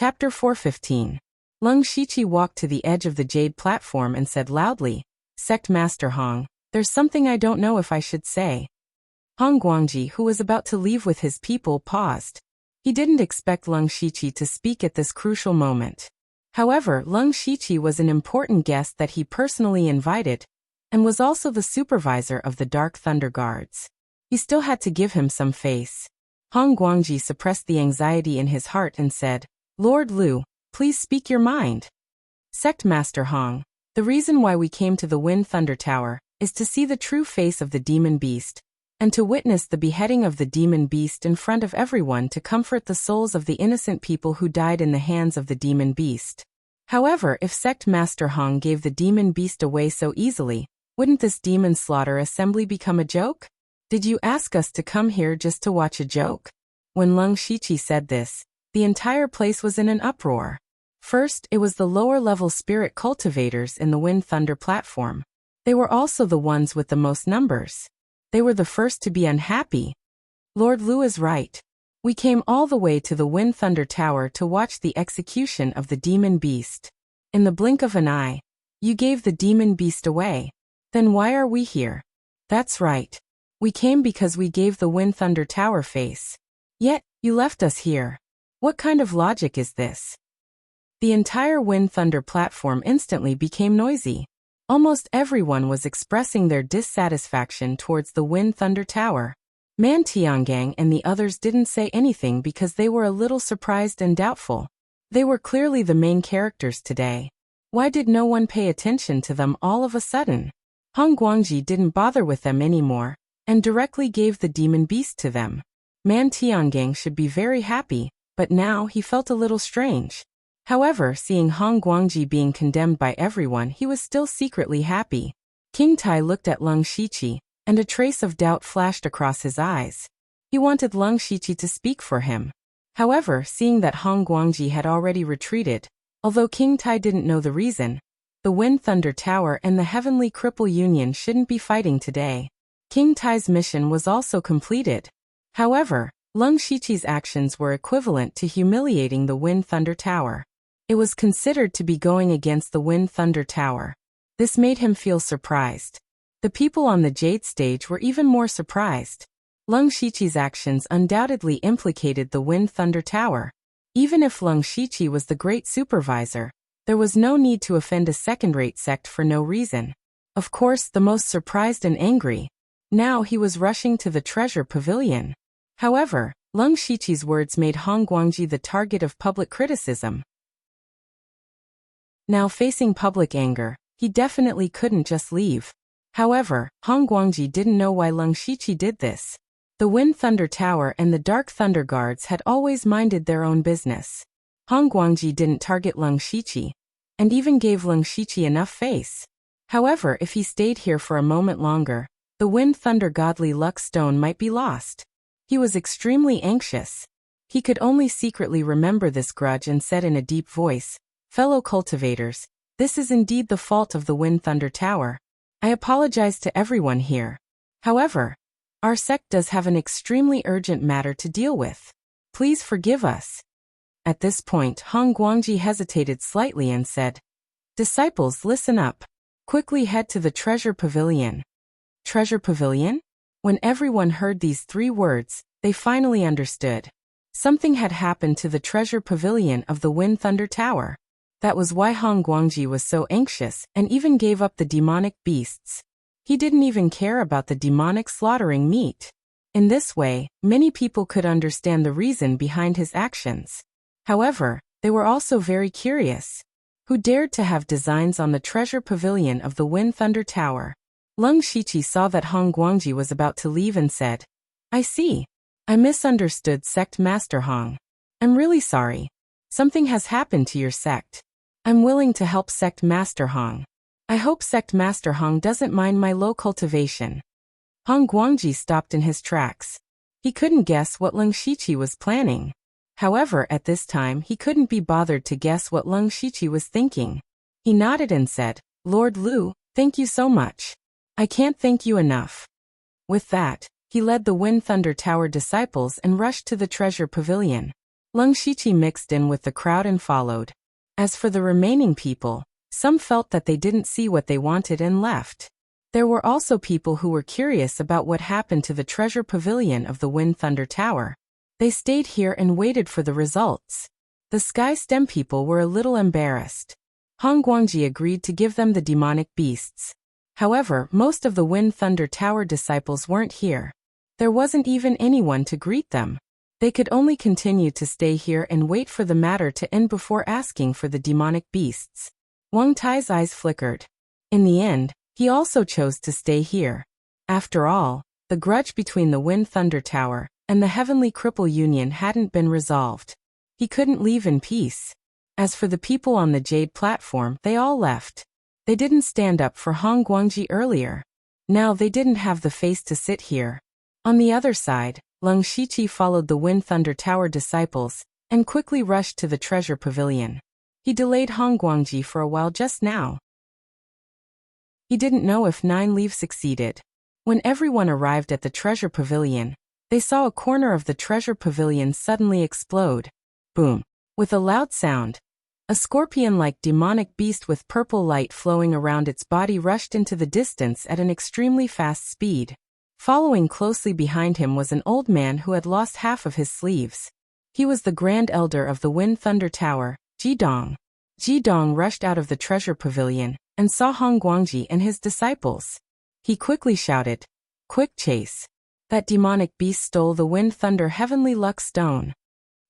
Chapter 415. Lung Shiqi walked to the edge of the jade platform and said loudly, "Sect Master Hong, there's something I don't know if I should say." Hong Guangji, who was about to leave with his people, paused. He didn't expect Lung Shiqi to speak at this crucial moment. However, Lung Shiqi was an important guest that he personally invited, and was also the supervisor of the Dark Thunder Guards. He still had to give him some face. Hong Guangji suppressed the anxiety in his heart and said, "Lord Lu, please speak your mind." "Sect Master Hong, the reason why we came to the Wind Thunder Tower is to see the true face of the demon beast, and to witness the beheading of the demon beast in front of everyone to comfort the souls of the innocent people who died in the hands of the demon beast. However, if Sect Master Hong gave the demon beast away so easily, wouldn't this demon slaughter assembly become a joke? Did you ask us to come here just to watch a joke?" When Lung Shiqi said this, the entire place was in an uproar. First, it was the lower-level spirit cultivators in the Wind Thunder platform. They were also the ones with the most numbers. They were the first to be unhappy. "Lord Lu is right. We came all the way to the Wind Thunder Tower to watch the execution of the demon beast. In the blink of an eye, you gave the demon beast away. Then why are we here?" "That's right. We came because we gave the Wind Thunder Tower face. Yet, you left us here. What kind of logic is this?" The entire Wind Thunder platform instantly became noisy. Almost everyone was expressing their dissatisfaction towards the Wind Thunder Tower. Man Tiangang and the others didn't say anything because they were a little surprised and doubtful. They were clearly the main characters today. Why did no one pay attention to them all of a sudden? Hong Guangji didn't bother with them anymore, and directly gave the demon beast to them. Man Tiangang should be very happy, but now he felt a little strange. However, seeing Hong Guangji being condemned by everyone, he was still secretly happy. King Tai looked at Lung Shiqi, and a trace of doubt flashed across his eyes. He wanted Lung Shiqi to speak for him. However, seeing that Hong Guangji had already retreated, although King Tai didn't know the reason, the Wind Thunder Tower and the Heavenly Cripple Union shouldn't be fighting today. King Tai's mission was also completed. However, Lung Shiqi's actions were equivalent to humiliating the Wind Thunder Tower. It was considered to be going against the Wind Thunder Tower. This made him feel surprised. The people on the Jade stage were even more surprised. Lung Shiqi's actions undoubtedly implicated the Wind Thunder Tower. Even if Lung Shiqi was the great supervisor, there was no need to offend a second-rate sect for no reason. Of course, the most surprised and angry. Now he was rushing to the treasure pavilion. However, Lung Shiqi's words made Hong Guangji the target of public criticism. Now facing public anger, he definitely couldn't just leave. However, Hong Guangji didn't know why Lung Shiqi did this. The Wind Thunder Tower and the Dark Thunder Guards had always minded their own business. Hong Guangji didn't target Lung Shiqi, and even gave Lung Shiqi enough face. However, if he stayed here for a moment longer, the Wind Thunder Godly Luck Stone might be lost. He was extremely anxious. He could only secretly remember this grudge and said in a deep voice, "Fellow cultivators, this is indeed the fault of the Wind Thunder Tower. I apologize to everyone here. However, our sect does have an extremely urgent matter to deal with. Please forgive us." At this point, Hong Guangji hesitated slightly and said, "Disciples, listen up. Quickly head to the treasure pavilion." Treasure pavilion? When everyone heard these three words, they finally understood. Something had happened to the treasure pavilion of the Wind Thunder Tower. That was why Hong Guangji was so anxious and even gave up the demonic beasts. He didn't even care about the demonic slaughtering meat. In this way, many people could understand the reason behind his actions. However, they were also very curious. Who dared to have designs on the treasure pavilion of the Wind Thunder Tower? Lung Shiqi saw that Hong Guangji was about to leave and said, "I see. I misunderstood Sect Master Hong. I'm really sorry. Something has happened to your sect. I'm willing to help Sect Master Hong. I hope Sect Master Hong doesn't mind my low cultivation." Hong Guangji stopped in his tracks. He couldn't guess what Lung Shiqi was planning. However, at this time he couldn't be bothered to guess what Lung Shiqi was thinking. He nodded and said, "Lord Lu, thank you so much. I can't thank you enough." With that, he led the Wind Thunder Tower disciples and rushed to the treasure pavilion. Lung Shiqi mixed in with the crowd and followed. As for the remaining people, some felt that they didn't see what they wanted and left. There were also people who were curious about what happened to the treasure pavilion of the Wind Thunder Tower. They stayed here and waited for the results. The Sky Stem people were a little embarrassed. Hong Guangji agreed to give them the demonic beasts. However, most of the Wind Thunder Tower disciples weren't here. There wasn't even anyone to greet them. They could only continue to stay here and wait for the matter to end before asking for the demonic beasts. Wang Tai's eyes flickered. In the end, he also chose to stay here. After all, the grudge between the Wind Thunder Tower and the Heavenly Cripple Union hadn't been resolved. He couldn't leave in peace. As for the people on the Jade platform, they all left. They didn't stand up for Hong Guangji earlier. Now they didn't have the face to sit here. On the other side, Lung Shiqi followed the Wind Thunder Tower disciples and quickly rushed to the treasure pavilion. He delayed Hong Guangji for a while just now. He didn't know if Nine Leaves succeeded. When everyone arrived at the treasure pavilion, they saw a corner of the treasure pavilion suddenly explode. Boom! With a loud sound, a scorpion-like demonic beast with purple light flowing around its body rushed into the distance at an extremely fast speed. Following closely behind him was an old man who had lost half of his sleeves. He was the Grand Elder of the Wind Thunder Tower, Jidong. Jidong rushed out of the treasure pavilion and saw Hong Guangji and his disciples. He quickly shouted, "Quick chase! That demonic beast stole the Wind Thunder Heavenly Luck Stone."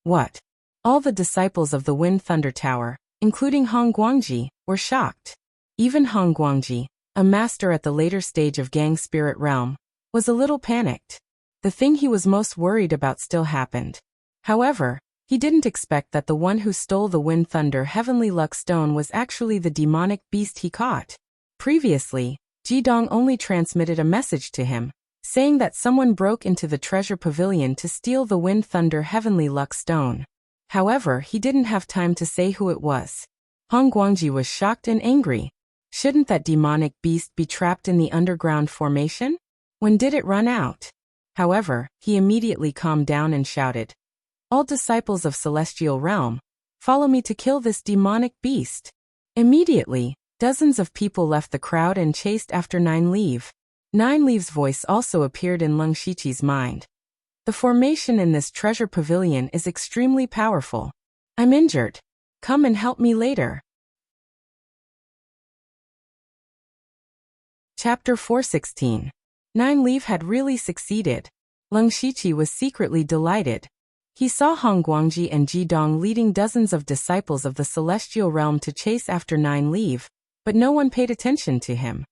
What? All the disciples of the Wind Thunder Tower, including Hong Guangji, were shocked. Even Hong Guangji, a master at the later stage of Gang Spirit Realm, was a little panicked. The thing he was most worried about still happened. However, he didn't expect that the one who stole the Wind Thunder Heavenly Luck Stone was actually the demonic beast he caught. Previously, Jidong only transmitted a message to him, saying that someone broke into the treasure pavilion to steal the Wind Thunder Heavenly Luck Stone. However, he didn't have time to say who it was. Hong Guangji was shocked and angry. Shouldn't that demonic beast be trapped in the underground formation? When did it run out? However, he immediately calmed down and shouted, "All disciples of Celestial Realm, follow me to kill this demonic beast." Immediately, dozens of people left the crowd and chased after Nine Leaf. Nine Leaf's voice also appeared in Lung Shiqi's mind. "The formation in this treasure pavilion is extremely powerful. I'm injured. Come and help me later." Chapter 416. Nine Leaf had really succeeded. Lung Shiqi was secretly delighted. He saw Hong Guangji and Jidong leading dozens of disciples of the Celestial Realm to chase after Nine Leaf, but no one paid attention to him.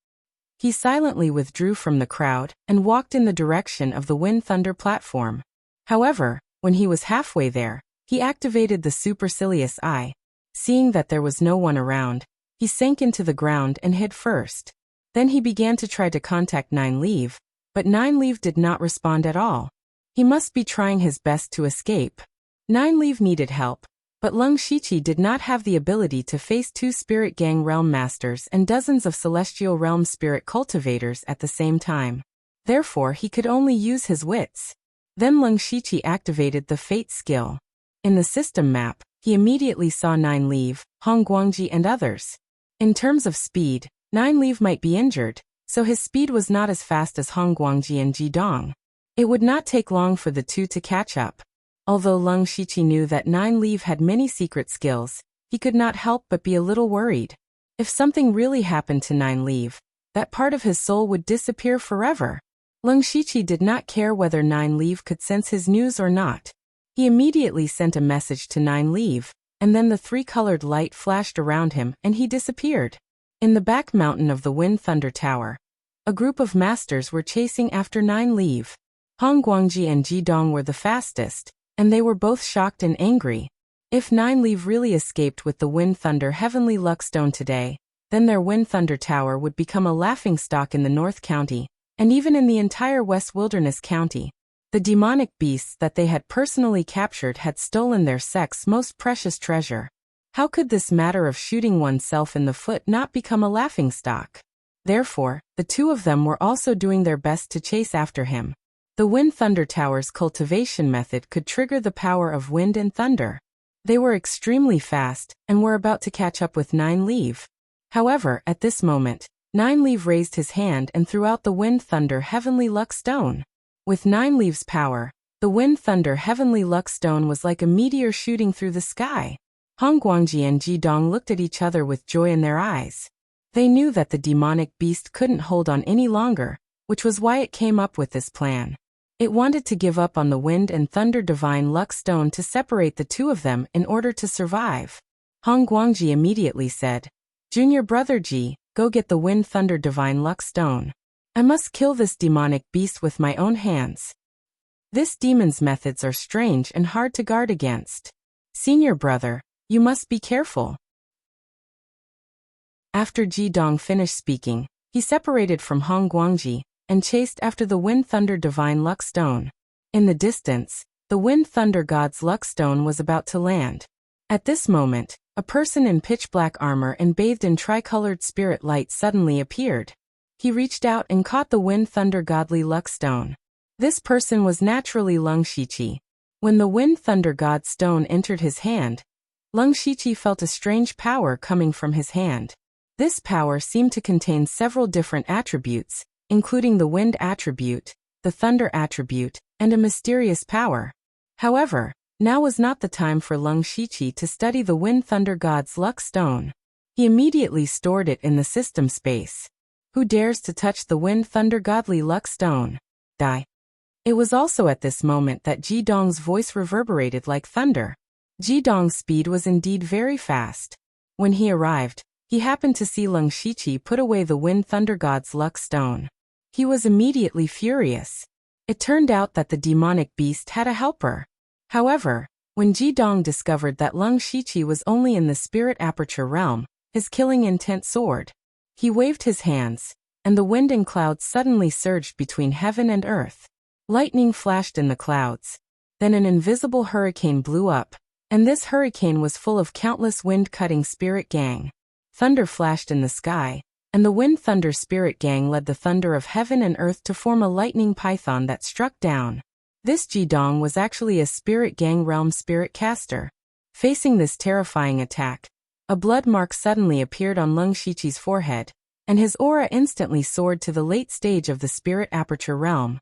He silently withdrew from the crowd and walked in the direction of the Wind Thunder platform. However, when he was halfway there, he activated the supercilious eye. Seeing that there was no one around, he sank into the ground and hid first. Then he began to try to contact Nine Leaf, but Nine Leaf did not respond at all. He must be trying his best to escape. Nine Leaf needed help, but Lung Shiqi did not have the ability to face 2 Spirit Gang Realm Masters and dozens of Celestial Realm Spirit Cultivators at the same time. Therefore, he could only use his wits. Then Lung Shiqi activated the Fate skill. In the system map, he immediately saw Nine Leaf, Hong Guangji and others. In terms of speed, Nine Leaf might be injured, so his speed was not as fast as Hong Guangji and Jidong. It would not take long for the two to catch up. Although Lung Shiqi knew that Nine Leaf had many secret skills, he could not help but be a little worried. If something really happened to Nine Leaf, that part of his soul would disappear forever. Lung Shiqi did not care whether Nine Leaf could sense his news or not. He immediately sent a message to Nine Leaf, and then the 3-colored light flashed around him and he disappeared. In the back mountain of the Wind Thunder Tower, a group of masters were chasing after Nine Leaf. Hong Guangji and Jidong were the fastest, and they were both shocked and angry. If Nine Leaf really escaped with the Wind Thunder Heavenly Luck Stone today, then their Wind Thunder Tower would become a laughingstock in the North County, and even in the entire West Wilderness County. The demonic beasts that they had personally captured had stolen their sect's most precious treasure. How could this matter of shooting oneself in the foot not become a laughingstock? Therefore, the two of them were also doing their best to chase after him. The Wind Thunder Tower's cultivation method could trigger the power of wind and thunder. They were extremely fast, and were about to catch up with Nine Leaf. However, at this moment, Nine Leaf raised his hand and threw out the Wind Thunder Heavenly Luck Stone. With Nine Leaf's power, the Wind Thunder Heavenly Luck Stone was like a meteor shooting through the sky. Hong Guangji and Ji Dong looked at each other with joy in their eyes. They knew that the demonic beast couldn't hold on any longer, which was why it came up with this plan. It wanted to give up on the Wind and Thunder Divine Luck Stone to separate the two of them in order to survive. Hong Guangji immediately said, "Junior brother Ji, go get the Wind Thunder Divine Luck Stone. I must kill this demonic beast with my own hands. This demon's methods are strange and hard to guard against. Senior brother, you must be careful." After Ji Dong finished speaking, he separated from Hong Guangji and chased after the Wind Thunder Divine Luck Stone. In the distance, the Wind Thunder God's Luck Stone was about to land. At this moment, a person in pitch-black armor and bathed in tricolored spirit light suddenly appeared. He reached out and caught the Wind Thunder Godly Luck Stone. This person was naturally Lung Shiqi. When the Wind Thunder God Stone entered his hand, Lung Shiqi felt a strange power coming from his hand. This power seemed to contain several different attributes, including the wind attribute, the thunder attribute, and a mysterious power. However, now was not the time for Lung Shiqi to study the Wind Thunder God's Luck Stone. He immediately stored it in the system space. Who dares to touch the Wind Thunder Godly Luck Stone? Die. It was also at this moment that Ji Dong's voice reverberated like thunder. Ji Dong's speed was indeed very fast. When he arrived, he happened to see Lung Shiqi put away the Wind Thunder God's Luck Stone. He was immediately furious. It turned out that the demonic beast had a helper. However, when Ji Dong discovered that Lung Shiqi was only in the spirit aperture realm, his killing intent soared. He waved his hands, and the wind and clouds suddenly surged between heaven and earth. Lightning flashed in the clouds. Then an invisible hurricane blew up, and this hurricane was full of countless wind-cutting spirit gang. Thunder flashed in the sky, and the Wind Thunder Spirit Gang led the thunder of heaven and earth to form a lightning python that struck down. This Ji Dong was actually a Spirit Gang realm spirit caster. Facing this terrifying attack, a blood mark suddenly appeared on Lung Shiqi's forehead, and his aura instantly soared to the late stage of the spirit aperture realm.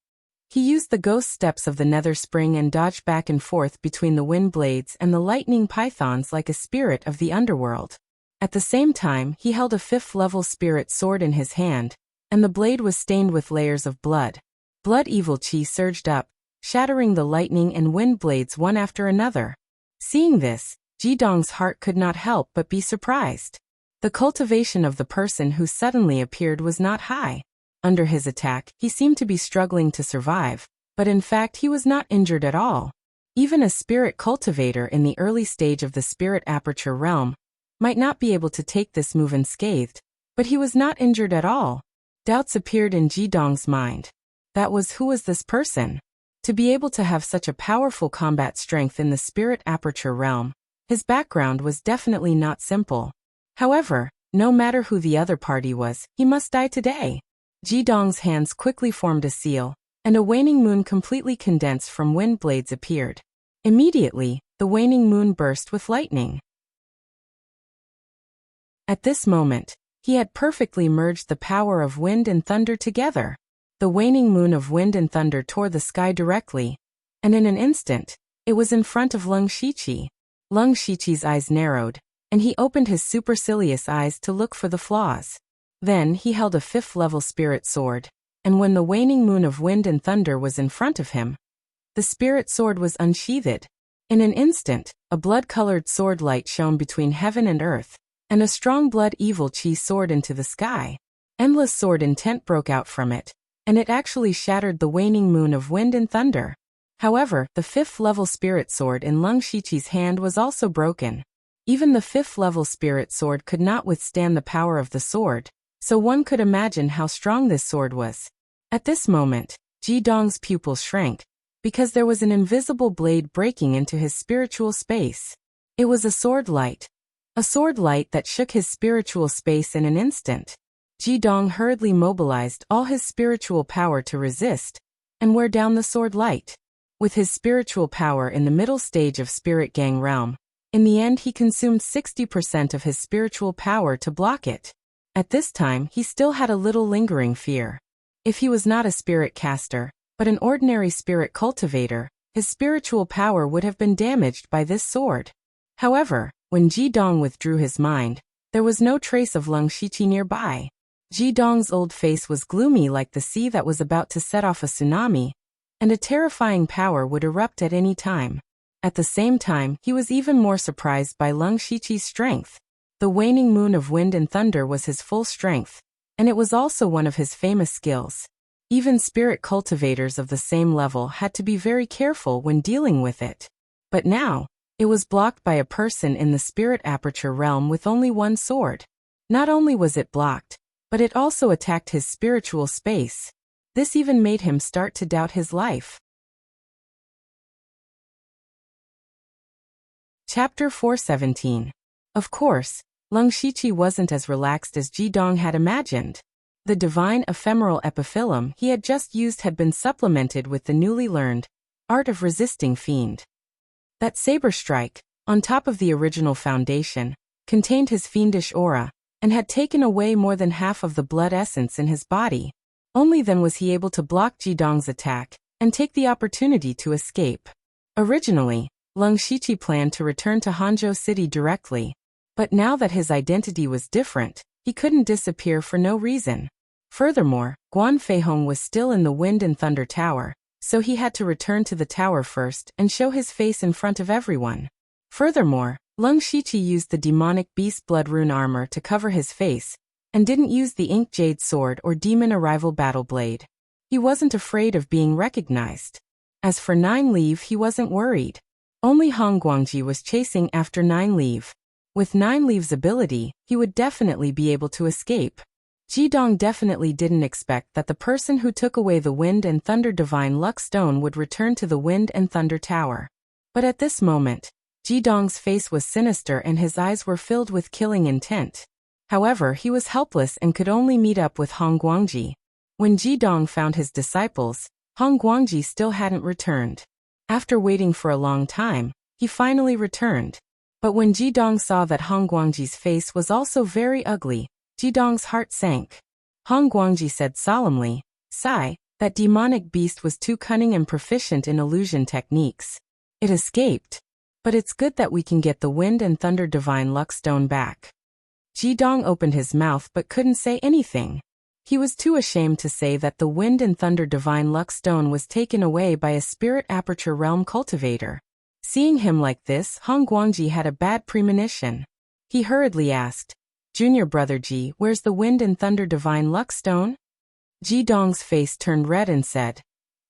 He used the ghost steps of the nether spring and dodged back and forth between the wind blades and the lightning pythons like a spirit of the underworld. At the same time, he held a 5th-level spirit sword in his hand, and the blade was stained with layers of blood. Blood evil chi surged up, shattering the lightning and wind blades one after another. Seeing this, Ji Dong's heart could not help but be surprised. The cultivation of the person who suddenly appeared was not high. Under his attack, he seemed to be struggling to survive, but in fact he was not injured at all. Even a spirit cultivator in the early stage of the spirit aperture realm might not be able to take this move unscathed, but he was not injured at all. Doubts appeared in Ji Dong's mind. Who was this person? To be able to have such a powerful combat strength in the spirit aperture realm, his background was definitely not simple. However, no matter who the other party was, he must die today. Ji Dong's hands quickly formed a seal, and a waning moon completely condensed from wind blades appeared. Immediately, the waning moon burst with lightning. At this moment, he had perfectly merged the power of wind and thunder together. The waning moon of wind and thunder tore the sky directly, and in an instant, it was in front of Lung Shiqi. Lung Shiqi's eyes narrowed, and he opened his supercilious eyes to look for the flaws. Then he held a 5th-level spirit sword, and when the waning moon of wind and thunder was in front of him, the spirit sword was unsheathed. In an instant, a blood-colored sword light shone between heaven and earth, and a strong blood evil chi soared into the sky. Endless sword intent broke out from it, and it actually shattered the waning moon of wind and thunder. However, the 5th-level spirit sword in Lung Shiqi's hand was also broken. Even the 5th-level spirit sword could not withstand the power of the sword, so one could imagine how strong this sword was. At this moment, Ji Dong's pupils shrank, because there was an invisible blade breaking into his spiritual space. It was a sword light that shook his spiritual space in an instant. Ji Dong hurriedly mobilized all his spiritual power to resist, and wear down the sword light. With his spiritual power in the middle stage of Spirit Gang realm, in the end he consumed 60% of his spiritual power to block it. At this time he still had a little lingering fear. If he was not a spirit caster, but an ordinary spirit cultivator, his spiritual power would have been damaged by this sword. However, when Ji Dong withdrew his mind, there was no trace of Leng Shiqi nearby. Ji Dong's old face was gloomy like the sea that was about to set off a tsunami, and a terrifying power would erupt at any time. At the same time, he was even more surprised by Leng Shiqi's strength. The waning moon of wind and thunder was his full strength, and it was also one of his famous skills. Even spirit cultivators of the same level had to be very careful when dealing with it. But now, it was blocked by a person in the spirit aperture realm with only one sword. Not only was it blocked, but it also attacked his spiritual space. This even made him start to doubt his life. Chapter 417. Of course, Leng Shiqi wasn't as relaxed as Ji Dong had imagined. The divine ephemeral epiphyllum he had just used had been supplemented with the newly learned art of resisting fiend. That saber strike, on top of the original foundation, contained his fiendish aura, and had taken away more than half of the blood essence in his body. Only then was he able to block Ji Dong's attack, and take the opportunity to escape. Originally, Leng Shiqi planned to return to Hanzhou City directly, but now that his identity was different, he couldn't disappear for no reason. Furthermore, Guan Feihong was still in the Wind and Thunder Tower, so he had to return to the tower first and show his face in front of everyone. Furthermore, Leng Shiqi used the demonic beast blood rune armor to cover his face, and didn't use the ink jade sword or demon arrival battle blade. He wasn't afraid of being recognized. As for Nine Leaf, he wasn't worried. Only Hong Guangji was chasing after Nine Leaf. With Nine Leaf's ability, he would definitely be able to escape. Ji Dong definitely didn't expect that the person who took away the Wind and Thunder Divine Luck Stone would return to the Wind and Thunder Tower. But at this moment, Ji Dong's face was sinister and his eyes were filled with killing intent. However, he was helpless and could only meet up with Hong Guangji. When Ji Dong found his disciples, Hong Guangji still hadn't returned. After waiting for a long time, he finally returned. But when Ji Dong saw that Hong Guangji's face was also very ugly, Ji Dong's heart sank. Hong Guangji said solemnly, "Sai, that demonic beast was too cunning and proficient in illusion techniques. It escaped. But it's good that we can get the Wind and Thunder Divine Luck Stone back." Ji Dong opened his mouth but couldn't say anything. He was too ashamed to say that the Wind and Thunder Divine Luck Stone was taken away by a spirit aperture realm cultivator. Seeing him like this, Hong Guangji had a bad premonition. He hurriedly asked, "Junior brother Ji, where's the Wind and Thunder Divine Luck Stone?" Ji Dong's face turned red and said,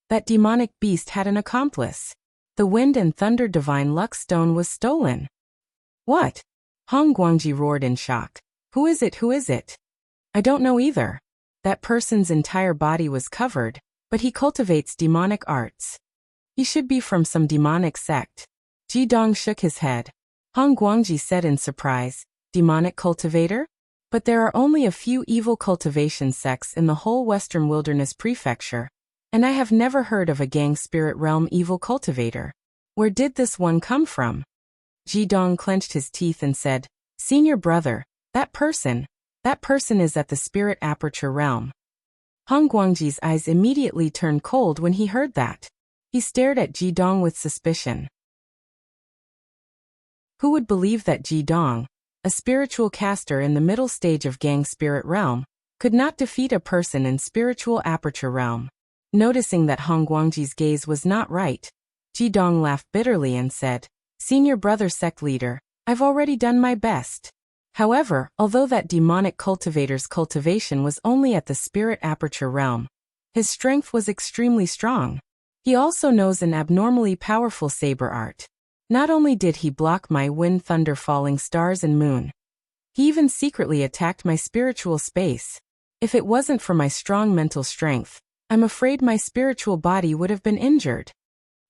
"That demonic beast had an accomplice. The Wind and Thunder Divine Luck Stone was stolen." "What?" Hong Guangji roared in shock. Who is it? Who is it?" "I don't know either. That person's entire body was covered, but he cultivates demonic arts. He should be from some demonic sect." Ji Dong shook his head. Hong Guangji said in surprise, "Demonic cultivator? But there are only a few evil cultivation sects in the whole Western Wilderness Prefecture, and I have never heard of a gang spirit realm evil cultivator. Where did this one come from?" Ji Dong clenched his teeth and said, "Senior brother, that person is at the spirit aperture realm." Hong Guangji's eyes immediately turned cold when he heard that. He stared at Ji Dong with suspicion. Who would believe that Ji Dong, a spiritual caster in the middle stage of gang spirit realm, could not defeat a person in spiritual aperture realm? Noticing that Hong Guangji's gaze was not right, Ji Dong laughed bitterly and said, "Senior brother sect leader, I've already done my best." However, although that demonic cultivator's cultivation was only at the spirit aperture realm, his strength was extremely strong. He also knows an abnormally powerful saber art. Not only did he block my wind, thunder, falling stars and moon, he even secretly attacked my spiritual space. If it wasn't for my strong mental strength, I'm afraid my spiritual body would have been injured.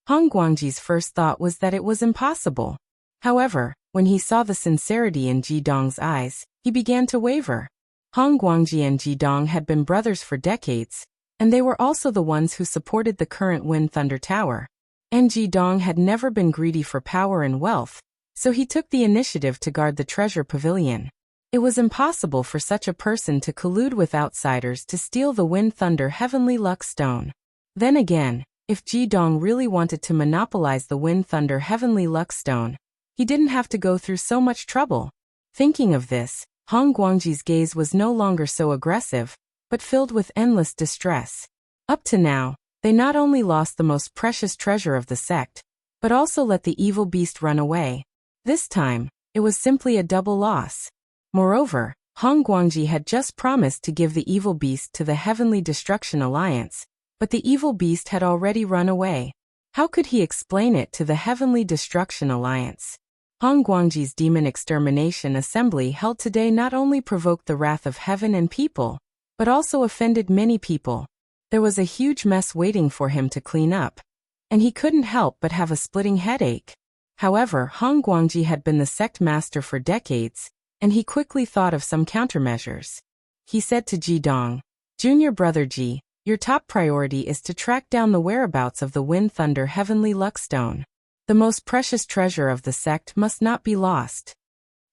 Hong Guangji's first thought was that it was impossible. However, when he saw the sincerity in Ji Dong's eyes, he began to waver. Hong Guangji and Ji Dong had been brothers for decades, And they were also the ones who supported the current Wind Thunder Tower. Ng Dong had never been greedy for power and wealth, so he took the initiative to guard the treasure pavilion. It was impossible for such a person to collude with outsiders to steal the Wind Thunder Heavenly Luck Stone. Then again, if Ji Dong really wanted to monopolize the Wind Thunder Heavenly Luck Stone, he didn't have to go through so much trouble. Thinking of this, Hong Guangji's gaze was no longer so aggressive, but filled with endless distress. Up to now, they not only lost the most precious treasure of the sect, but also let the evil beast run away. This time, it was simply a double loss. Moreover, Hong Guangji had just promised to give the evil beast to the Heavenly Destruction Alliance, but the evil beast had already run away. How could he explain it to the Heavenly Destruction Alliance? Hong Guangji's Demon Extermination Assembly held today not only provoked the wrath of heaven and people, but also offended many people. There was a huge mess waiting for him to clean up, and he couldn't help but have a splitting headache. However, Hong Guangji had been the sect master for decades, and he quickly thought of some countermeasures. He said to Ji Dong, "Junior brother Ji, your top priority is to track down the whereabouts of the Wind Thunder Heavenly Luck Stone. The most precious treasure of the sect must not be lost."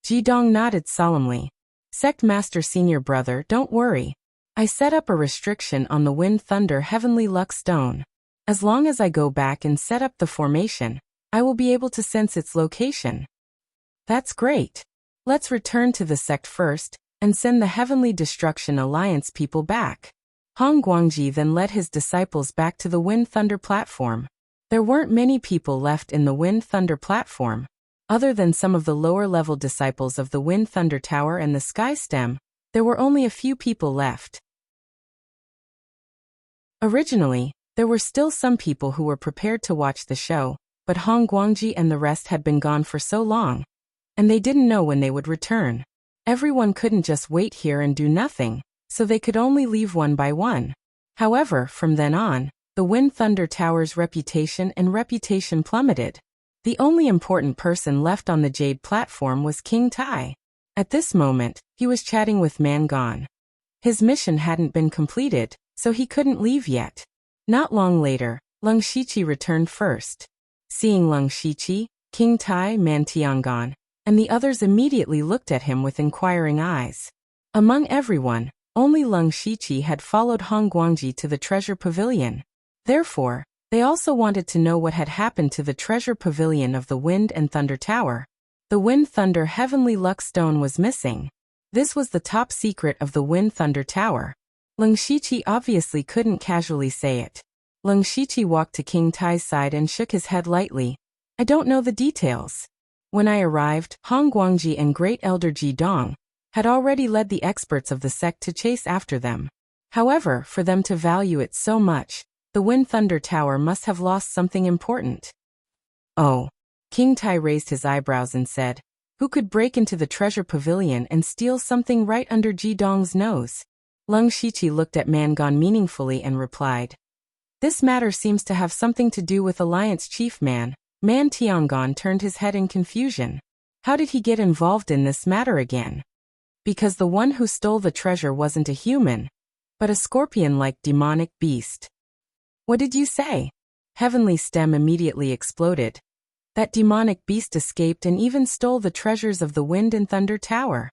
Ji Dong nodded solemnly. "Sect Master Senior Brother, don't worry. I set up a restriction on the Wind Thunder Heavenly Luck Stone. As long as I go back and set up the formation, I will be able to sense its location." "That's great. Let's return to the sect first, and send the Heavenly Destruction Alliance people back." Hong Guangji then led his disciples back to the Wind Thunder platform. There weren't many people left in the Wind Thunder platform. Other than some of the lower-level disciples of the Wind Thunder Tower and the Sky Stem, there were only a few people left. Originally, there were still some people who were prepared to watch the show, but Hong Guangji and the rest had been gone for so long, and they didn't know when they would return. Everyone couldn't just wait here and do nothing, so they could only leave one by one. However, from then on, the Wind Thunder Tower's reputation plummeted. The only important person left on the Jade platform was King Tai. At this moment, he was chatting with Man Gone. His mission hadn't been completed, so he couldn't leave yet. Not long later, Lung Shiqi returned first. Seeing Lung Shiqi, King Tai, Man Tiangon, and the others immediately looked at him with inquiring eyes. Among everyone, only Lung Shiqi had followed Hong Guangji to the treasure pavilion. Therefore, they also wanted to know what had happened to the treasure pavilion of the Wind and Thunder Tower. The Wind Thunder Heavenly Luck Stone was missing. This was the top secret of the Wind Thunder Tower. Lung Shiqi obviously couldn't casually say it. Lung Shiqi walked to King Tai's side and shook his head lightly. "I don't know the details. When I arrived, Hong Guangji and Great Elder Ji Dong had already led the experts of the sect to chase after them. However, for them to value it so much, the Wind Thunder Tower must have lost something important." "Oh." King Tai raised his eyebrows and said, "Who could break into the treasure pavilion and steal something right under Ji Dong's nose?" Lung Shiqi looked at Man Gone meaningfully and replied, "This matter seems to have something to do with Alliance Chief Man." Man Tiangon turned his head in confusion. How did he get involved in this matter again? Because the one who stole the treasure wasn't a human, but a scorpion-like demonic beast. "What did you say?" Heavenly Stem immediately exploded. "That demonic beast escaped and even stole the treasures of the Wind and Thunder Tower.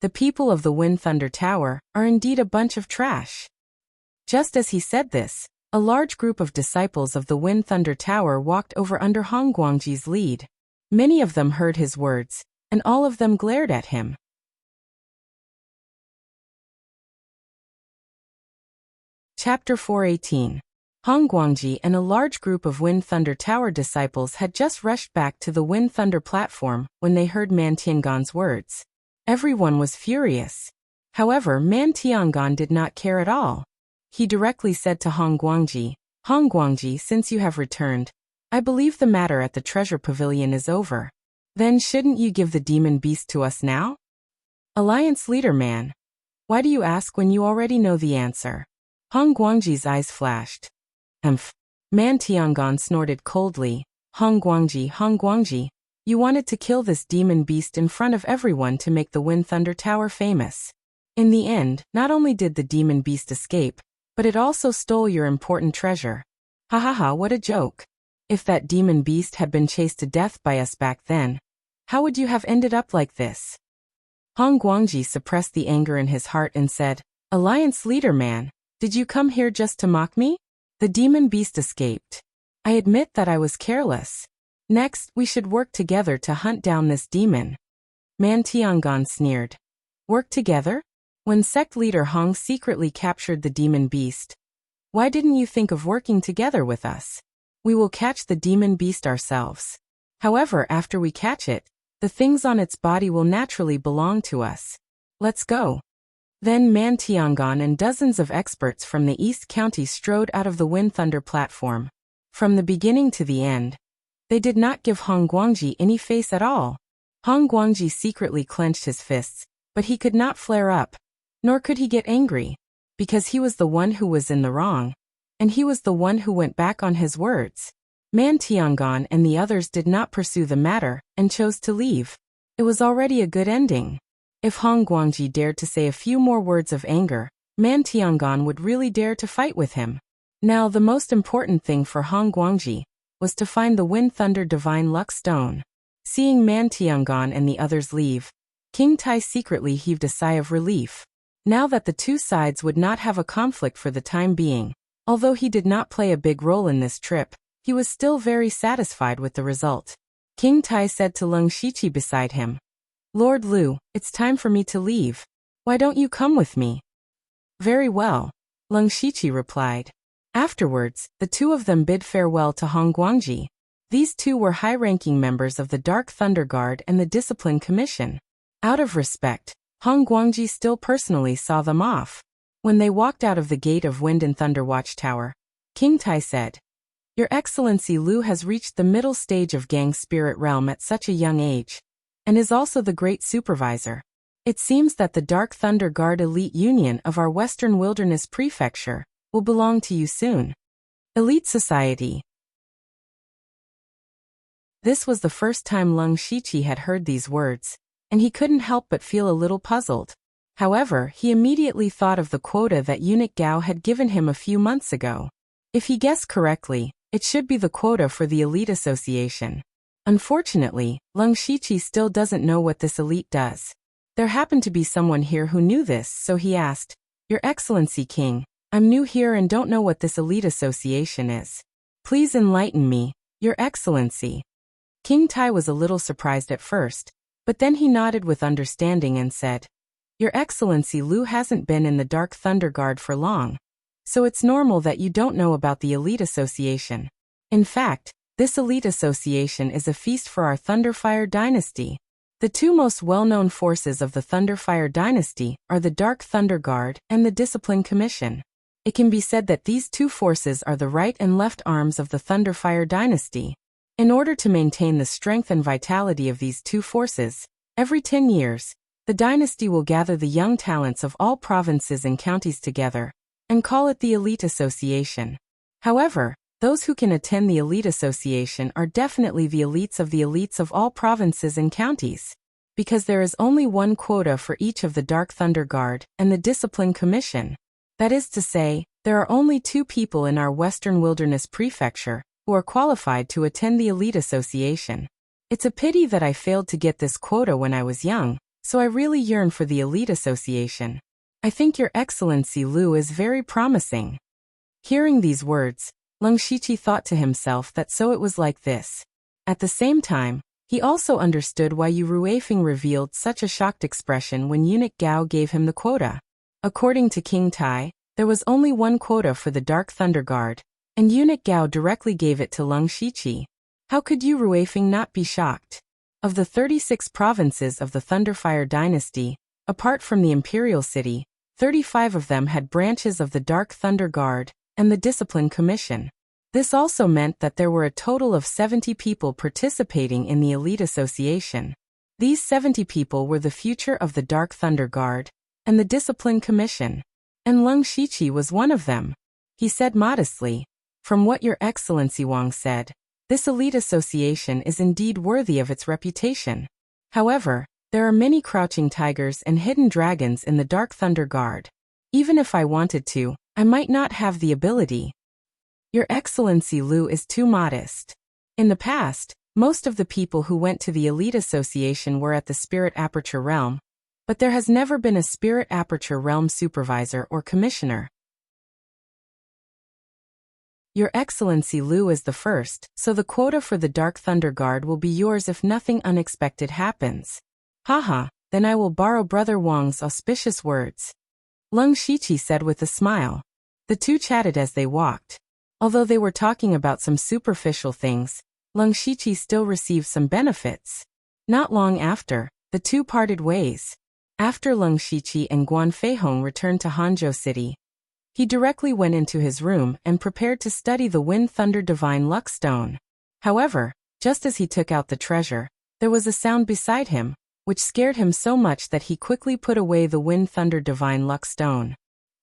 The people of the Wind Thunder Tower are indeed a bunch of trash." Just as he said this, a large group of disciples of the Wind Thunder Tower walked over under Hong Guangji's lead. Many of them heard his words, and all of them glared at him. Chapter 418. Hong Guangji and a large group of Wind Thunder Tower disciples had just rushed back to the Wind Thunder platform when they heard Man Tiangon's words. Everyone was furious. However, Man Tiangon did not care at all. He directly said to Hong Guangji, "Hong Guangji, since you have returned, I believe the matter at the treasure pavilion is over. Then shouldn't you give the demon beast to us now?" "Alliance leader man. Why do you ask when you already know the answer?" Hong Guangji's eyes flashed. "Humph." Man Tiangon snorted coldly. Hong Guangji, you wanted to kill this demon beast in front of everyone to make the Wind Thunder Tower famous. In the end, not only did the demon beast escape, But it also stole your important treasure. Ha ha ha, what a joke. If that demon beast had been chased to death by us back then, how would you have ended up like this? Hong Guangji suppressed the anger in his heart and said, Alliance leader man, did you come here just to mock me? The demon beast escaped. I admit that I was careless. Next, we should work together to hunt down this demon. Man Tiangong sneered. Work together? When sect leader Hong secretly captured the demon beast, why didn't you think of working together with us? We will catch the demon beast ourselves. However, after we catch it, the things on its body will naturally belong to us. Let's go. Then Man Tiangong and dozens of experts from the East County strode out of the Wind Thunder platform. From the beginning to the end, they did not give Hong Guangji any face at all. Hong Guangji secretly clenched his fists, but he could not flare up, nor could he get angry, because he was the one who was in the wrong, and he was the one who went back on his words. Man Tiangong and the others did not pursue the matter and chose to leave. It was already a good ending. If Hong Guangji dared to say a few more words of anger, Man Tiangong would really dare to fight with him. Now the most important thing for Hong Guangji was to find the Wind Thunder Divine Luck Stone. Seeing Man Tiangong and the others leave, King Tai secretly heaved a sigh of relief. Now that the two sides would not have a conflict for the time being, although he did not play a big role in this trip, he was still very satisfied with the result. King Tai said to Leng Shiqi beside him, Lord Lu, it's time for me to leave. Why don't you come with me? Very well, Leng Shiqi replied. Afterwards, the two of them bid farewell to Hong Guangji. These two were high-ranking members of the Dark Thunder Guard and the Discipline Commission. Out of respect, Hong Guangji still personally saw them off. When they walked out of the gate of Wind and Thunder Watchtower, King Tai said, Your Excellency Lu has reached the middle stage of Gang Spirit Realm at such a young age, and is also the great supervisor. It seems that the Dark Thunder Guard Elite Union of our Western Wilderness Prefecture will belong to you soon. Elite Society. This was the first time Leng Shiqi had heard these words, and he couldn't help but feel a little puzzled. However, he immediately thought of the quota that Eunuch Gao had given him a few months ago. If he guessed correctly, it should be the quota for the Elite Association. Unfortunately, Leng Shiqi still doesn't know what this elite does. There happened to be someone here who knew this, so he asked, Your Excellency King, I'm new here and don't know what this Elite Association is. Please enlighten me, Your Excellency. King Tai was a little surprised at first, but then he nodded with understanding and said, Your Excellency Lu hasn't been in the Dark Thunder Guard for long, so it's normal that you don't know about the Elite Association. In fact, this Elite Association is a feast for our Thunderfire Dynasty. The two most well-known forces of the Thunderfire Dynasty are the Dark Thunder Guard and the Discipline Commission. It can be said that these two forces are the right and left arms of the Thunderfire Dynasty. In order to maintain the strength and vitality of these two forces, every 10 years, the dynasty will gather the young talents of all provinces and counties together, and call it the Elite Association. However, those who can attend the Elite Association are definitely the elites of all provinces and counties, because there is only one quota for each of the Dark Thunder Guard and the Discipline Commission. That is to say, there are only 2 people in our Western Wilderness Prefecture who are qualified to attend the Elite Association. It's a pity that I failed to get this quota when I was young, so I really yearn for the Elite Association. I think Your Excellency Lu is very promising. Hearing these words, Leng Shiqi thought to himself that so it was like this. At the same time, he also understood why Yu Ruifeng revealed such a shocked expression when Eunuch Gao gave him the quota. According to King Tai, there was only one quota for the Dark Thunder Guard, and Eunuch Gao directly gave it to Leng Shiqi. How could Yu Ruifeng not be shocked? Of the 36 provinces of the Thunderfire Dynasty, apart from the Imperial City, 35 of them had branches of the Dark Thunder Guard and the Discipline Commission. This also meant that there were a total of 70 people participating in the Elite Association. These 70 people were the future of the Dark Thunder Guard and the Discipline Commission. And Leng Shiqi was one of them. He said modestly, From what Your Excellency Wang said, this Elite Association is indeed worthy of its reputation. However, there are many crouching tigers and hidden dragons in the Dark Thunder Guard. Even if I wanted to, I might not have the ability. Your Excellency Lu is too modest. In the past, most of the people who went to the Elite Association were at the Spirit Aperture Realm, but there has never been a Spirit Aperture Realm supervisor or commissioner. Your Excellency Lu is the first, so the quota for the Dark Thunder Guard will be yours if nothing unexpected happens. Haha, then I will borrow Brother Wang's auspicious words. Leng Shiqi said with a smile. The two chatted as they walked. Although they were talking about some superficial things, Leng Shiqi still received some benefits. Not long after, the two parted ways. After Leng Shiqi and Guan Feihong returned to Hanzhou City, he directly went into his room and prepared to study the Wind Thunder Divine Luck Stone. However, just as he took out the treasure, there was a sound beside him, which scared him so much that he quickly put away the Wind Thunder Divine Luck Stone.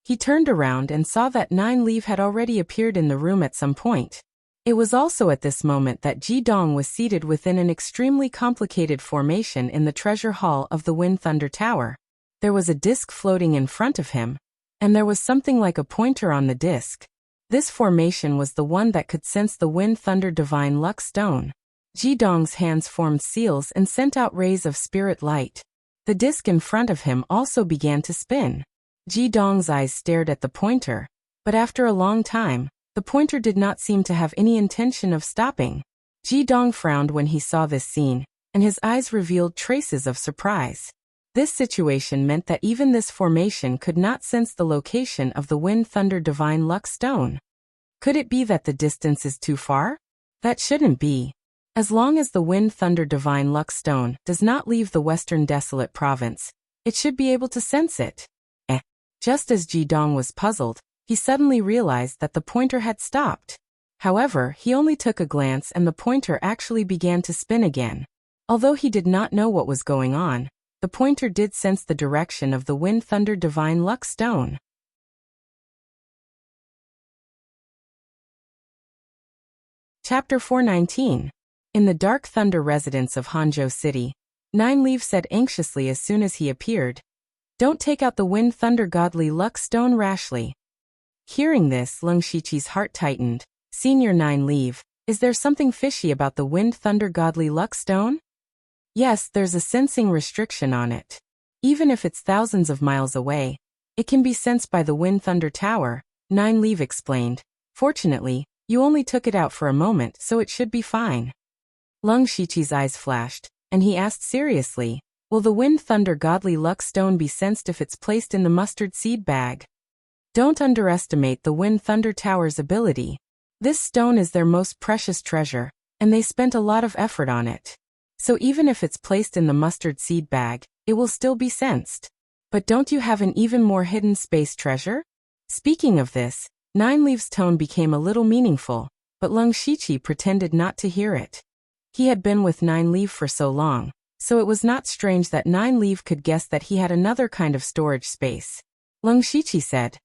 He turned around and saw that Nine Leaf had already appeared in the room at some point. It was also at this moment that Ji Dong was seated within an extremely complicated formation in the treasure hall of the Wind Thunder Tower. There was a disc floating in front of him, and there was something like a pointer on the disc. This formation was the one that could sense the Wind Thunder Divine Luck Stone. Ji Dong's hands formed seals and sent out rays of spirit light. The disc in front of him also began to spin. Ji Dong's eyes stared at the pointer, but after a long time, the pointer did not seem to have any intention of stopping. Ji Dong frowned when he saw this scene, and his eyes revealed traces of surprise. This situation meant that even this formation could not sense the location of the Wind Thunder Divine Luck Stone. Could it be that the distance is too far? That shouldn't be. As long as the Wind Thunder Divine Luck Stone does not leave the Western Desolate Province, it should be able to sense it. Just as Ji Dong was puzzled, he suddenly realized that the pointer had stopped. However, he only took a glance and the pointer actually began to spin again. Although he did not know what was going on, the pointer did sense the direction of the Wind Thunder Divine Luck Stone. Chapter 419. In the Dark Thunder residence of Hanzhou City, Nine Leaf said anxiously as soon as he appeared, "Don't take out the Wind Thunder Godly Luck Stone rashly." Hearing this, Leng Shiqi's heart tightened. Senior Nine Leaf, is there something fishy about the Wind Thunder Godly Luck Stone? Yes, there's a sensing restriction on it. Even if it's thousands of miles away, it can be sensed by the Wind Thunder Tower, Nine Leaf explained. Fortunately, you only took it out for a moment, so it should be fine. Leng Shiqi's eyes flashed, and he asked seriously, will the Wind Thunder Godly Luck Stone be sensed if it's placed in the mustard seed bag? Don't underestimate the Wind Thunder Tower's ability. This stone is their most precious treasure, and they spent a lot of effort on it. So even if it's placed in the mustard seed bag, it will still be sensed. But don't you have an even more hidden space treasure? Speaking of this, Nine Leaf's tone became a little meaningful, but Leng Shiqi pretended not to hear it. He had been with Nine Leaf for so long, so it was not strange that Nine Leaf could guess that he had another kind of storage space. Leng Shiqi said,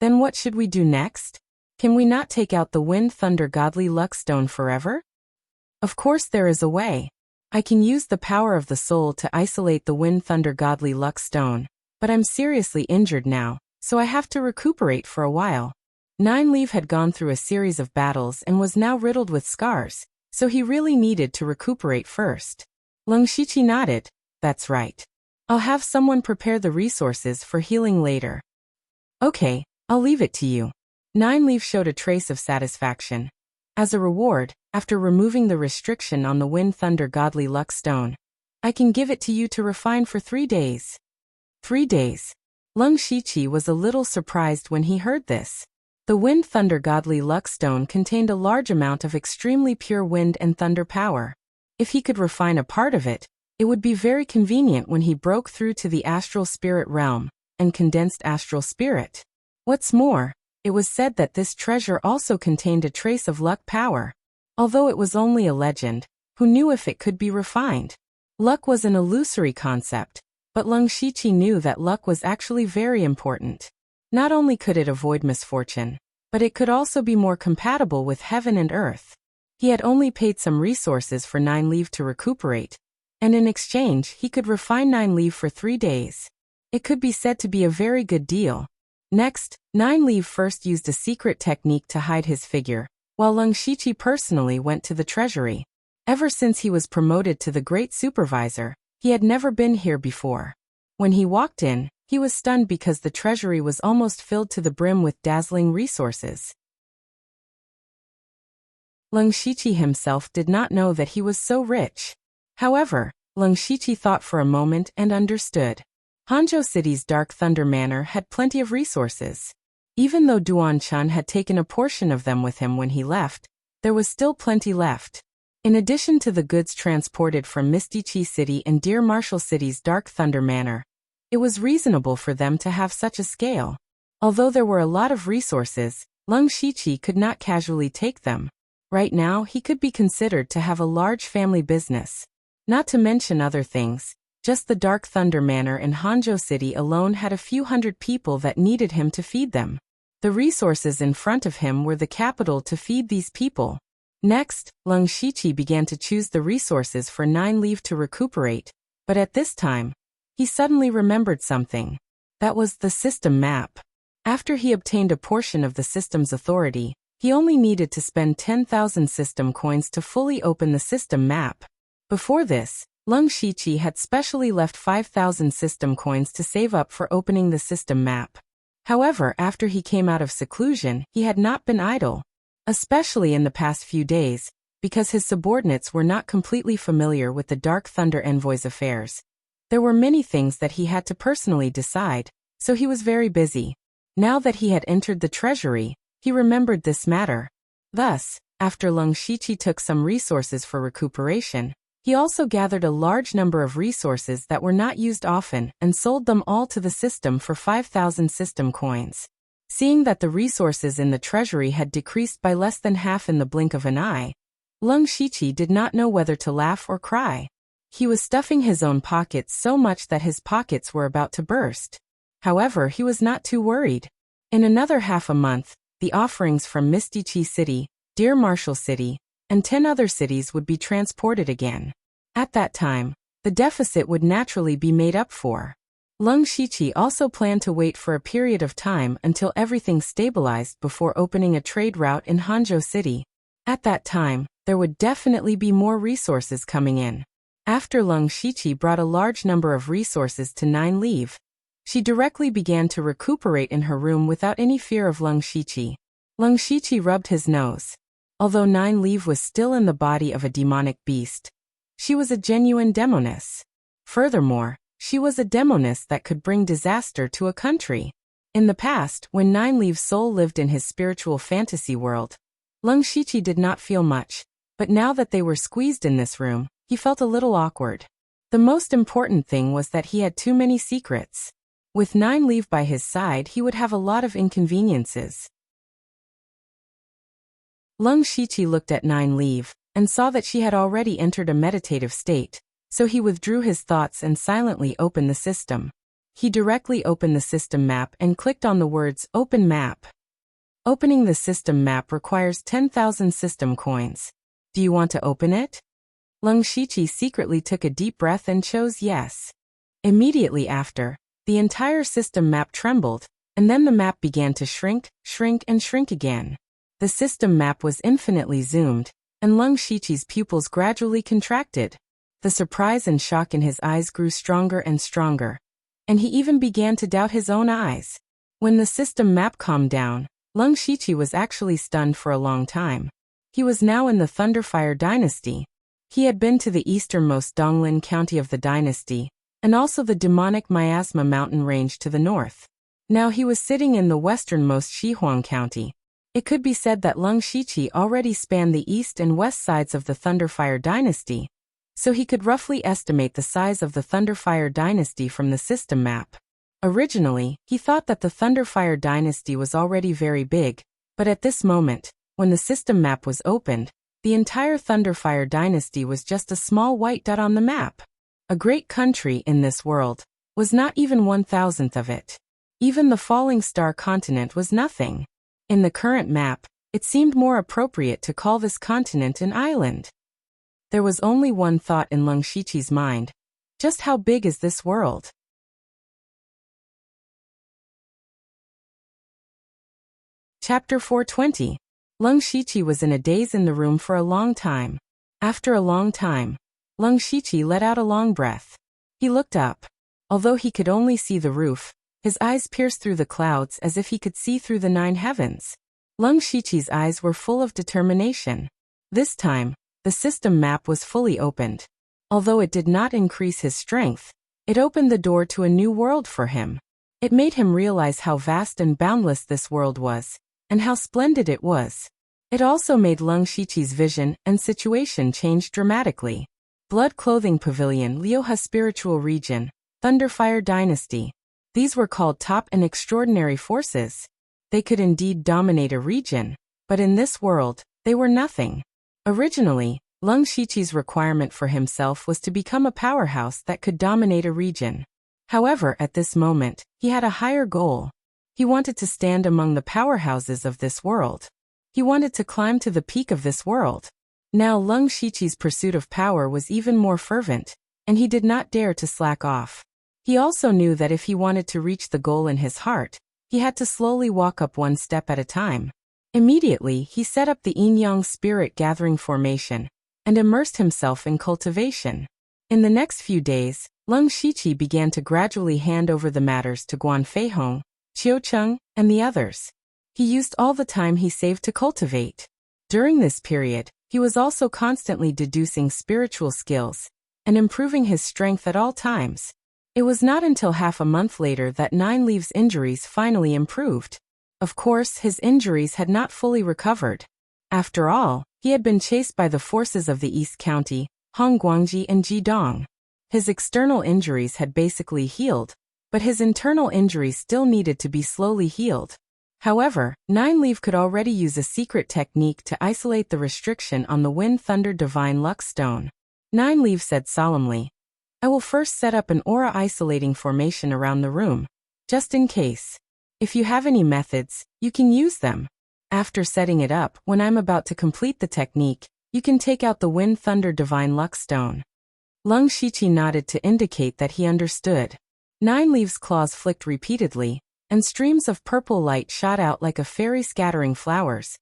"Then what should we do next? Can we not take out the Wind Thunder Godly Luck Stone forever?" "Of course there is a way. I can use the power of the soul to isolate the Wind Thunder Godly Luck Stone, but I'm seriously injured now, so I have to recuperate for a while." Nine Leaf had gone through a series of battles and was now riddled with scars, so he really needed to recuperate first. Leng Shiqi nodded. "That's right. I'll have someone prepare the resources for healing later." "Okay, I'll leave it to you." Nine Leaf showed a trace of satisfaction. As a reward, after removing the restriction on the Wind Thunder Godly Luck Stone, I can give it to you to refine for 3 days. 3 days. Leng Shiqi was a little surprised when he heard this. The Wind Thunder Godly Luck Stone contained a large amount of extremely pure wind and thunder power. If he could refine a part of it, it would be very convenient when he broke through to the astral spirit realm and condensed astral spirit. What's more, it was said that this treasure also contained a trace of luck power. Although it was only a legend, who knew if it could be refined? Luck was an illusory concept, but Leng Shiqi knew that luck was actually very important. Not only could it avoid misfortune, but it could also be more compatible with heaven and earth. He had only paid some resources for Nine Leaf to recuperate, and in exchange he could refine Nine Leaf for 3 days. It could be said to be a very good deal. Next, Nine Leaf first used a secret technique to hide his figure, while Leng Shiqi personally went to the treasury. Ever since he was promoted to the great supervisor, he had never been here before. When he walked in, he was stunned because the treasury was almost filled to the brim with dazzling resources. Leng Shiqi himself did not know that he was so rich. However, Leng Shiqi thought for a moment and understood. Hanzhou City's Dark Thunder Manor had plenty of resources. Even though Duan Chun had taken a portion of them with him when he left, there was still plenty left. In addition to the goods transported from Misty Chi City and Deer Marshall City's Dark Thunder Manor, it was reasonable for them to have such a scale. Although there were a lot of resources, Leng Shiqi could not casually take them. Right now, he could be considered to have a large family business. Not to mention other things, just the Dark Thunder Manor in Hanzhou City alone had a few hundred people that needed him to feed them. The resources in front of him were the capital to feed these people. Next, Leng Shiqi began to choose the resources for Nine Leaf to recuperate, but at this time, he suddenly remembered something. That was the system map. After he obtained a portion of the system's authority, he only needed to spend 10,000 system coins to fully open the system map. Before this, Leng Shiqi had specially left 5,000 system coins to save up for opening the system map. However, after he came out of seclusion, he had not been idle. Especially in the past few days, because his subordinates were not completely familiar with the Dark Thunder Envoy's affairs. There were many things that he had to personally decide, so he was very busy. Now that he had entered the treasury, he remembered this matter. Thus, after Leng Shiqi took some resources for recuperation, he also gathered a large number of resources that were not used often and sold them all to the system for 5,000 system coins. Seeing that the resources in the treasury had decreased by less than half in the blink of an eye, Leng Shiqi did not know whether to laugh or cry. He was stuffing his own pockets so much that his pockets were about to burst. However, he was not too worried. In another half a month, the offerings from Misty Chi City, Deer Marshall City, and 10 other cities would be transported again. At that time, the deficit would naturally be made up for. Leng Shiqi also planned to wait for a period of time until everything stabilized before opening a trade route in Hanzhou City. At that time, there would definitely be more resources coming in. After Leng Shiqi brought a large number of resources to Nine Leaf, she directly began to recuperate in her room without any fear of Leng Shiqi. Leng Shiqi rubbed his nose. Although Nine Leaf was still in the body of a demonic beast, she was a genuine demoness. Furthermore, she was a demoness that could bring disaster to a country. In the past, when Nine Leaf's soul lived in his spiritual fantasy world, Leng Shiqi did not feel much, but now that they were squeezed in this room, he felt a little awkward. The most important thing was that he had too many secrets. With Nine Leaf by his side, he would have a lot of inconveniences. Leng Shiqi looked at Nine Leaf and saw that she had already entered a meditative state, so he withdrew his thoughts and silently opened the system. He directly opened the system map and clicked on the words Open Map. Opening the system map requires 10,000 system coins. Do you want to open it? Leng Shiqi secretly took a deep breath and chose yes. Immediately after, the entire system map trembled, and then the map began to shrink, shrink, and shrink again. The system map was infinitely zoomed, and Leng Shiqi's pupils gradually contracted. The surprise and shock in his eyes grew stronger and stronger, and he even began to doubt his own eyes. When the system map calmed down, Leng Shiqi was actually stunned for a long time. He was now in the Thunderfire dynasty. He had been to the easternmost Donglin county of the dynasty, and also the demonic Miasma mountain range to the north. Now he was sitting in the westernmost Shihuang county. It could be said that Leng Shiqi already spanned the east and west sides of the Thunderfire dynasty, so he could roughly estimate the size of the Thunderfire dynasty from the system map. Originally, he thought that the Thunderfire dynasty was already very big, but at this moment, when the system map was opened, the entire Thunderfire dynasty was just a small white dot on the map. A great country in this world was not even 1,000th of it. Even the Falling Star continent was nothing. In the current map, it seemed more appropriate to call this continent an island. There was only one thought in Leng Shiqi's mind. Just how big is this world? Chapter 420. Lung Shiqi was in a daze in the room for a long time. After a long time, Lung Shiqi let out a long breath. He looked up. Although he could only see the roof, his eyes pierced through the clouds as if he could see through the 9 heavens. Lung Shiqi's eyes were full of determination. This time, the system map was fully opened. Although it did not increase his strength, it opened the door to a new world for him. It made him realize how vast and boundless this world was, and how splendid it was. It also made Lung Shiqi's vision and situation change dramatically. Blood Clothing Pavilion, Lioha Spiritual Region, Thunderfire Dynasty. These were called top and extraordinary forces. They could indeed dominate a region, but in this world, they were nothing. Originally, Lung Shiqi's requirement for himself was to become a powerhouse that could dominate a region. However, at this moment, he had a higher goal. He wanted to stand among the powerhouses of this world. He wanted to climb to the peak of this world. Now Lung Shiqi's pursuit of power was even more fervent, and he did not dare to slack off. He also knew that if he wanted to reach the goal in his heart, he had to slowly walk up one step at a time. Immediately, he set up the Yin-Yang Spirit Gathering Formation, and immersed himself in cultivation. In the next few days, Lung Shiqi began to gradually hand over the matters to Guan Feihong, Qiu Cheng, and the others. He used all the time he saved to cultivate. During this period, he was also constantly deducing spiritual skills and improving his strength at all times. It was not until half a month later that Nine Leaves' injuries finally improved. Of course, his injuries had not fully recovered. After all, he had been chased by the forces of the East County, Hongguangji and Jidong. His external injuries had basically healed, but his internal injuries still needed to be slowly healed. However, Nine Leaf could already use a secret technique to isolate the restriction on the Wind Thunder Divine Luck Stone. Nine Leaf said solemnly, "I will first set up an aura isolating formation around the room, just in case. If you have any methods, you can use them. After setting it up, when I'm about to complete the technique, you can take out the Wind Thunder Divine Luck Stone." Lung Shiqi nodded to indicate that he understood. Nine Leaves' claws flicked repeatedly, and streams of purple light shot out like a fairy scattering flowers,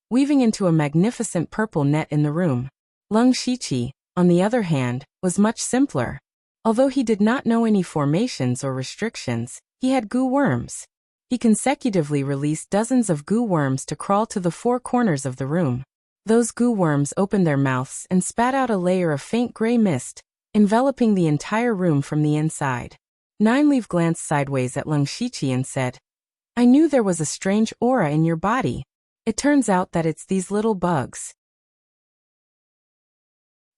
weaving into a magnificent purple net in the room. Lung Shiqi, on the other hand, was much simpler. Although he did not know any formations or restrictions, he had goo worms. He consecutively released dozens of goo worms to crawl to the 4 corners of the room. Those goo worms opened their mouths and spat out a layer of faint gray mist, enveloping the entire room from the inside. Nine Leaf glanced sideways at Lung Shiqi and said, "I knew there was a strange aura in your body. It turns out that it's these little bugs.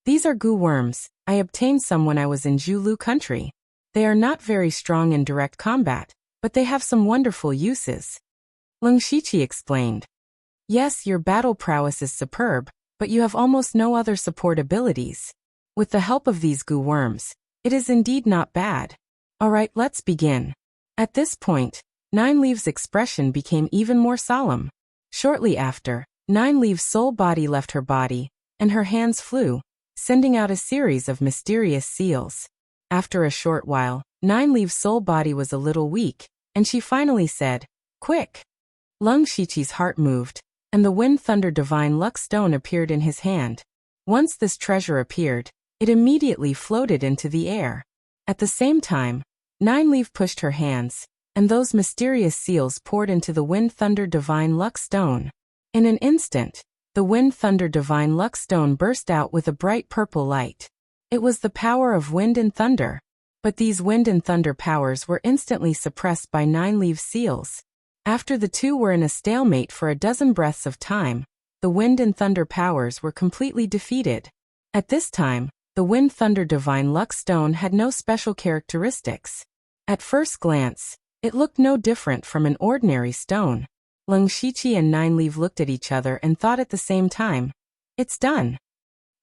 These are goo worms. I obtained some when I was in Zhulu country. They are not very strong in direct combat, but they have some wonderful uses." Lung Shiqi explained. "Yes, your battle prowess is superb, but you have almost no other support abilities. With the help of these goo worms, it is indeed not bad. Alright, let's begin." At this point, Nine Leaves' expression became even more solemn. Shortly after, Nine Leaves' soul body left her body, and her hands flew, sending out a series of mysterious seals. After a short while, Nine Leaves' soul body was a little weak, and she finally said, "Quick!" Lung Shiqi's heart moved, and the Wind Thunder Divine Luck Stone appeared in his hand. Once this treasure appeared, it immediately floated into the air. At the same time, Nine Leaf pushed her hands, and those mysterious seals poured into the Wind Thunder Divine Luck Stone. In an instant, the Wind Thunder Divine Luck Stone burst out with a bright purple light. It was the power of wind and thunder. But these wind and thunder powers were instantly suppressed by Nine Leaves' seals. After the two were in a stalemate for a dozen breaths of time, the wind and thunder powers were completely defeated. At this time, the Wind Thunder Divine Luck Stone had no special characteristics. At first glance, it looked no different from an ordinary stone. Lung Shiqi and Nine Leaf looked at each other and thought at the same time, "It's done.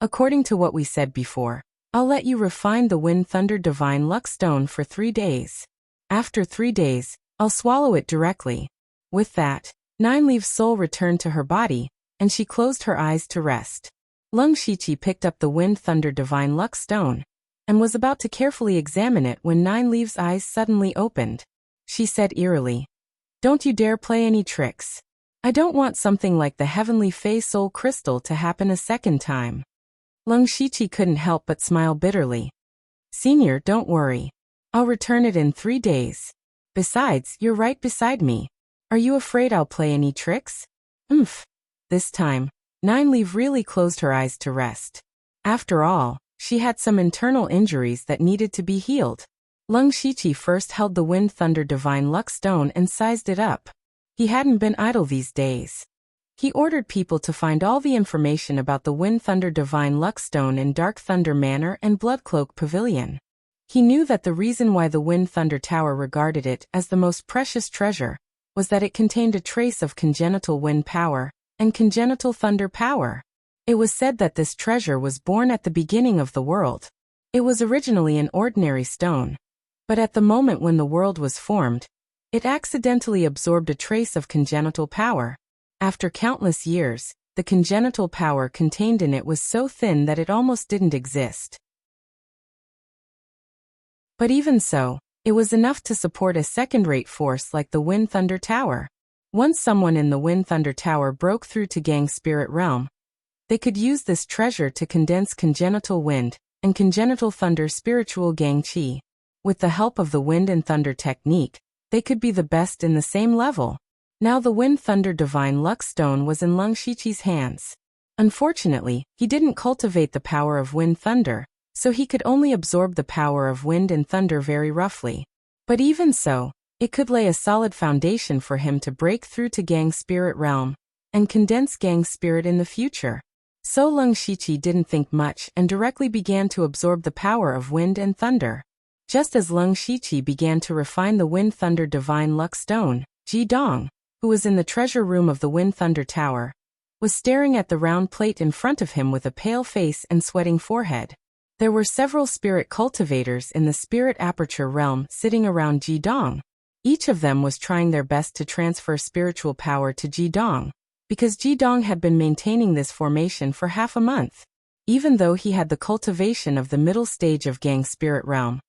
According to what we said before, I'll let you refine the Wind Thunder Divine Luck Stone for 3 days. After 3 days, I'll swallow it directly." With that, Nine Leaves' soul returned to her body, and she closed her eyes to rest. Lung Shiqi picked up the Wind Thunder Divine Luck Stone, and was about to carefully examine it when Nine Leaves' eyes suddenly opened. She said eerily, "Don't you dare play any tricks. I don't want something like the heavenly Fey Soul Crystal to happen a second time. Leng Shiqi couldn't help but smile bitterly. Senior, don't worry. I'll return it in 3 days. Besides, you're right beside me. Are you afraid I'll play any tricks? This time, Nineleaf really closed her eyes to rest. After all, she had some internal injuries that needed to be healed. Leng Shiqi first held the Wind Thunder Divine Luck Stone and sized it up. He hadn't been idle these days. He ordered people to find all the information about the Wind Thunder Divine Luck Stone in Dark Thunder Manor and Bloodcloak Pavilion. He knew that the reason why the Wind Thunder Tower regarded it as the most precious treasure was that it contained a trace of congenital wind power and congenital thunder power. It was said that this treasure was born at the beginning of the world. It was originally an ordinary stone, but at the moment when the world was formed, it accidentally absorbed a trace of congenital power. After countless years, the congenital power contained in it was so thin that it almost didn't exist. But even so, it was enough to support a second-rate force like the Wind Thunder Tower. Once someone in the Wind Thunder Tower broke through to Gang Spirit Realm, they could use this treasure to condense congenital wind and congenital thunder spiritual Gang Qi. With the help of the Wind and Thunder technique, they could be the best in the same level. Now the Wind Thunder Divine Luck Stone was in Leng Shiqi's hands. Unfortunately, he didn't cultivate the power of Wind Thunder, so he could only absorb the power of wind and thunder very roughly. But even so, it could lay a solid foundation for him to break through to Gang Spirit Realm and condense Gang Spirit in the future. So Leng Shiqi didn't think much and directly began to absorb the power of wind and thunder. Just as Leng Shiqi began to refine the Wind Thunder Divine Luck Stone, Ji Dong, who was in the treasure room of the Wind Thunder Tower, was staring at the round plate in front of him with a pale face and sweating forehead. There were several spirit cultivators in the Spirit Aperture realm sitting around Ji Dong. Each of them was trying their best to transfer spiritual power to Ji Dong, because Ji Dong had been maintaining this formation for half a month. Even though he had the cultivation of the middle stage of Gang Spirit Realm,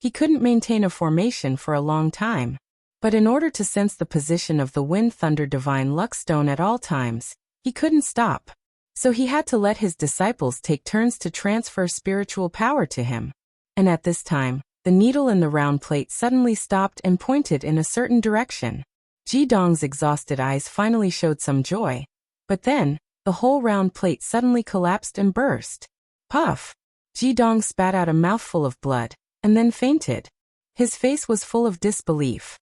he couldn't maintain a formation for a long time. But in order to sense the position of the Wind Thunder Divine Luck Stone at all times, he couldn't stop. So he had to let his disciples take turns to transfer spiritual power to him. And at this time, the needle in the round plate suddenly stopped and pointed in a certain direction. Ji Dong's exhausted eyes finally showed some joy. But then, the whole round plate suddenly collapsed and burst. Puff! Ji Dong spat out a mouthful of blood, and then fainted. His face was full of disbelief.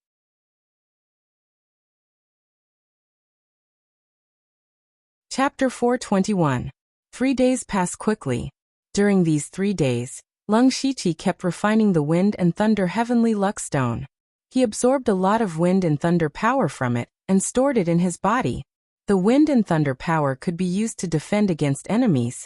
Chapter 421. 3 days passed quickly. During these 3 days, Leng Shiqi kept refining the Wind and Thunder Heavenly Luck Stone. He absorbed a lot of wind and thunder power from it and stored it in his body. The wind and thunder power could be used to defend against enemies,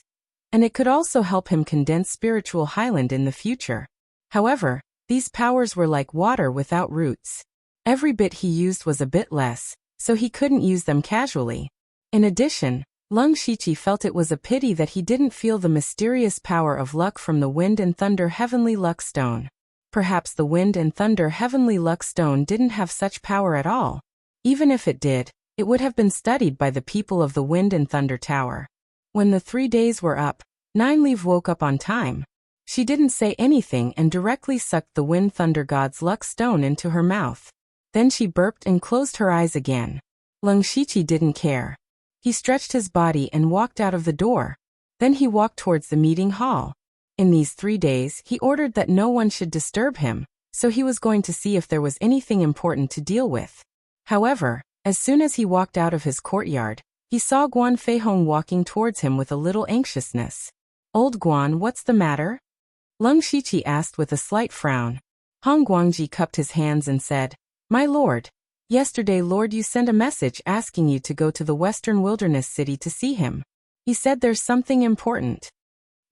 and it could also help him condense spiritual highland in the future. However, these powers were like water without roots. Every bit he used was a bit less, so he couldn't use them casually. In addition, Leng Shiqi felt it was a pity that he didn't feel the mysterious power of luck from the Wind and Thunder Heavenly Luck Stone. Perhaps the Wind and Thunder Heavenly Luck Stone didn't have such power at all. Even if it did, it would have been studied by the people of the Wind and Thunder Tower. When the 3 days were up, Nineleaf woke up on time. She didn't say anything and directly sucked the Wind Thunder God's Luck Stone into her mouth. Then she burped and closed her eyes again. Leng Shiqi didn't care. He stretched his body and walked out of the door. Then he walked towards the meeting hall. In these 3 days, he ordered that no one should disturb him, so he was going to see if there was anything important to deal with. However, as soon as he walked out of his courtyard, he saw Guan Feihong walking towards him with a little anxiousness. "Old Guan, what's the matter?" Leng Shiqi asked with a slight frown. Hong Guangji cupped his hands and said, "My lord, yesterday Lord Yu sent a message asking you to go to the Western Wilderness City to see him. He said there's something important."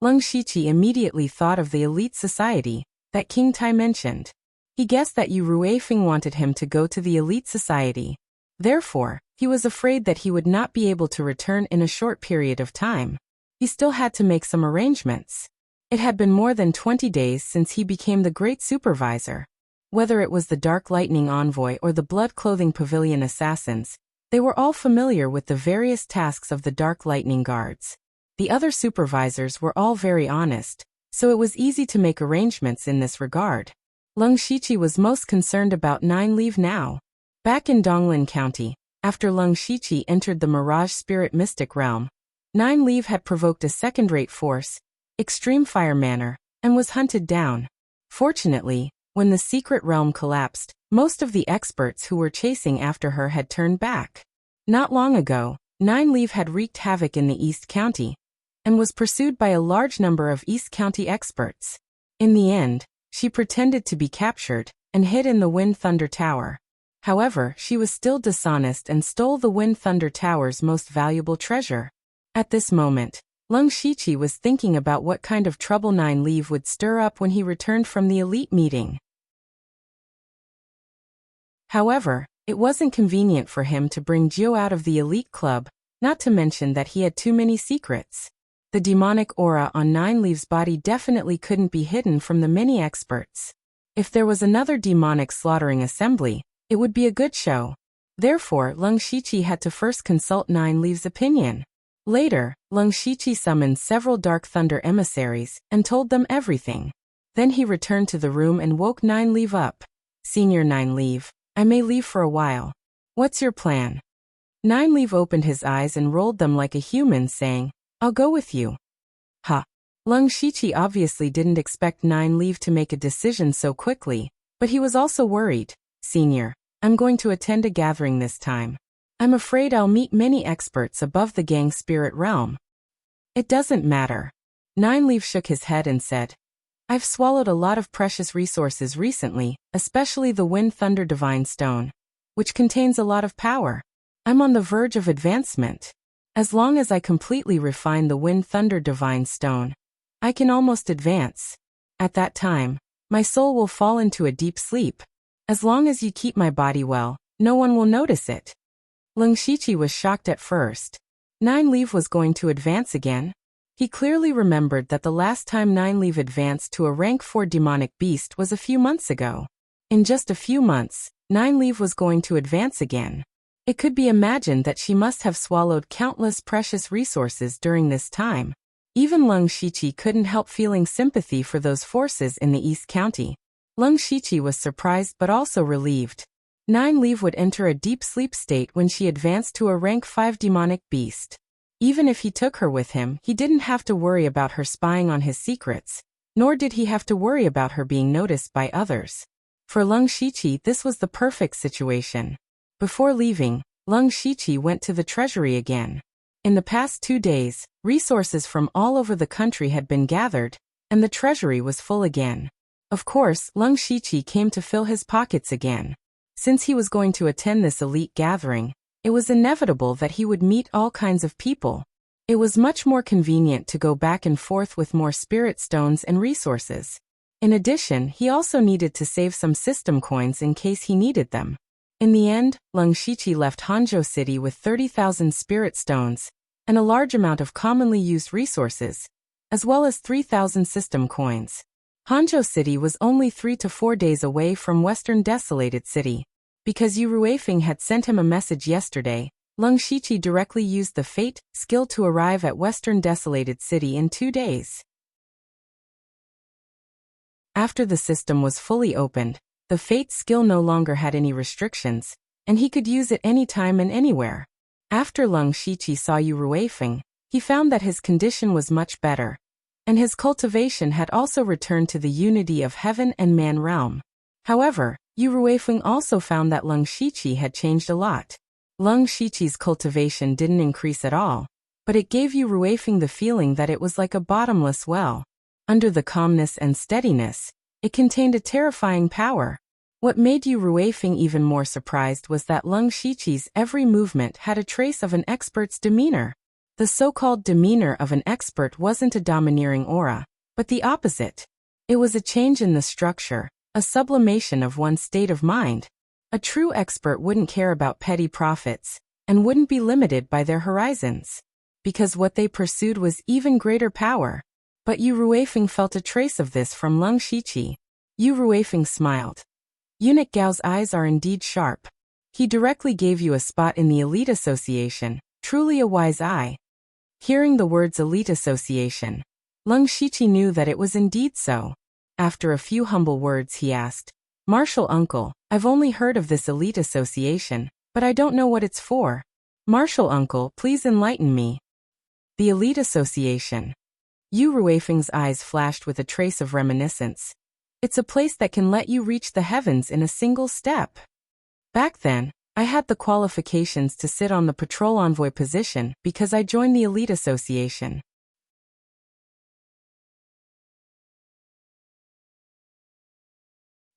Leng Shiqi immediately thought of the elite society that King Tai mentioned. He guessed that Yu Ruifeng wanted him to go to the elite society. Therefore, he was afraid that he would not be able to return in a short period of time. He still had to make some arrangements. It had been more than 20 days since he became the great supervisor. Whether it was the Dark Lightning Envoy or the Blood Clothing Pavilion assassins, They were all familiar with the various tasks of the Dark Lightning Guards. The other supervisors were all very honest, so it was easy to make arrangements in this regard. Lung Shiqi was most concerned about Nine Leaf now. Back in Donglin County, after Lung Shiqi entered the Mirage Spirit Mystic Realm, Nine Leaf had provoked a second-rate force, Extreme Fire Manor, and was hunted down. Fortunately, when the secret realm collapsed, most of the experts who were chasing after her had turned back. Not long ago, Nine Leaf had wreaked havoc in the East County, and was pursued by a large number of East County experts. In the end, she pretended to be captured, and hid in the Wind Thunder Tower. However, she was still dishonest and stole the Wind Thunder Tower's most valuable treasure. At this moment, Lung Shiqi was thinking about what kind of trouble Nine Leaf would stir up when he returned from the elite meeting. However, it wasn't convenient for him to bring Jiu out of the elite club, not to mention that he had too many secrets. The demonic aura on Nine Leaf's body definitely couldn't be hidden from the many experts. If there was another demonic slaughtering assembly, it would be a good show. Therefore, Lung Shiqi had to first consult Nine Leaf's opinion. Later, Lung Shiqi summoned several Dark Thunder emissaries and told them everything. Then he returned to the room and woke Nine Leaf up. "Senior Nine Leaf, I may leave for a while. What's your plan?" Nine Leaf opened his eyes and rolled them like a human, saying, "I'll go with you." Ha! Lung Shiqi obviously didn't expect Nine Leaf to make a decision so quickly, but he was also worried. "Senior, I'm going to attend a gathering this time. I'm afraid I'll meet many experts above the gang spirit realm." "It doesn't matter." Nine Leaf shook his head and said, "I've swallowed a lot of precious resources recently, especially the Wind Thunder Divine Stone, which contains a lot of power. I'm on the verge of advancement. As long as I completely refine the Wind Thunder Divine Stone, I can almost advance. At that time, my soul will fall into a deep sleep. As long as you keep my body well, no one will notice it." Lung Shiqi was shocked at first. Nine Leaf was going to advance again? He clearly remembered that the last time Nine Leaf advanced to a rank 4 demonic beast was a few months ago. In just a few months, Nine Leaf was going to advance again. It could be imagined that she must have swallowed countless precious resources during this time. Even Lung Shiqi couldn't help feeling sympathy for those forces in the East County. Lung Shiqi was surprised but also relieved. Nine Leaf would enter a deep sleep state when she advanced to a rank 5 demonic beast. Even if he took her with him, he didn't have to worry about her spying on his secrets, nor did he have to worry about her being noticed by others. For Lung Shiqi, this was the perfect situation. Before leaving, Lung Shiqi went to the treasury again. In the past 2 days, resources from all over the country had been gathered, and the treasury was full again. Of course, Lung Shiqi came to fill his pockets again. Since he was going to attend this elite gathering, it was inevitable that he would meet all kinds of people. It was much more convenient to go back and forth with more spirit stones and resources. In addition, he also needed to save some system coins in case he needed them. In the end, Lung Shiqi left Hanzhou City with 30,000 spirit stones, and a large amount of commonly used resources, as well as 3,000 system coins. Hanzhou City was only 3 to 4 days away from Western Desolated City. Because Yu Ruifeng had sent him a message yesterday, Lung Shiqi directly used the Fate skill to arrive at Western Desolated City in 2 days. After the system was fully opened, the Fate skill no longer had any restrictions, and he could use it anytime and anywhere. After Lung Shiqi saw Yu Ruifeng, he found that his condition was much better, and his cultivation had also returned to the unity of heaven and man realm. However, Yu Ruifeng also found that Lung Shiqi had changed a lot. Lung Shiqi's cultivation didn't increase at all, but it gave Yu Ruifeng the feeling that it was like a bottomless well. Under the calmness and steadiness, it contained a terrifying power. What made Yu Ruifeng even more surprised was that Lung Shiqi's every movement had a trace of an expert's demeanor. The so-called demeanor of an expert wasn't a domineering aura, but the opposite. It was a change in the structure, a sublimation of one's state of mind. A true expert wouldn't care about petty profits, and wouldn't be limited by their horizons, because what they pursued was even greater power. But Yu Ruifeng felt a trace of this from Lung Shiqi. Yu Ruifeng smiled. Eunuch Gao's eyes are indeed sharp. He directly gave you a spot in the elite association, truly a wise eye. Hearing the words elite association, Leng Shiqi knew that it was indeed so. After a few humble words he asked, Martial Uncle, I've only heard of this elite association, but I don't know what it's for. Martial Uncle, please enlighten me. The elite association. Yu Ruifeng's eyes flashed with a trace of reminiscence. It's a place that can let you reach the heavens in a single step. Back then, I had the qualifications to sit on the patrol envoy position because I joined the elite association.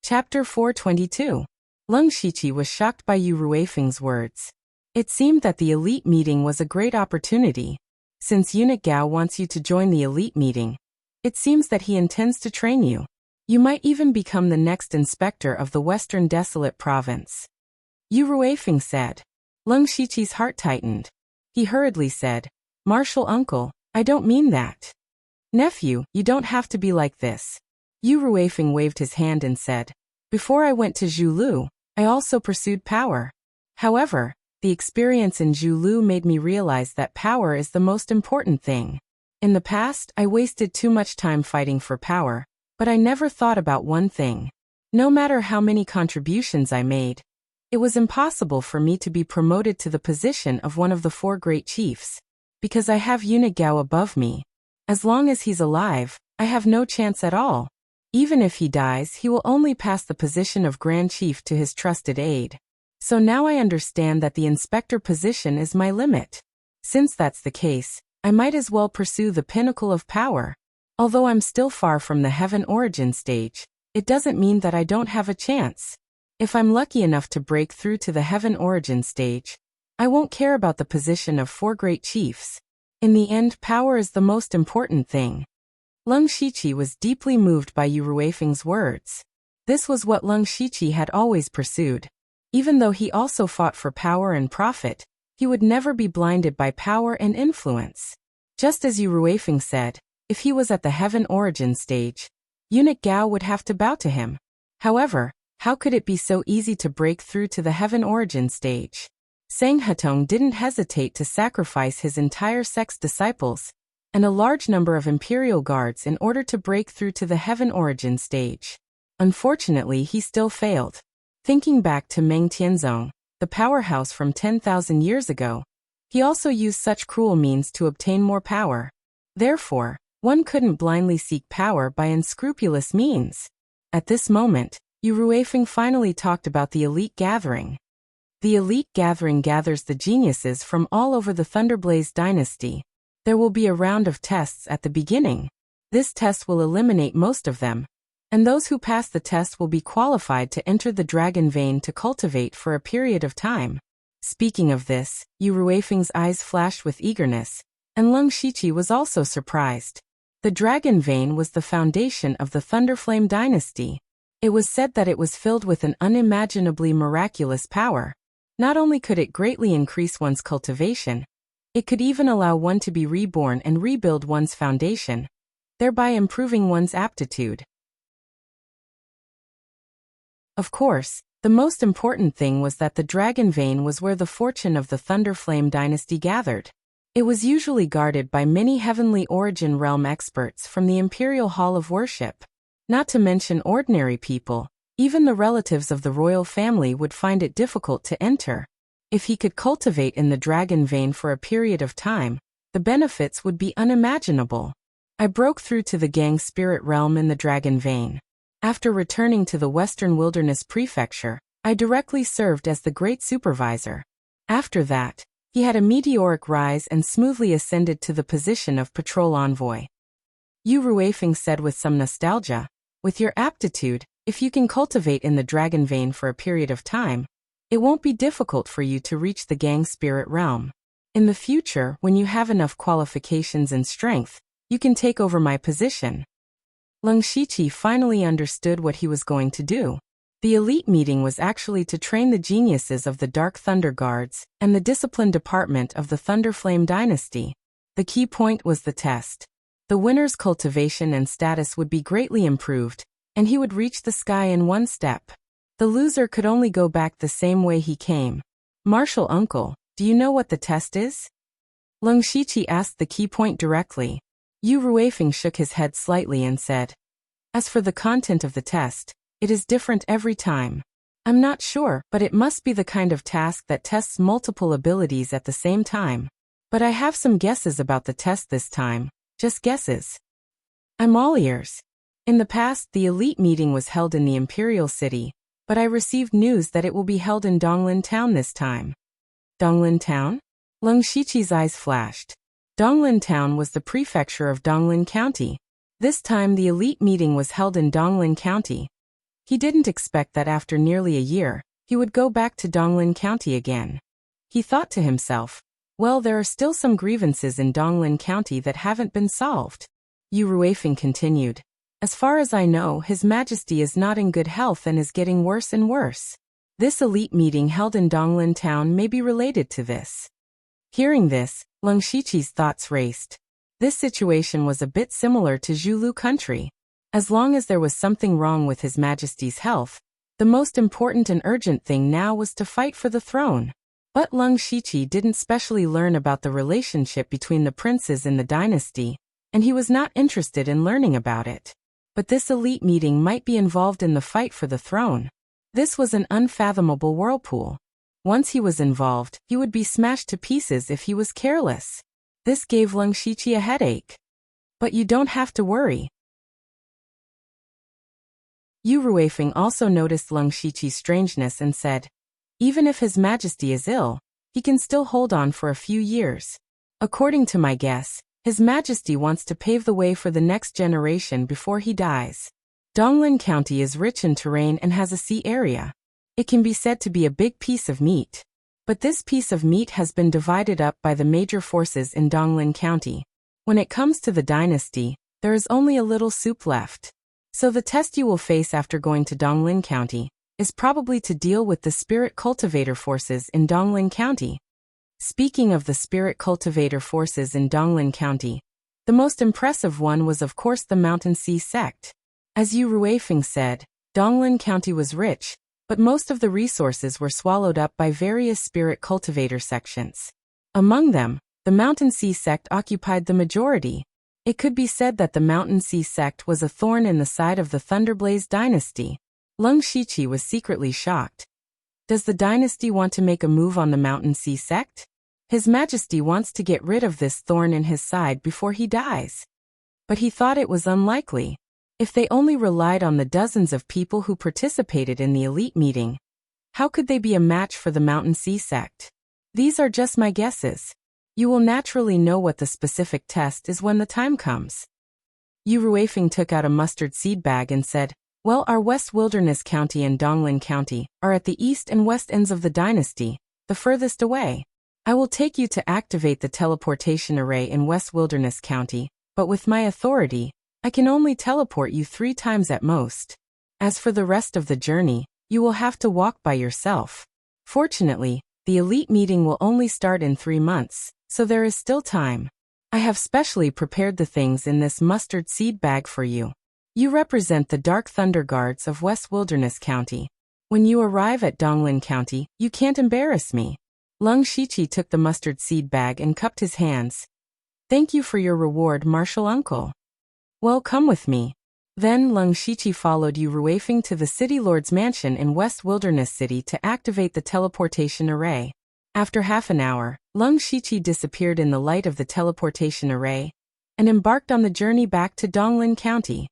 Chapter 422. Leng Shiqi was shocked by Yu Ruifeng's words. It seemed that the elite meeting was a great opportunity. Since Eunuch Gao wants you to join the elite meeting, it seems that he intends to train you. You might even become the next inspector of the Western Desolate Province. Yu Ruifeng said. Leng Shiqi's heart tightened. He hurriedly said, Martial Uncle, I don't mean that. Nephew, you don't have to be like this. Yu Ruifeng waved his hand and said, Before I went to Zhulu, I also pursued power. However, the experience in Zhulu made me realize that power is the most important thing. In the past, I wasted too much time fighting for power, but I never thought about one thing. No matter how many contributions I made, it was impossible for me to be promoted to the position of one of the 4 great chiefs. Because I have Eunuch Gao above me. As long as he's alive, I have no chance at all. Even if he dies, he will only pass the position of Grand Chief to his trusted aide. So now I understand that the inspector position is my limit. Since that's the case, I might as well pursue the pinnacle of power. Although I'm still far from the heaven origin stage, it doesn't mean that I don't have a chance. If I'm lucky enough to break through to the heaven origin stage, I won't care about the position of 4 great chiefs. In the end, power is the most important thing. Leng Shiqi was deeply moved by Yu Ruifeng's words. This was what Leng Shiqi had always pursued. Even though he also fought for power and profit, he would never be blinded by power and influence. Just as Yu Ruifeng said, if he was at the heaven origin stage, Eunuch Gao would have to bow to him. However, how could it be so easy to break through to the heaven origin stage? Sang Hetong didn't hesitate to sacrifice his entire sect's disciples and a large number of imperial guards in order to break through to the heaven origin stage. Unfortunately, he still failed. Thinking back to Meng Tianzong, the powerhouse from 10,000 years ago, he also used such cruel means to obtain more power. Therefore, one couldn't blindly seek power by unscrupulous means. At this moment, Yu Ruifeng finally talked about the elite gathering. The elite gathering gathers the geniuses from all over the Thunderblaze dynasty. There will be a round of tests at the beginning. This test will eliminate most of them, and those who pass the test will be qualified to enter the dragon vein to cultivate for a period of time. Speaking of this, Yu Ruifeng's eyes flashed with eagerness, and Leng Shiqi was also surprised. The dragon vein was the foundation of the Thunderflame dynasty. It was said that it was filled with an unimaginably miraculous power. Not only could it greatly increase one's cultivation, it could even allow one to be reborn and rebuild one's foundation, thereby improving one's aptitude. Of course, the most important thing was that the dragon vein was where the fortune of the Thunderflame dynasty gathered. It was usually guarded by many heavenly origin realm experts from the Imperial Hall of Worship. Not to mention ordinary people, even the relatives of the royal family would find it difficult to enter. If he could cultivate in the dragon vein for a period of time, the benefits would be unimaginable. I broke through to the gang spirit realm in the dragon vein. After returning to the Western Wilderness Prefecture, I directly served as the Great Supervisor. After that, he had a meteoric rise and smoothly ascended to the position of Patrol Envoy. Yu Ruifeng said with some nostalgia, with your aptitude, if you can cultivate in the dragon vein for a period of time, it won't be difficult for you to reach the gang spirit realm. In the future, when you have enough qualifications and strength, you can take over my position. Leng Shiqi finally understood what he was going to do. The elite meeting was actually to train the geniuses of the Dark Thunder Guards and the discipline department of the Thunderflame dynasty. The key point was the test. The winner's cultivation and status would be greatly improved, and he would reach the sky in one step. The loser could only go back the same way he came. Martial uncle, do you know what the test is? Leng Shiqi asked the key point directly. Yu Ruifeng shook his head slightly and said, as for the content of the test, it is different every time. I'm not sure, but it must be the kind of task that tests multiple abilities at the same time. But I have some guesses about the test this time. Just guesses. I'm all ears. In the past, the elite meeting was held in the Imperial City, but I received news that it will be held in Donglin Town this time. Donglin Town? Leng Shiqi's eyes flashed. Donglin Town was the prefecture of Donglin County. This time the elite meeting was held in Donglin County. He didn't expect that after nearly a year, he would go back to Donglin County again. He thought to himself, well, there are still some grievances in Donglin County that haven't been solved. Yu Ruifeng continued. As far as I know, His Majesty is not in good health and is getting worse and worse. This elite meeting held in Donglin Town may be related to this. Hearing this, Leng Shiqi's thoughts raced. This situation was a bit similar to Zhulu country. As long as there was something wrong with His Majesty's health, the most important and urgent thing now was to fight for the throne. But Leng Shiqi didn't specially learn about the relationship between the princes in the dynasty, and he was not interested in learning about it. But this elite meeting might be involved in the fight for the throne. This was an unfathomable whirlpool. Once he was involved, he would be smashed to pieces if he was careless. This gave Leng Shiqi a headache. But you don't have to worry. Yu Ruifeng also noticed Leng Shiqi's strangeness and said, even if His Majesty is ill, he can still hold on for a few years. According to my guess, His Majesty wants to pave the way for the next generation before he dies. Donglin County is rich in terrain and has a sea area. It can be said to be a big piece of meat. But this piece of meat has been divided up by the major forces in Donglin County. When it comes to the dynasty, there is only a little soup left. So the test you will face after going to Donglin County is probably to deal with the spirit cultivator forces in Donglin County. Speaking of the spirit cultivator forces in Donglin County, the most impressive one was of course the Mountain Sea sect. As Yu Ruifeng said, Donglin County was rich, but most of the resources were swallowed up by various spirit cultivator sections. Among them, the Mountain Sea sect occupied the majority. It could be said that the Mountain Sea sect was a thorn in the side of the Thunderblaze dynasty. Leng Shiqi was secretly shocked. Does the dynasty want to make a move on the Mountain Sea sect? His Majesty wants to get rid of this thorn in his side before he dies. But he thought it was unlikely. If they only relied on the dozens of people who participated in the elite meeting, how could they be a match for the Mountain Sea sect? These are just my guesses. You will naturally know what the specific test is when the time comes. Yu Ruifeng took out a mustard seed bag and said, well, our West Wilderness County and Donglin County are at the east and west ends of the dynasty, the furthest away. I will take you to activate the teleportation array in West Wilderness County, but with my authority, I can only teleport you 3 times at most. As for the rest of the journey, you will have to walk by yourself. Fortunately, the elite meeting will only start in 3 months, so there is still time. I have specially prepared the things in this mustard seed bag for you. You represent the Dark Thunder Guards of West Wilderness County. When you arrive at Donglin County, you can't embarrass me. Leng Shiqi took the mustard seed bag and cupped his hands. Thank you for your reward, Martial Uncle. Well, come with me. Then Leng Shiqi followed Yu Ruifeng to the City Lord's mansion in West Wilderness City to activate the teleportation array. After half an hour, Leng Shiqi disappeared in the light of the teleportation array and embarked on the journey back to Donglin County.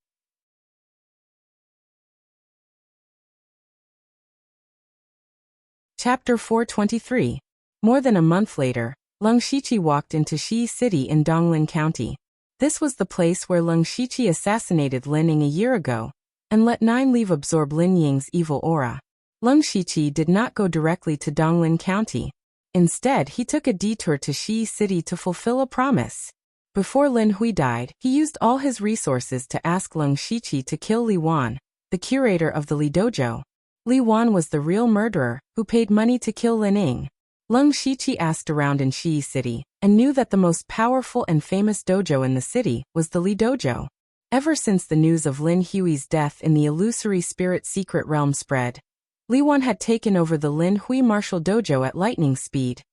Chapter 423. More than a month later, Leng Shiqi walked into Shi City in Donglin County. This was the place where Leng Shiqi assassinated Lin Ying a year ago, and let 9 Leave absorb Lin Ying's evil aura. Leng Shiqi did not go directly to Donglin County. Instead, he took a detour to Shi City to fulfill a promise. Before Lin Hui died, he used all his resources to ask Leng Shiqi to kill Li Wan, the curator of the Li Dojo. Li Wan was the real murderer, who paid money to kill Lin Ying. Leng Shiqi asked around in Shi City, and knew that the most powerful and famous dojo in the city was the Li Dojo. Ever since the news of Lin Hui's death in the illusory spirit secret realm spread, Li Yuan had taken over the Lin Hui martial dojo at lightning speed,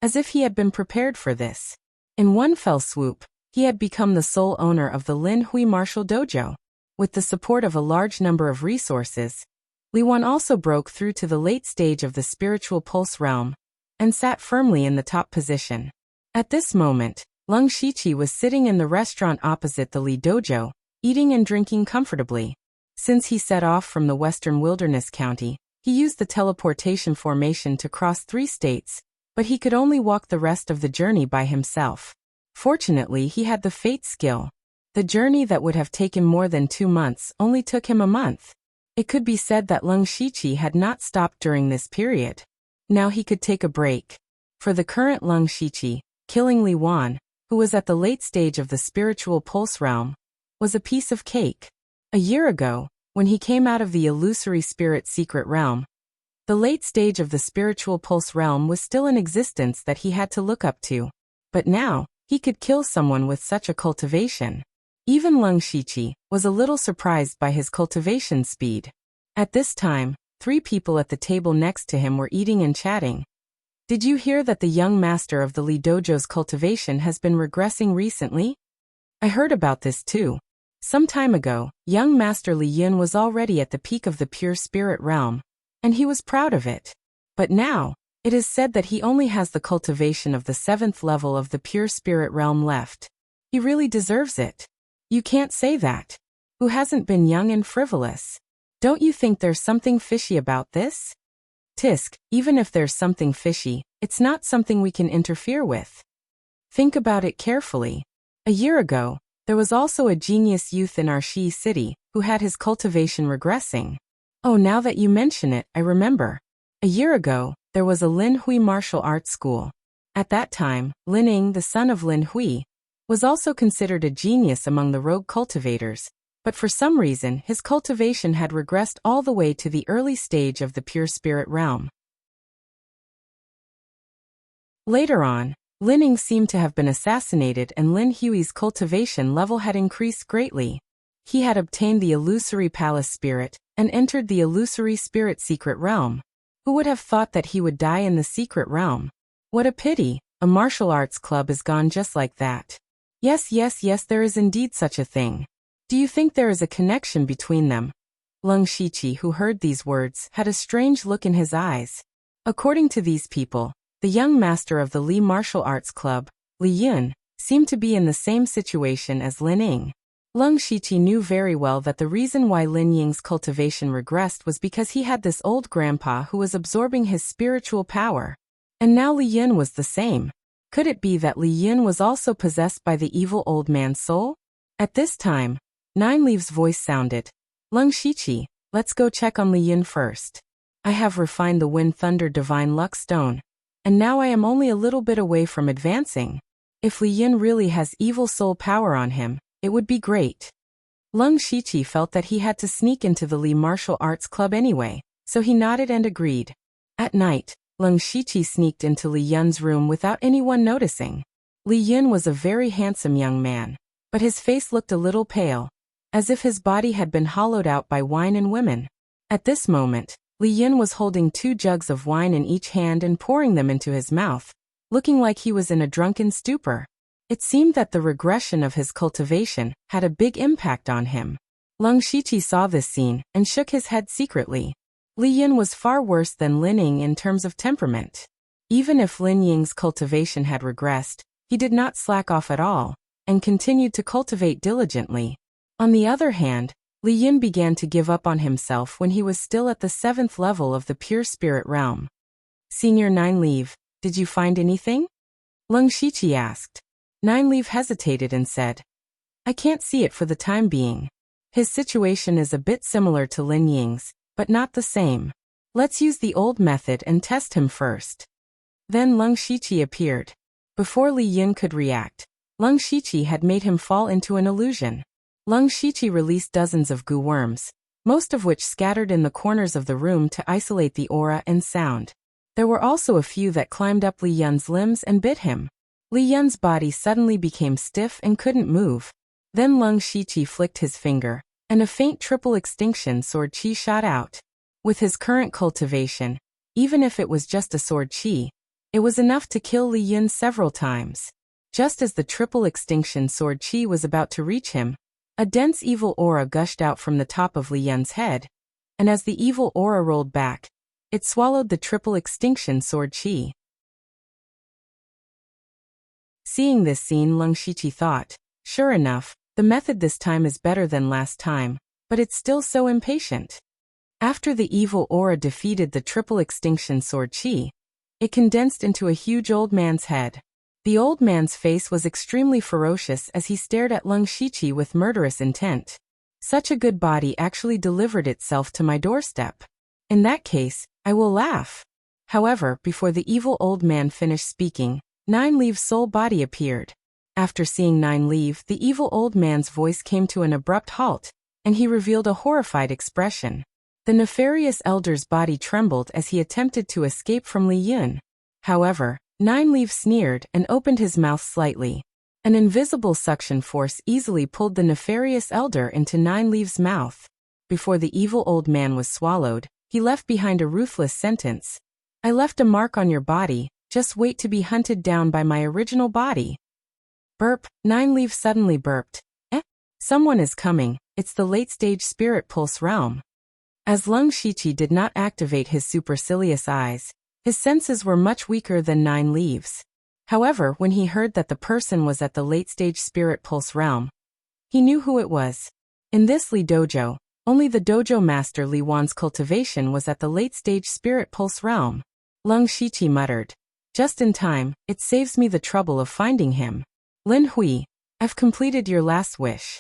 as if he had been prepared for this. In one fell swoop, he had become the sole owner of the Lin Hui martial dojo. With the support of a large number of resources, Li Yuan also broke through to the late stage of the spiritual pulse realm and sat firmly in the top position. At this moment, Lung Shiqi was sitting in the restaurant opposite the Li dojo, eating and drinking comfortably. Since he set off from the Western Wilderness County, he used the teleportation formation to cross 3 states, but he could only walk the rest of the journey by himself. Fortunately, he had the fate skill. The journey that would have taken more than 2 months only took him a month. It could be said that Lung Shiqi had not stopped during this period. Now he could take a break. For the current Lung Shiqi, killing Li Yuan, who was at the late stage of the spiritual pulse realm, was a piece of cake. A year ago, when he came out of the illusory spirit secret realm, the late stage of the spiritual pulse realm was still in existence that he had to look up to. But now, he could kill someone with such a cultivation. Even Lung Shiqi was a little surprised by his cultivation speed. At this time, 3 people at the table next to him were eating and chatting. Did you hear that the young master of the Li Dojo's cultivation has been regressing recently? I heard about this too. Some time ago, young master Li Yun was already at the peak of the pure spirit realm, and he was proud of it. But now, it is said that he only has the cultivation of the 7th level of the pure spirit realm left. He really deserves it. You can't say that. Who hasn't been young and frivolous? Don't you think there's something fishy about this? Tisk, even if there's something fishy, it's not something we can interfere with. Think about it carefully. A year ago, there was also a genius youth in our Shi city who had his cultivation regressing. Oh, now that you mention it, I remember. A year ago, there was a Lin Hui martial arts school. At that time, Lin Ying, the son of Lin Hui, was also considered a genius among the rogue cultivators, but for some reason his cultivation had regressed all the way to the early stage of the pure spirit realm. Later on, Lin Ying seemed to have been assassinated and Lin Hui's cultivation level had increased greatly. He had obtained the illusory palace spirit and entered the illusory spirit secret realm. Who would have thought that he would die in the secret realm? What a pity, a martial arts club is gone just like that. Yes, there is indeed such a thing. Do you think there is a connection between them? Lung Shiqi, who heard these words, had a strange look in his eyes. According to these people, the young master of the Li Martial Arts Club, Li Yun, seemed to be in the same situation as Lin Ying. Lung Shiqi knew very well that the reason why Lin Ying's cultivation regressed was because he had this old grandpa who was absorbing his spiritual power. And now Li Yun was the same. Could it be that Li Yun was also possessed by the evil old man's soul? At this time, Nine Leaves' voice sounded. Lung Shiqi, let's go check on Li Yun first. I have refined the Wind Thunder Divine Luck Stone, and now I am only a little bit away from advancing. If Li Yun really has evil soul power on him, it would be great. Lung Shiqi felt that he had to sneak into the Li Martial Arts Club anyway, so he nodded and agreed. At night, Lung Shiqi sneaked into Li Yun's room without anyone noticing. Li Yun was a very handsome young man, but his face looked a little pale, as if his body had been hollowed out by wine and women. At this moment, Li Yun was holding 2 jugs of wine in each hand and pouring them into his mouth, looking like he was in a drunken stupor. It seemed that the regression of his cultivation had a big impact on him. Lung Shiqi saw this scene and shook his head secretly. Li Yun was far worse than Lin Ying in terms of temperament. Even if Lin Ying's cultivation had regressed, he did not slack off at all, and continued to cultivate diligently. On the other hand, Li Yun began to give up on himself when he was still at the 7th level of the pure spirit realm. Senior Nine Leaf, did you find anything? Lung Shiqi asked. Nine Leaf hesitated and said, I can't see it for the time being. His situation is a bit similar to Lin Ying's, but not the same. Let's use the old method and test him first. Then Lung Shiqi appeared. Before Li Yun could react, Lung Shiqi had made him fall into an illusion. Lung Shiqi released dozens of goo worms, most of which scattered in the corners of the room to isolate the aura and sound. There were also a few that climbed up Li Yun's limbs and bit him. Li Yun's body suddenly became stiff and couldn't move. Then Lung Shiqi flicked his finger, and a faint triple extinction sword chi shot out. With his current cultivation, even if it was just a sword chi, it was enough to kill Li Yun several times. Just as the triple extinction sword chi was about to reach him, a dense evil aura gushed out from the top of Li Yun's head, and as the evil aura rolled back, it swallowed the triple extinction sword chi. Seeing this scene, Leng Shiqi thought, sure enough, the method this time is better than last time, but it's still so impatient. After the evil aura defeated the triple extinction sword chi, it condensed into a huge old man's head. The old man's face was extremely ferocious as he stared at Leng Shiqi with murderous intent. Such a good body actually delivered itself to my doorstep. In that case, I will laugh. However, before the evil old man finished speaking, Nine Leaves' soul body appeared. After seeing Nine Leaf, the evil old man's voice came to an abrupt halt, and he revealed a horrified expression. The nefarious elder's body trembled as he attempted to escape from Li Yun. However, Nine Leaf sneered and opened his mouth slightly. An invisible suction force easily pulled the nefarious elder into Nine Leaves' mouth. Before the evil old man was swallowed, he left behind a ruthless sentence. I left a mark on your body, just wait to be hunted down by my original body. Burp, Nine Leaf suddenly burped. Someone is coming, it's the late-stage spirit pulse realm. As Leng Shiqi did not activate his supercilious eyes, his senses were much weaker than Nine Leaves. However, when he heard that the person was at the late-stage spirit pulse realm, he knew who it was. In this Li dojo, only the dojo master Li Wan's cultivation was at the late-stage spirit pulse realm. Leng Shiqi muttered, just in time, it saves me the trouble of finding him. Lin Hui, I've completed your last wish.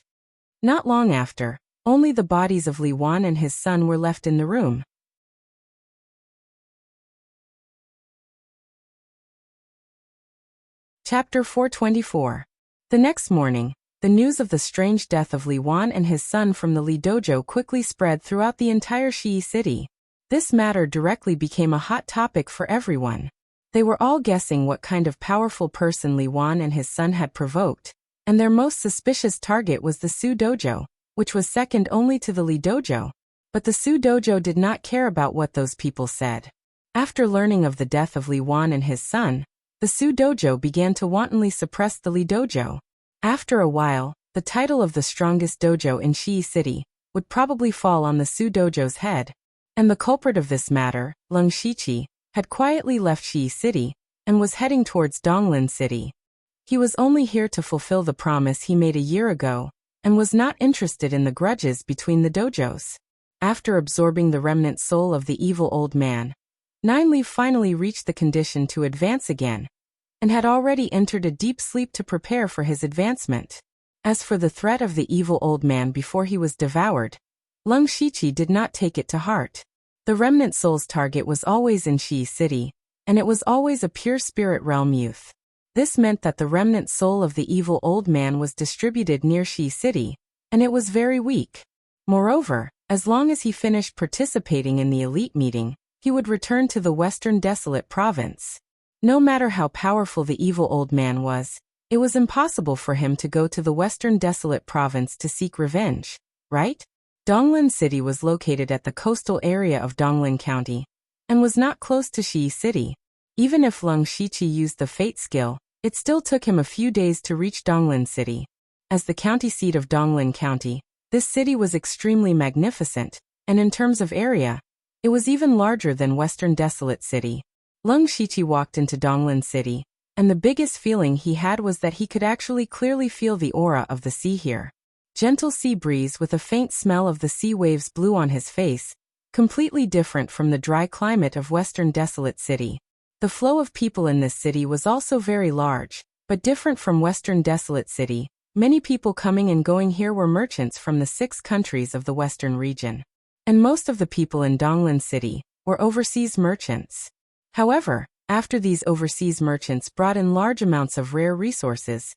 Not long after, only the bodies of Li Wan and his son were left in the room. Chapter 424. The next morning, the news of the strange death of Li Wan and his son from the Li dojo quickly spread throughout the entire Shi city. This matter directly became a hot topic for everyone. They were all guessing what kind of powerful person Li Wan and his son had provoked, and their most suspicious target was the Su dojo, which was second only to the Li dojo. But the Su dojo did not care about what those people said. After learning of the death of Li Wan and his son, the Su dojo began to wantonly suppress the Li dojo. After a while, the title of the strongest dojo in Shi City would probably fall on the Su dojo's head. And the culprit of this matter, Leng Shiqi, had quietly left Shi City and was heading towards Donglin City. He was only here to fulfill the promise he made a year ago, and was not interested in the grudges between the dojos. After absorbing the remnant soul of the evil old man, Nine Leaf finally reached the condition to advance again, and had already entered a deep sleep to prepare for his advancement. As for the threat of the evil old man before he was devoured, Leng Shiqi did not take it to heart. The remnant soul's target was always in Shi City, and it was always a pure spirit realm youth. This meant that the remnant soul of the evil old man was distributed near Shi City, and it was very weak. Moreover, as long as he finished participating in the elite meeting, he would return to the Western Desolate Province. No matter how powerful the evil old man was, it was impossible for him to go to the Western Desolate Province to seek revenge, right? Donglin City was located at the coastal area of Donglin County, and was not close to Shi City. Even if Leng Shiqi used the fate skill, it still took him a few days to reach Donglin City. As the county seat of Donglin County, this city was extremely magnificent, and in terms of area, it was even larger than Western Desolate City. Leng Shiqi walked into Donglin City, and the biggest feeling he had was that he could actually clearly feel the aura of the sea here. Gentle sea breeze with a faint smell of the sea waves blew on his face, completely different from the dry climate of Western Desolate City. The flow of people in this city was also very large, but different from Western Desolate City. Many people coming and going here were merchants from the 6 countries of the Western region. And most of the people in Donglin City were overseas merchants. However, after these overseas merchants brought in large amounts of rare resources,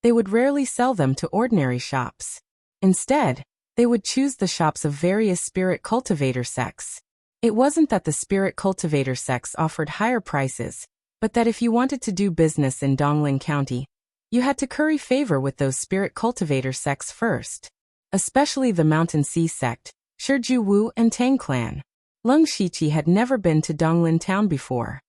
they would rarely sell them to ordinary shops. Instead, they would choose the shops of various spirit cultivator sects. It wasn't that the spirit cultivator sects offered higher prices, but that if you wanted to do business in Donglin County, you had to curry favor with those spirit cultivator sects first. Especially the Mountain Sea sect, Shiju Wu and Tang clan. Leng Shiqi had never been to Donglin town before.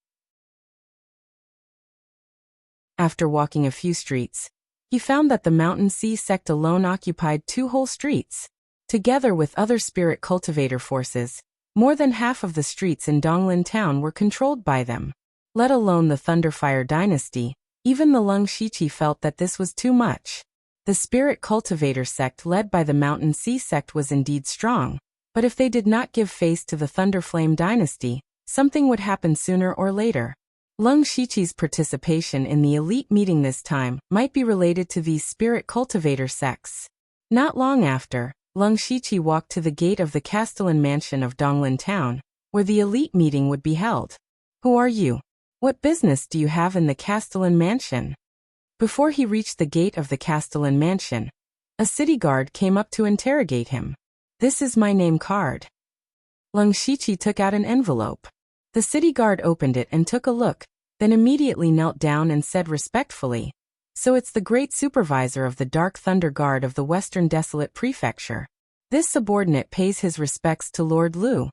After walking a few streets, he found that the Mountain Sea sect alone occupied 2 whole streets. Together with other spirit cultivator forces, more than half of the streets in Donglin town were controlled by them. Let alone the Thunderfire dynasty, even the Leng Shiqi felt that this was too much. The spirit cultivator sect led by the Mountain Sea sect was indeed strong, but if they did not give face to the Thunderflame dynasty, something would happen sooner or later. Leng Shiqi's participation in the elite meeting this time might be related to these spirit cultivator sects. Not long after, Leng Shiqi walked to the gate of the Castellan mansion of Donglin town, where the elite meeting would be held. Who are you? What business do you have in the Castellan mansion? Before he reached the gate of the Castellan mansion, a city guard came up to interrogate him. This is my name card. Leng Shiqi took out an envelope. The city guard opened it and took a look, then immediately knelt down and said respectfully, "So it's the great supervisor of the Dark Thunder Guard of the Western Desolate Prefecture. This subordinate pays his respects to Lord Lu."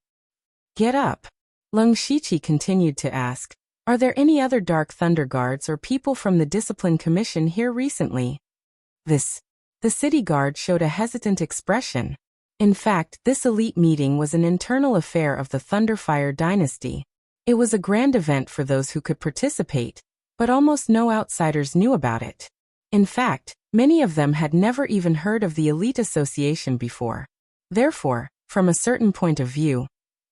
"Get up." Leng Shiqi continued to ask, "Are there any other Dark Thunder Guards or people from the Discipline Commission here recently?" The city guard showed a hesitant expression. In fact, this elite meeting was an internal affair of the Thunderfire dynasty. It was a grand event for those who could participate, but almost no outsiders knew about it. In fact, many of them had never even heard of the elite association before. Therefore, from a certain point of view,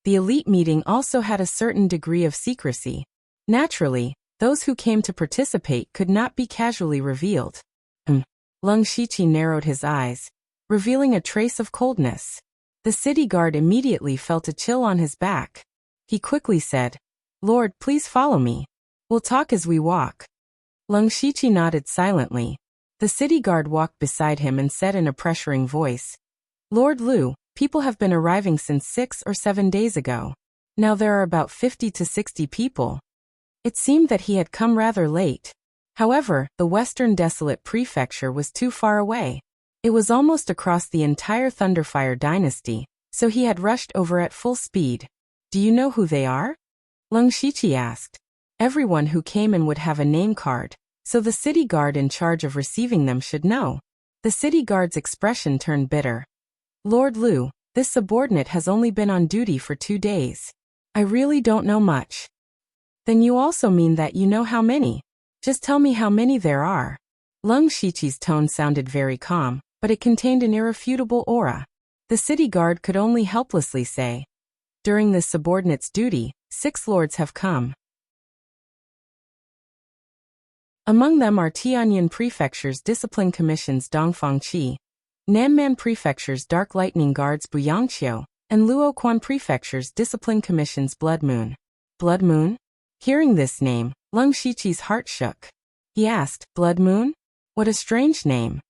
the elite meeting also had a certain degree of secrecy. Naturally, those who came to participate could not be casually revealed. Leng Shiqi narrowed his eyes, revealing a trace of coldness. The city guard immediately felt a chill on his back. He quickly said, "Lord, please follow me. We'll talk as we walk." Leng Shiqi nodded silently. The city guard walked beside him and said in a pressuring voice, "Lord Lu, people have been arriving since 6 or 7 days ago. Now there are about 50 to 60 people." It seemed that he had come rather late. However, the Western Desolate Prefecture was too far away. It was almost across the entire Thunderfire dynasty, so he had rushed over at full speed. "Do you know who they are?" Leng Shiqi asked. Everyone who came in would have a name card, so the city guard in charge of receiving them should know. The city guard's expression turned bitter. "Lord Lu, this subordinate has only been on duty for 2 days. I really don't know much." "Then you also mean that you know how many? Just tell me how many there are." Leng Shiqi's tone sounded very calm, but it contained an irrefutable aura. The city guard could only helplessly say, "During this subordinate's duty, 6 lords have come. Among them are Tianyan Prefecture's Discipline Commission's Dongfang Qi, Nanman Prefecture's Dark Lightning Guard's Buyangqiu, and Luoquan Prefecture's Discipline Commission's Blood Moon." Blood Moon? Hearing this name, Leng Shiqi's heart shook. He asked, "Blood Moon? What a strange name."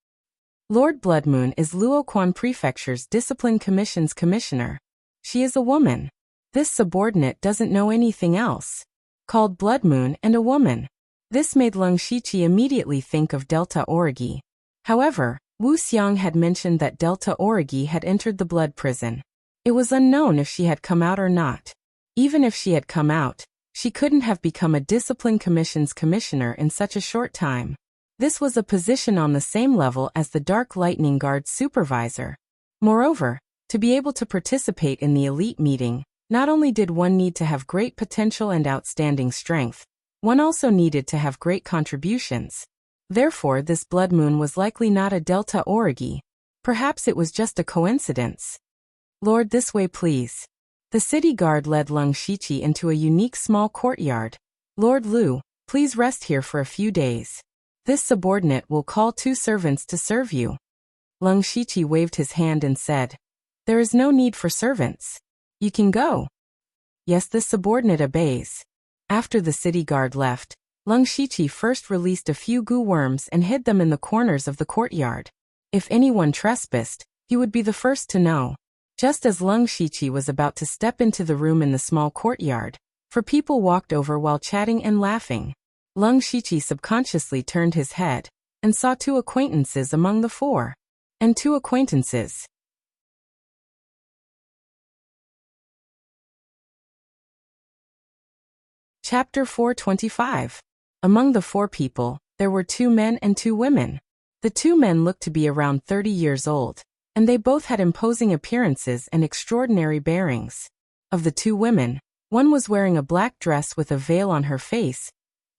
Lord Blood Moon is Luoquan Prefecture's Discipline Commission's commissioner. She is a woman. This subordinate doesn't know anything else. Called Blood Moon and a woman. This made Leng Shiqi immediately think of Delta Origi. However, Wu Xiang had mentioned that Delta Origi had entered the blood prison. It was unknown if she had come out or not. Even if she had come out, she couldn't have become a Discipline Commission's commissioner in such a short time. This was a position on the same level as the Dark Lightning Guard's supervisor. Moreover, to be able to participate in the elite meeting, not only did one need to have great potential and outstanding strength, one also needed to have great contributions. Therefore, this Blood Moon was likely not a Delta Origi. Perhaps it was just a coincidence. "Lord, this way please." The city guard led Leng Shiqi into a unique small courtyard. "Lord Lu, please rest here for a few days. This subordinate will call 2 servants to serve you." Leng Shiqi waved his hand and said, "There is no need for servants. You can go." Yes, this subordinate obeys. After the city guard left, Leng Shiqi first released a few goo worms and hid them in the corners of the courtyard. If anyone trespassed, he would be the first to know. Just as Leng Shiqi was about to step into the room in the small courtyard, 4 people walked over while chatting and laughing. Leng Shiqi subconsciously turned his head and saw 2 acquaintances among the 4. And 2 acquaintances. Chapter 425. Among the 4 people, there were 2 men and 2 women. The 2 men looked to be around 30 years old, and they both had imposing appearances and extraordinary bearings. Of the 2 women, one was wearing a black dress with a veil on her face,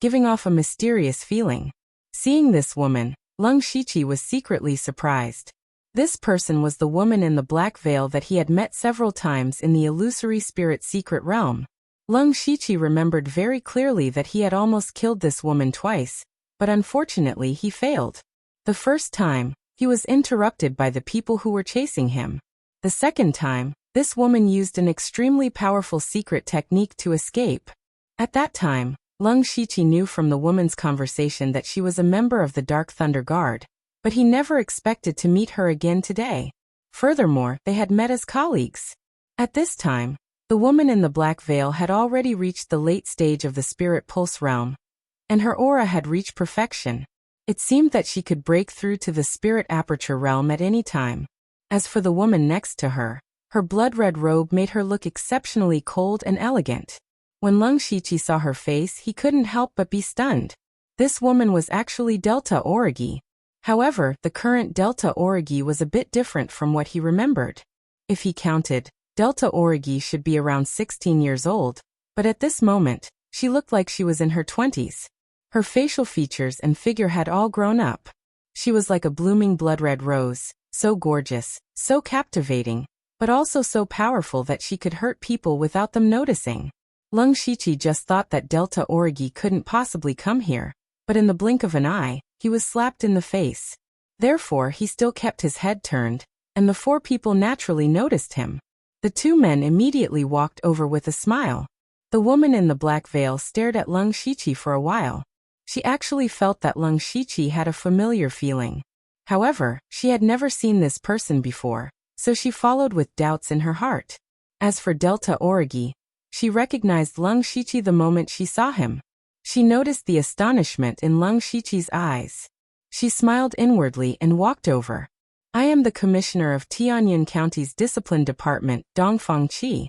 giving off a mysterious feeling. Seeing this woman, Lung Shiqi was secretly surprised. This person was the woman in the black veil that he had met several times in the illusory spirit secret realm. Lung Shiqi remembered very clearly that he had almost killed this woman twice, but unfortunately he failed. The first time, he was interrupted by the people who were chasing him. The second time, this woman used an extremely powerful secret technique to escape. At that time, Lung Shiqi knew from the woman's conversation that she was a member of the Dark Thunder Guard, but he never expected to meet her again today. Furthermore, they had met as colleagues. At this time, the woman in the black veil had already reached the late stage of the spirit pulse realm, and her aura had reached perfection. It seemed that she could break through to the spirit aperture realm at any time. As for the woman next to her, her blood-red robe made her look exceptionally cold and elegant. When Lung Shiqi saw her face, he couldn't help but be stunned. This woman was actually Delta Origi. However, the current Delta Origi was a bit different from what he remembered. If he counted, Delta Origi should be around 16 years old, but at this moment, she looked like she was in her 20s. Her facial features and figure had all grown up. She was like a blooming blood-red rose, so gorgeous, so captivating, but also so powerful that she could hurt people without them noticing. Lung Shiqi just thought that Delta Origi couldn't possibly come here, but in the blink of an eye, he was slapped in the face. Therefore, he still kept his head turned, and the 4 people naturally noticed him. The 2 men immediately walked over with a smile. The woman in the black veil stared at Lung Shiqi for a while. She actually felt that Lung Shiqi had a familiar feeling. However, she had never seen this person before, so she followed with doubts in her heart. As for Delta Origi, she recognized Lung Shiqi the moment she saw him. She noticed the astonishment in Lung Shiqi's eyes. She smiled inwardly and walked over. I am the Commissioner of Tianyuan County's Discipline Department, Dongfang Qi.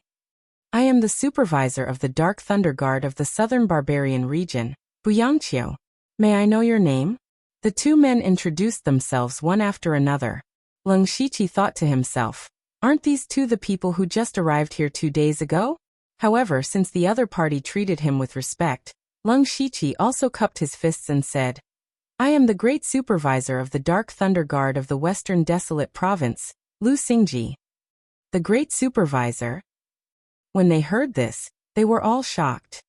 I am the Supervisor of the Dark Thunder Guard of the Southern Barbarian Region, Buyangqiu. May I know your name? The 2 men introduced themselves one after another. Lung Shiqi thought to himself, aren't these 2 the people who just arrived here 2 days ago? However, since the other party treated him with respect, Lung Shiqi also cupped his fists and said, I am the Great Supervisor of the Dark Thunder Guard of the Western Desolate Province, Lu Xingji. The Great Supervisor? When they heard this, they were all shocked.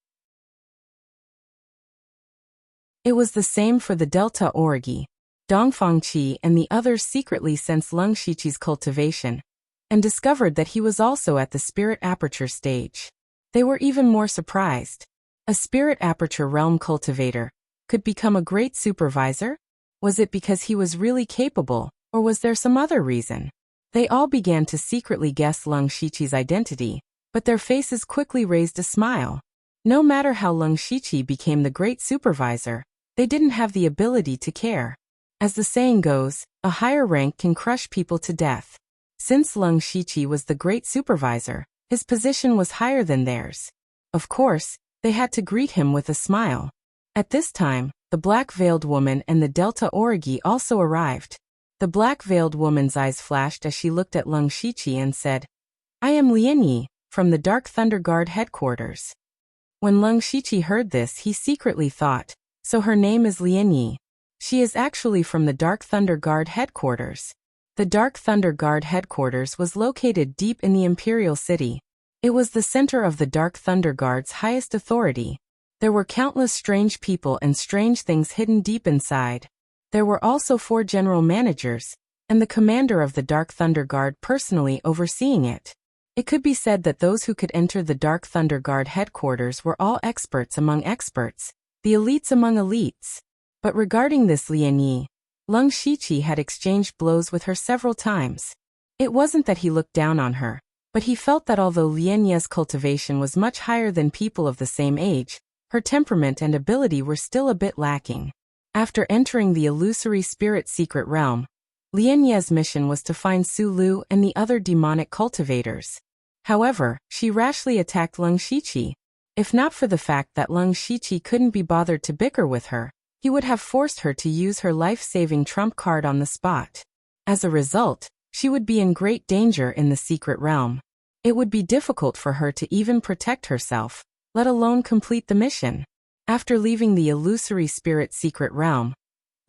It was the same for the Delta Origi. Dongfang Qi and the others secretly sensed Lung Shiqi's cultivation, and discovered that he was also at the spirit aperture stage. They were even more surprised. A spirit aperture realm cultivator could become a great supervisor? Was it because he was really capable, or was there some other reason? They all began to secretly guess Lung Shiqi's identity, but their faces quickly raised a smile. No matter how Lung Shiqi became the great supervisor, they didn't have the ability to care. As the saying goes, a higher rank can crush people to death. Since Lung Shiqi was the great supervisor, his position was higher than theirs. Of course, they had to greet him with a smile. At this time, the black-veiled woman and the Delta Origi also arrived. The black-veiled woman's eyes flashed as she looked at Lung Shiqi and said, I am Lianyi, from the Dark Thunder Guard headquarters. When Lung Shiqi heard this, he secretly thought, so her name is Lianyi. She is actually from the Dark Thunder Guard headquarters. The Dark Thunder Guard headquarters was located deep in the Imperial City. It was the center of the Dark Thunder Guard's highest authority. There were countless strange people and strange things hidden deep inside. There were also 4 general managers, and the commander of the Dark Thunder Guard personally overseeing it. It could be said that those who could enter the Dark Thunder Guard headquarters were all experts among experts, the elites among elites. But regarding this Lianyi, Lung Shiqi had exchanged blows with her several times. It wasn't that he looked down on her, but he felt that although Lianyi's cultivation was much higher than people of the same age, her temperament and ability were still a bit lacking. After entering the illusory spirit secret realm, Lianyi's mission was to find Su Lu and the other demonic cultivators. However, she rashly attacked Lung Shiqi. If not for the fact that Leng Shiqi couldn't be bothered to bicker with her, he would have forced her to use her life-saving trump card on the spot. As a result, she would be in great danger in the secret realm. It would be difficult for her to even protect herself, let alone complete the mission. After leaving the illusory spirit secret realm,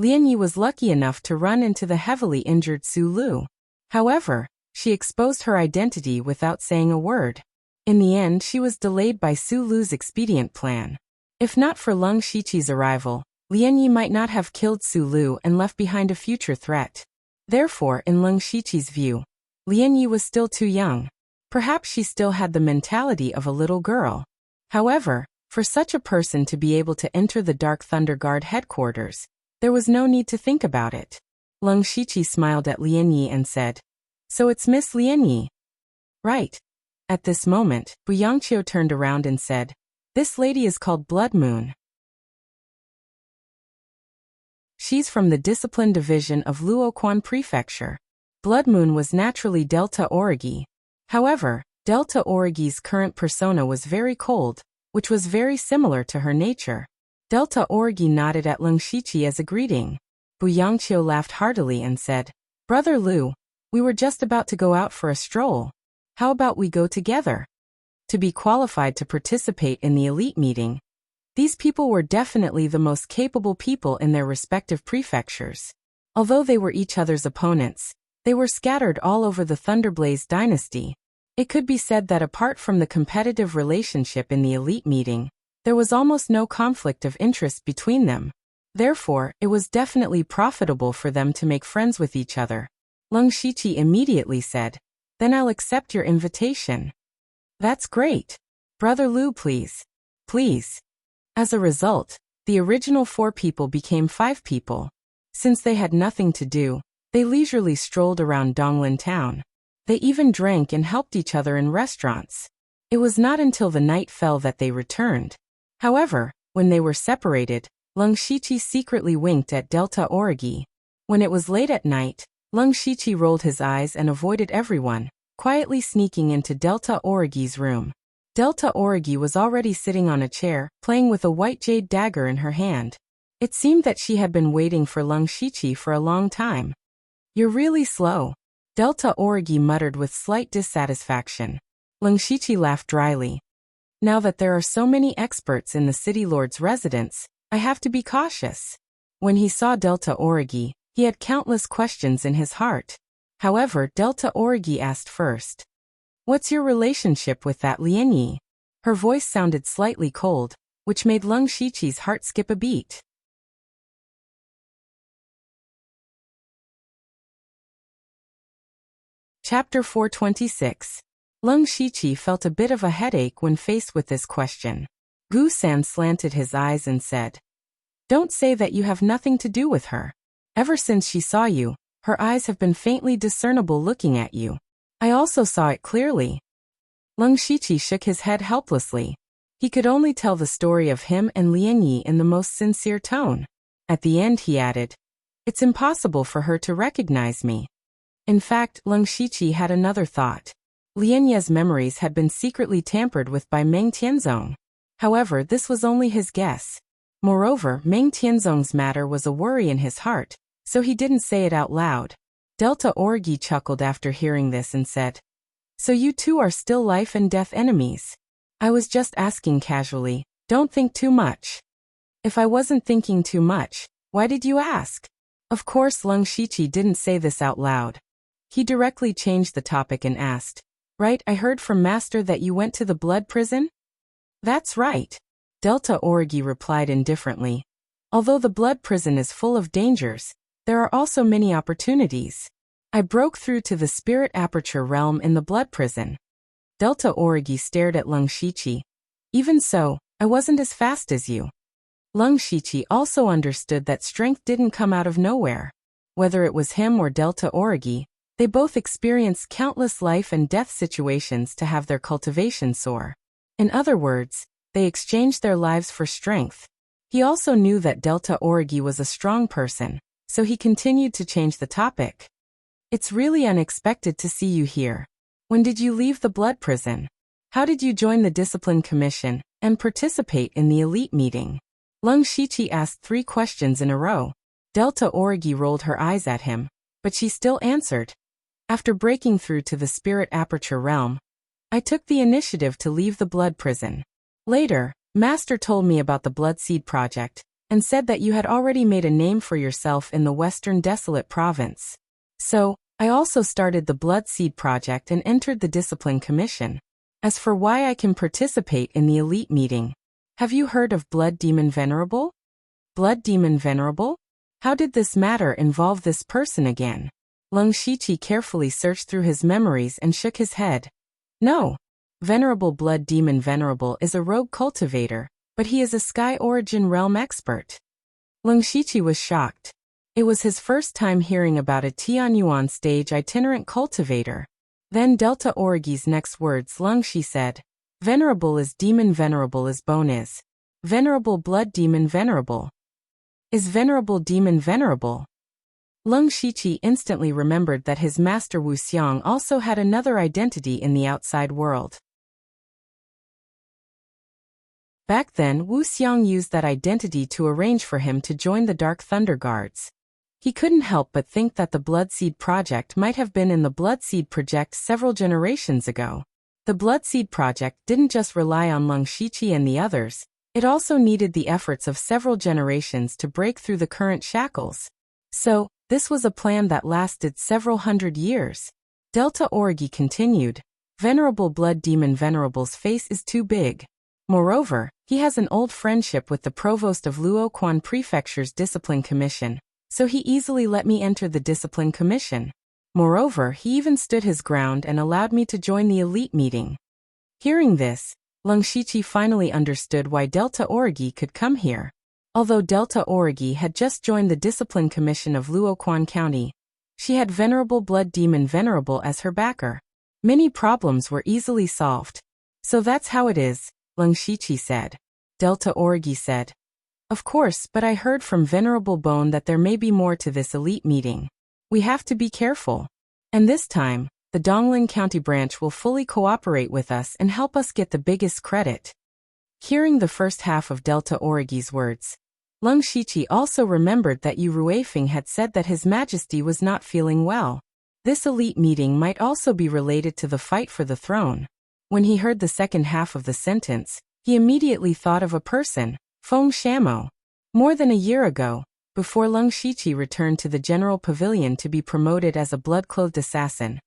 Lian Yi was lucky enough to run into the heavily injured Su Lu. However, she exposed her identity without saying a word. In the end, she was delayed by Su Lu's expedient plan. If not for Leng Shiqi's arrival, Lian Yi might not have killed Su Lu and left behind a future threat. Therefore, in Leng Shiqi's view, Lian Yi was still too young. Perhaps she still had the mentality of a little girl. However, for such a person to be able to enter the Dark Thunder Guard headquarters, there was no need to think about it. Leng Shiqi smiled at Lian Yi and said, "So it's Miss Lian Yi?" "Right." At this moment, Bu Yangqiu turned around and said, "This lady is called Blood Moon. She's from the Discipline Division of Luoquan Prefecture." Blood Moon was naturally Delta Origi. However, Delta Origi's current persona was very cold, which was very similar to her nature. Delta Origi nodded at Leng Shiqi as a greeting. Bu Yangqiu laughed heartily and said, "Brother Lu, we were just about to go out for a stroll. How about we go together?" To be qualified to participate in the elite meeting, these people were definitely the most capable people in their respective prefectures. Although they were each other's opponents, they were scattered all over the Thunderblaze dynasty. It could be said that apart from the competitive relationship in the elite meeting, there was almost no conflict of interest between them. Therefore, it was definitely profitable for them to make friends with each other. Leng Shiqi immediately said, "Then I'll accept your invitation." "That's great. Brother Lu, please. Please." As a result, the original 4 people became 5 people. Since they had nothing to do, they leisurely strolled around Donglin town. They even drank and helped each other in restaurants. It was not until the night fell that they returned. However, when they were separated, Leng Shiqi secretly winked at Delta Origi. When it was late at night, Leng Shiqi rolled his eyes and avoided everyone, quietly sneaking into Delta Origi's room. Delta Origi was already sitting on a chair, playing with a white jade dagger in her hand. It seemed that she had been waiting for Leng Shiqi for a long time. "You're really slow," Delta Origi muttered with slight dissatisfaction. Leng Shiqi laughed dryly. "Now that there are so many experts in the city lord's residence, I have to be cautious." When he saw Delta Origi, he had countless questions in his heart. However, Delta Origi asked first, "What's your relationship with that Lian Yi?" Her voice sounded slightly cold, which made Leng Shiqi's heart skip a beat. Chapter 426. Leng Shiqi felt a bit of a headache when faced with this question. Gu San slanted his eyes and said, "Don't say that you have nothing to do with her. Ever since she saw you, her eyes have been faintly discernible looking at you. I also saw it clearly." Leng Shiqi shook his head helplessly. He could only tell the story of him and Lian Yi in the most sincere tone. At the end he added, "It's impossible for her to recognize me." In fact, Leng Shiqi had another thought. Lian Yi's memories had been secretly tampered with by Meng Tianzong. However, this was only his guess. Moreover, Meng Tianzong's matter was a worry in his heart, so he didn't say it out loud. Delta Origi chuckled after hearing this and said, "So you two are still life and death enemies?" "I was just asking casually, don't think too much." "If I wasn't thinking too much, why did you ask?" Of course, Leng Shiqi didn't say this out loud. He directly changed the topic and asked, "Right, I heard from Master that you went to the blood prison?" "That's right," Delta Origi replied indifferently. "Although the blood prison is full of dangers, there are also many opportunities. I broke through to the spirit aperture realm in the blood prison." Delta Origi stared at Leng Shiqi. "Even so, I wasn't as fast as you." Leng Shiqi also understood that strength didn't come out of nowhere. Whether it was him or Delta Origi, they both experienced countless life and death situations to have their cultivation soar. In other words, they exchanged their lives for strength. He also knew that Delta Origi was a strong person, so he continued to change the topic. "It's really unexpected to see you here. When did you leave the blood prison? How did you join the discipline commission, and participate in the elite meeting? Lung Shiqi asked 3 questions in a row. Delta Origi rolled her eyes at him, but she still answered. After breaking through to the spirit aperture realm, I took the initiative to leave the blood prison. Later, Master told me about the Blood Seed Project, and said that you had already made a name for yourself in the Western Desolate Province. So, I also started the Blood Seed Project and entered the Discipline Commission. As for why I can participate in the elite meeting, have you heard of Blood Demon Venerable? Blood Demon Venerable? How did this matter involve this person again? Lung Shiqi carefully searched through his memories and shook his head. No. Venerable Blood Demon Venerable is a rogue cultivator, but he is a Sky Origin Realm expert. Lung Shiqi was shocked. It was his first time hearing about a Tianyuan stage itinerant cultivator. Then Delta Origi's next words Lung Shi said. Venerable is demon, venerable as bone is. Venerable Blood Demon Venerable. Is Venerable Demon Venerable? Lung Shiqi instantly remembered that his master Wu Xiang also had another identity in the outside world. Back then, Wu Xiang used that identity to arrange for him to join the Dark Thunder Guards. He couldn't help but think that the Blood Seed Project might have been in the Blood Seed Project several generations ago. The Blood Seed Project didn't just rely on Lung Shiqi and the others, it also needed the efforts of several generations to break through the current shackles. So, this was a plan that lasted several hundred years. Delta Origi continued. Venerable Blood Demon Venerable's face is too big. Moreover, he has an old friendship with the provost of Luoquan Prefecture's Discipline Commission, so he easily let me enter the Discipline Commission. Moreover, he even stood his ground and allowed me to join the elite meeting. Hearing this, Lung Shiqi finally understood why Delta Origi could come here. Although Delta Origi had just joined the Discipline Commission of Luoquan County, she had Venerable Blood Demon Venerable as her backer. Many problems were easily solved. So that's how it is, Lung Shiqi said. Delta Origi said. Of course, but I heard from Venerable Bone that there may be more to this elite meeting. We have to be careful. And this time, the Donglin County branch will fully cooperate with us and help us get the biggest credit. Hearing the first half of Delta Origi's words, Lung Shiqi also remembered that Yu Ruifeng had said that His Majesty was not feeling well. This elite meeting might also be related to the fight for the throne. When he heard the second half of the sentence, he immediately thought of a person, Feng Shamo. More than a year ago, before Lung Shiqi returned to the General Pavilion to be promoted as a blood-clothed assassin,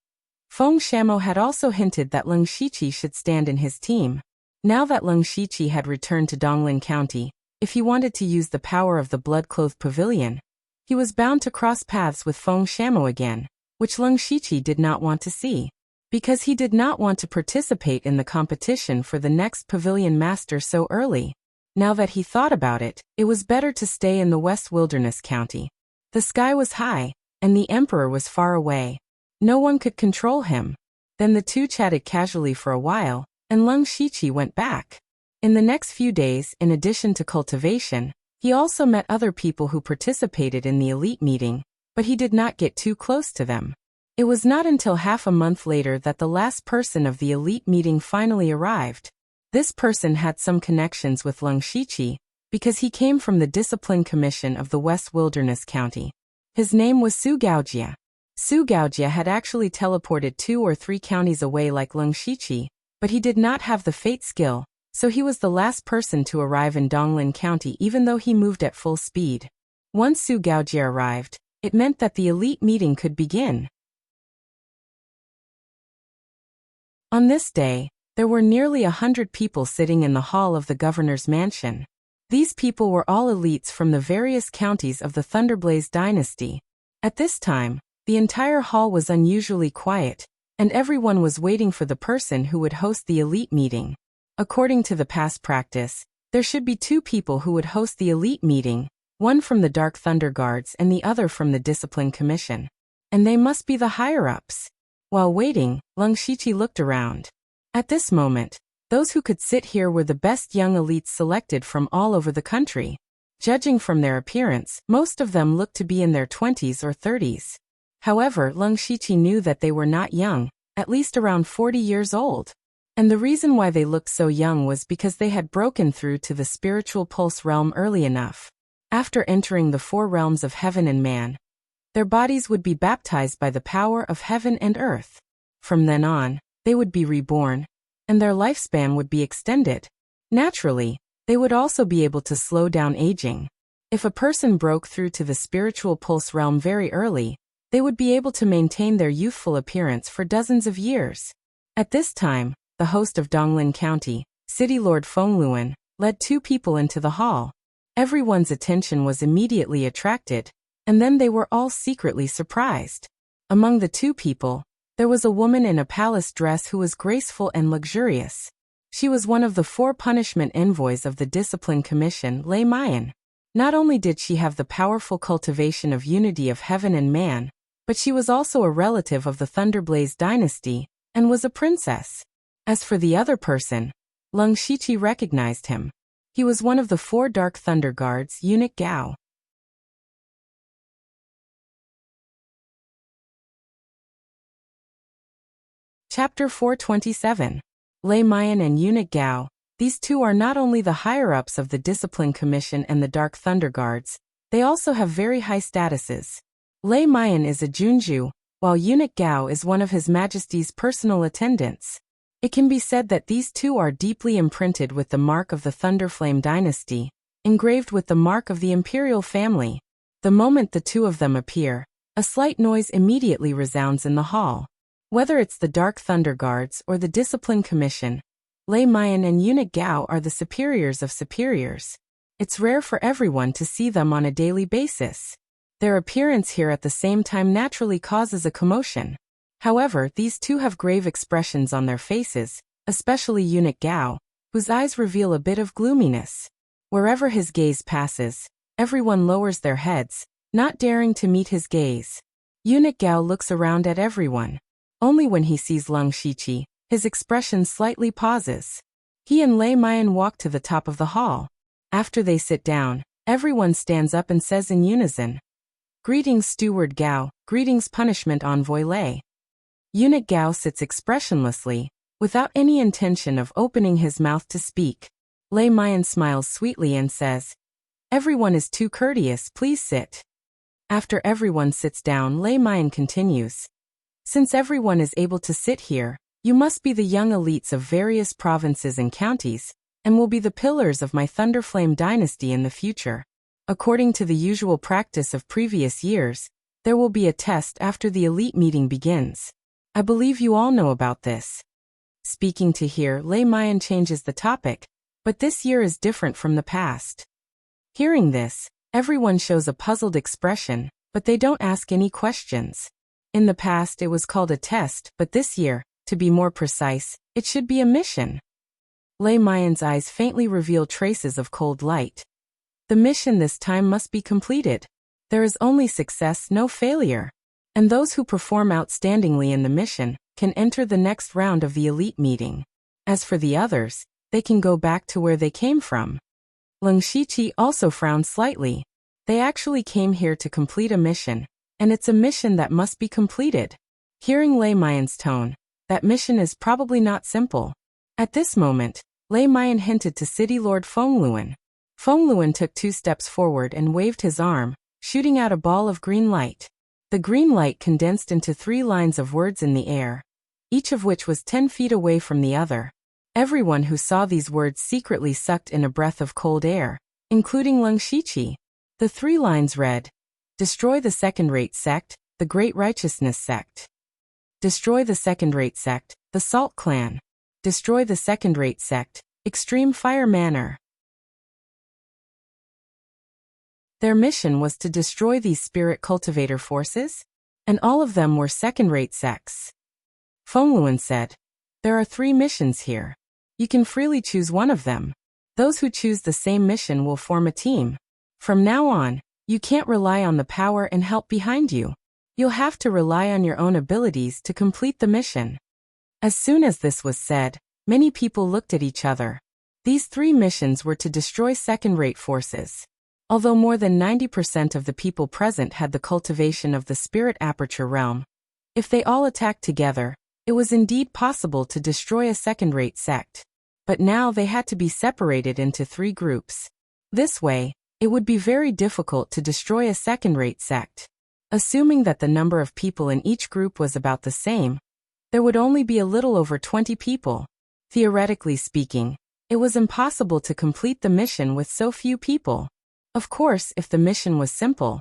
Feng Shamo had also hinted that Lung Shiqi should stand in his team. Now that Lung Shiqi had returned to Donglin County, if he wanted to use the power of the blood-clothed pavilion, he was bound to cross paths with Feng Shamo again, which Lung Shiqi did not want to see. Because he did not want to participate in the competition for the next pavilion master so early. Now that he thought about it, it was better to stay in the West Wilderness County. The sky was high, and the Emperor was far away. No one could control him. Then the two chatted casually for a while, and Lung Shiqi went back. In the next few days, in addition to cultivation, he also met other people who participated in the elite meeting, but he did not get too close to them. It was not until half a month later that the last person of the elite meeting finally arrived. This person had some connections with Lung Shiqi, because he came from the Discipline Commission of the West Wilderness County. His name was Su Gaojia. Su Gaojia had actually teleported 2 or 3 counties away like Lung Shiqi, but he did not have the fate skill, so he was the last person to arrive in Donglin County even though he moved at full speed. Once Su Gaojia arrived, it meant that the elite meeting could begin. On this day, there were nearly 100 people sitting in the hall of the governor's mansion. These people were all elites from the various counties of the Thunderblaze dynasty. At this time, the entire hall was unusually quiet, and everyone was waiting for the person who would host the elite meeting. According to the past practice, there should be 2 people who would host the elite meeting, one from the Dark Thunder Guards and the other from the Discipline Commission. And they must be the higher-ups. While waiting, Lung Shiqi looked around. At this moment, those who could sit here were the best young elites selected from all over the country. Judging from their appearance, most of them looked to be in their 20s or 30s. However, Lung Shiqi knew that they were not young, at least around 40 years old. And the reason why they looked so young was because they had broken through to the spiritual pulse realm early enough. After entering the 4 realms of heaven and man, their bodies would be baptized by the power of heaven and earth. From then on, they would be reborn, and their lifespan would be extended. Naturally, they would also be able to slow down aging. If a person broke through to the spiritual pulse realm very early, they would be able to maintain their youthful appearance for dozens of years. At this time, the host of Donglin County, City Lord Fengluan, led 2 people into the hall. Everyone's attention was immediately attracted, and then they were all secretly surprised. Among the 2 people, there was a woman in a palace dress who was graceful and luxurious. She was one of the 4 punishment envoys of the Discipline Commission, Lei Mayan. Not only did she have the powerful cultivation of unity of heaven and man, but she was also a relative of the Thunderblaze dynasty, and was a princess. As for the other person, Lung Shiqi recognized him. He was one of the 4 Dark Thunder Guards, Eunuch Gao. Chapter 427. Lei Mayan and Eunuch Gao. These 2 are not only the higher-ups of the Discipline Commission and the Dark Thunder Guards, they also have very high statuses. Lei Mayan is a Junju, while Eunuch Gao is one of His Majesty's personal attendants. It can be said that these 2 are deeply imprinted with the mark of the Thunderflame dynasty, engraved with the mark of the imperial family. The moment the 2 of them appear, a slight noise immediately resounds in the hall. Whether it's the Dark Thunder Guards or the Discipline Commission, Lei Mayan and Eunuch Gao are the superiors of superiors. It's rare for everyone to see them on a daily basis. Their appearance here at the same time naturally causes a commotion. However, these 2 have grave expressions on their faces, especially Eunuch Gao, whose eyes reveal a bit of gloominess. Wherever his gaze passes, everyone lowers their heads, not daring to meet his gaze. Eunuch Gao looks around at everyone. Only when he sees Lung Shiqi, his expression slightly pauses. He and Lei Mayan walk to the top of the hall. After they sit down, everyone stands up and says in unison, "Greetings, Steward Gao, greetings, Punishment Envoy Lei." Eunuch Gao sits expressionlessly, without any intention of opening his mouth to speak. Lei Mayan smiles sweetly and says, "Everyone is too courteous, please sit." After everyone sits down, Lei Mayan continues, "Since everyone is able to sit here, you must be the young elites of various provinces and counties, and will be the pillars of my Thunderflame dynasty in the future. According to the usual practice of previous years, there will be a test after the elite meeting begins. I believe you all know about this." Speaking to here, Lei Mayan changes the topic, but this year is different from the past. Hearing this, everyone shows a puzzled expression, but they don't ask any questions. In the past it was called a test, but this year, to be more precise, it should be a mission. Lei Mayan's eyes faintly reveal traces of cold light. The mission this time must be completed. There is only success, no failure. And those who perform outstandingly in the mission can enter the next round of the elite meeting. As for the others, they can go back to where they came from. Lung Shiqi also frowned slightly. They actually came here to complete a mission, and it's a mission that must be completed. Hearing Lei Mayan's tone, that mission is probably not simple. At this moment, Lei Mayan hinted to City Lord Fengluan. Fengluan took 2 steps forward and waved his arm, shooting out a ball of green light. The green light condensed into 3 lines of words in the air, each of which was 10 feet away from the other. Everyone who saw these words secretly sucked in a breath of cold air, including Lung Shiqi. The 3 lines read, "Destroy the second-rate sect, the Great Righteousness Sect. Destroy the second-rate sect, the Salt Clan. Destroy the second-rate sect, Extreme Fire Manor." Their mission was to destroy these spirit cultivator forces, and all of them were second-rate sects. Fengluan said, "There are 3 missions here. You can freely choose one of them. Those who choose the same mission will form a team. From now on, you can't rely on the power and help behind you. You'll have to rely on your own abilities to complete the mission." As soon as this was said, many people looked at each other. These 3 missions were to destroy second-rate forces. Although more than 90% of the people present had the cultivation of the spirit aperture realm, if they all attacked together, It was indeed possible to destroy a second-rate sect. But now they had to be separated into 3 groups. This way, it would be very difficult to destroy a second-rate sect. Assuming that the number of people in each group was about the same, there would only be a little over 20 people. Theoretically speaking, it was impossible to complete the mission with so few people. Of course, if the mission was simple,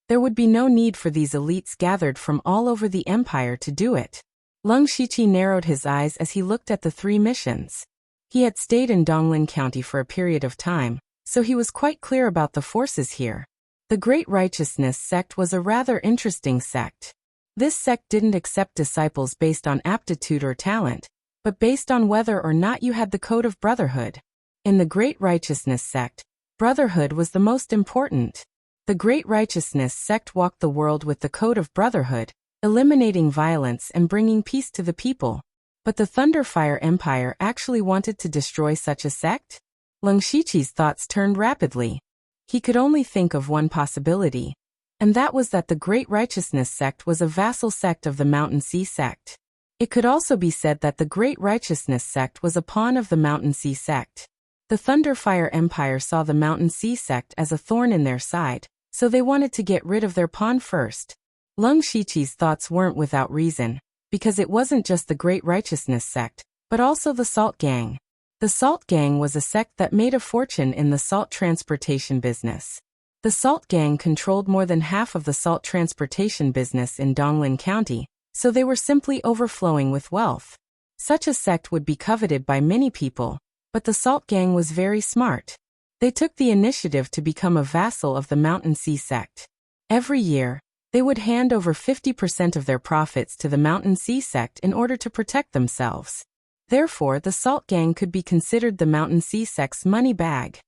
there would be no need for these elites gathered from all over the empire to do it. Leng Shiqi narrowed his eyes as he looked at the 3 missions. He had stayed in Donglin County for a period of time, so he was quite clear about the forces here. The Great Righteousness sect was a rather interesting sect. This sect didn't accept disciples based on aptitude or talent, but based on whether or not you had the code of brotherhood. In the Great Righteousness sect, brotherhood was the most important. The Great Righteousness sect walked the world with the code of brotherhood, eliminating violence and bringing peace to the people. But the Thunderfire Empire actually wanted to destroy such a sect? Leng Shiqi's thoughts turned rapidly. He could only think of one possibility, and that was that the Great Righteousness sect was a vassal sect of the Mountain Sea sect. It could also be said that the Great Righteousness sect was a pawn of the Mountain Sea sect. The Thunderfire Empire saw the Mountain Sea sect as a thorn in their side, so they wanted to get rid of their pawn first. Leng Shiqi's thoughts weren't without reason, because it wasn't just the Great Righteousness sect, but also the Salt Gang. The Salt Gang was a sect that made a fortune in the salt transportation business. The Salt Gang controlled more than half of the salt transportation business in Donglin County, so they were simply overflowing with wealth. Such a sect would be coveted by many people, but the Salt Gang was very smart. They took the initiative to become a vassal of the Mountain Sea sect. Every year, they would hand over 50% of their profits to the Mountain Sea sect in order to protect themselves. Therefore, the Salt Gang could be considered the Mountain Sea sect's money bag.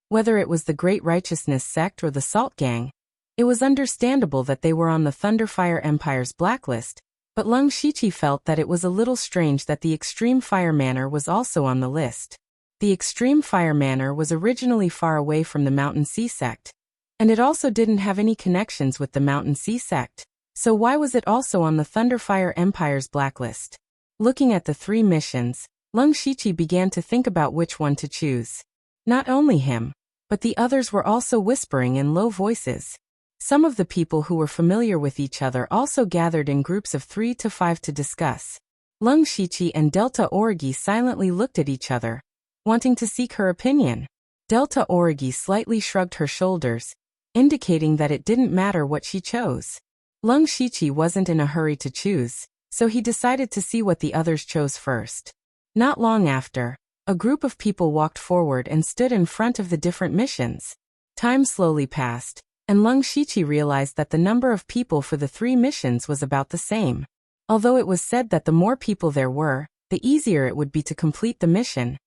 Whether it was the Great Righteousness sect or the Salt Gang, it was understandable that they were on the Thunderfire Empire's blacklist, but Leng Shiqi felt that it was a little strange that the Extreme Fire Manor was also on the list. The Extreme Fire Manor was originally far away from the Mountain Sea sect, and it also didn't have any connections with the Mountain Sea sect. So why was it also on the Thunderfire Empire's blacklist? Looking at the 3 missions, Leng Shiqi began to think about which one to choose. Not only him, but the others were also whispering in low voices. Some of the people who were familiar with each other also gathered in groups of 3 to 5 to discuss. Leng Shiqi and Delta Origi silently looked at each other, wanting to seek her opinion. Delta Origi slightly shrugged her shoulders, indicating that it didn't matter what she chose. Leng Shiqi wasn't in a hurry to choose, so he decided to see what the others chose first. Not long after, a group of people walked forward and stood in front of the different missions. Time slowly passed, and Leng Shiqi realized that the number of people for the 3 missions was about the same. Although it was said that the more people there were, the easier it would be to complete the mission.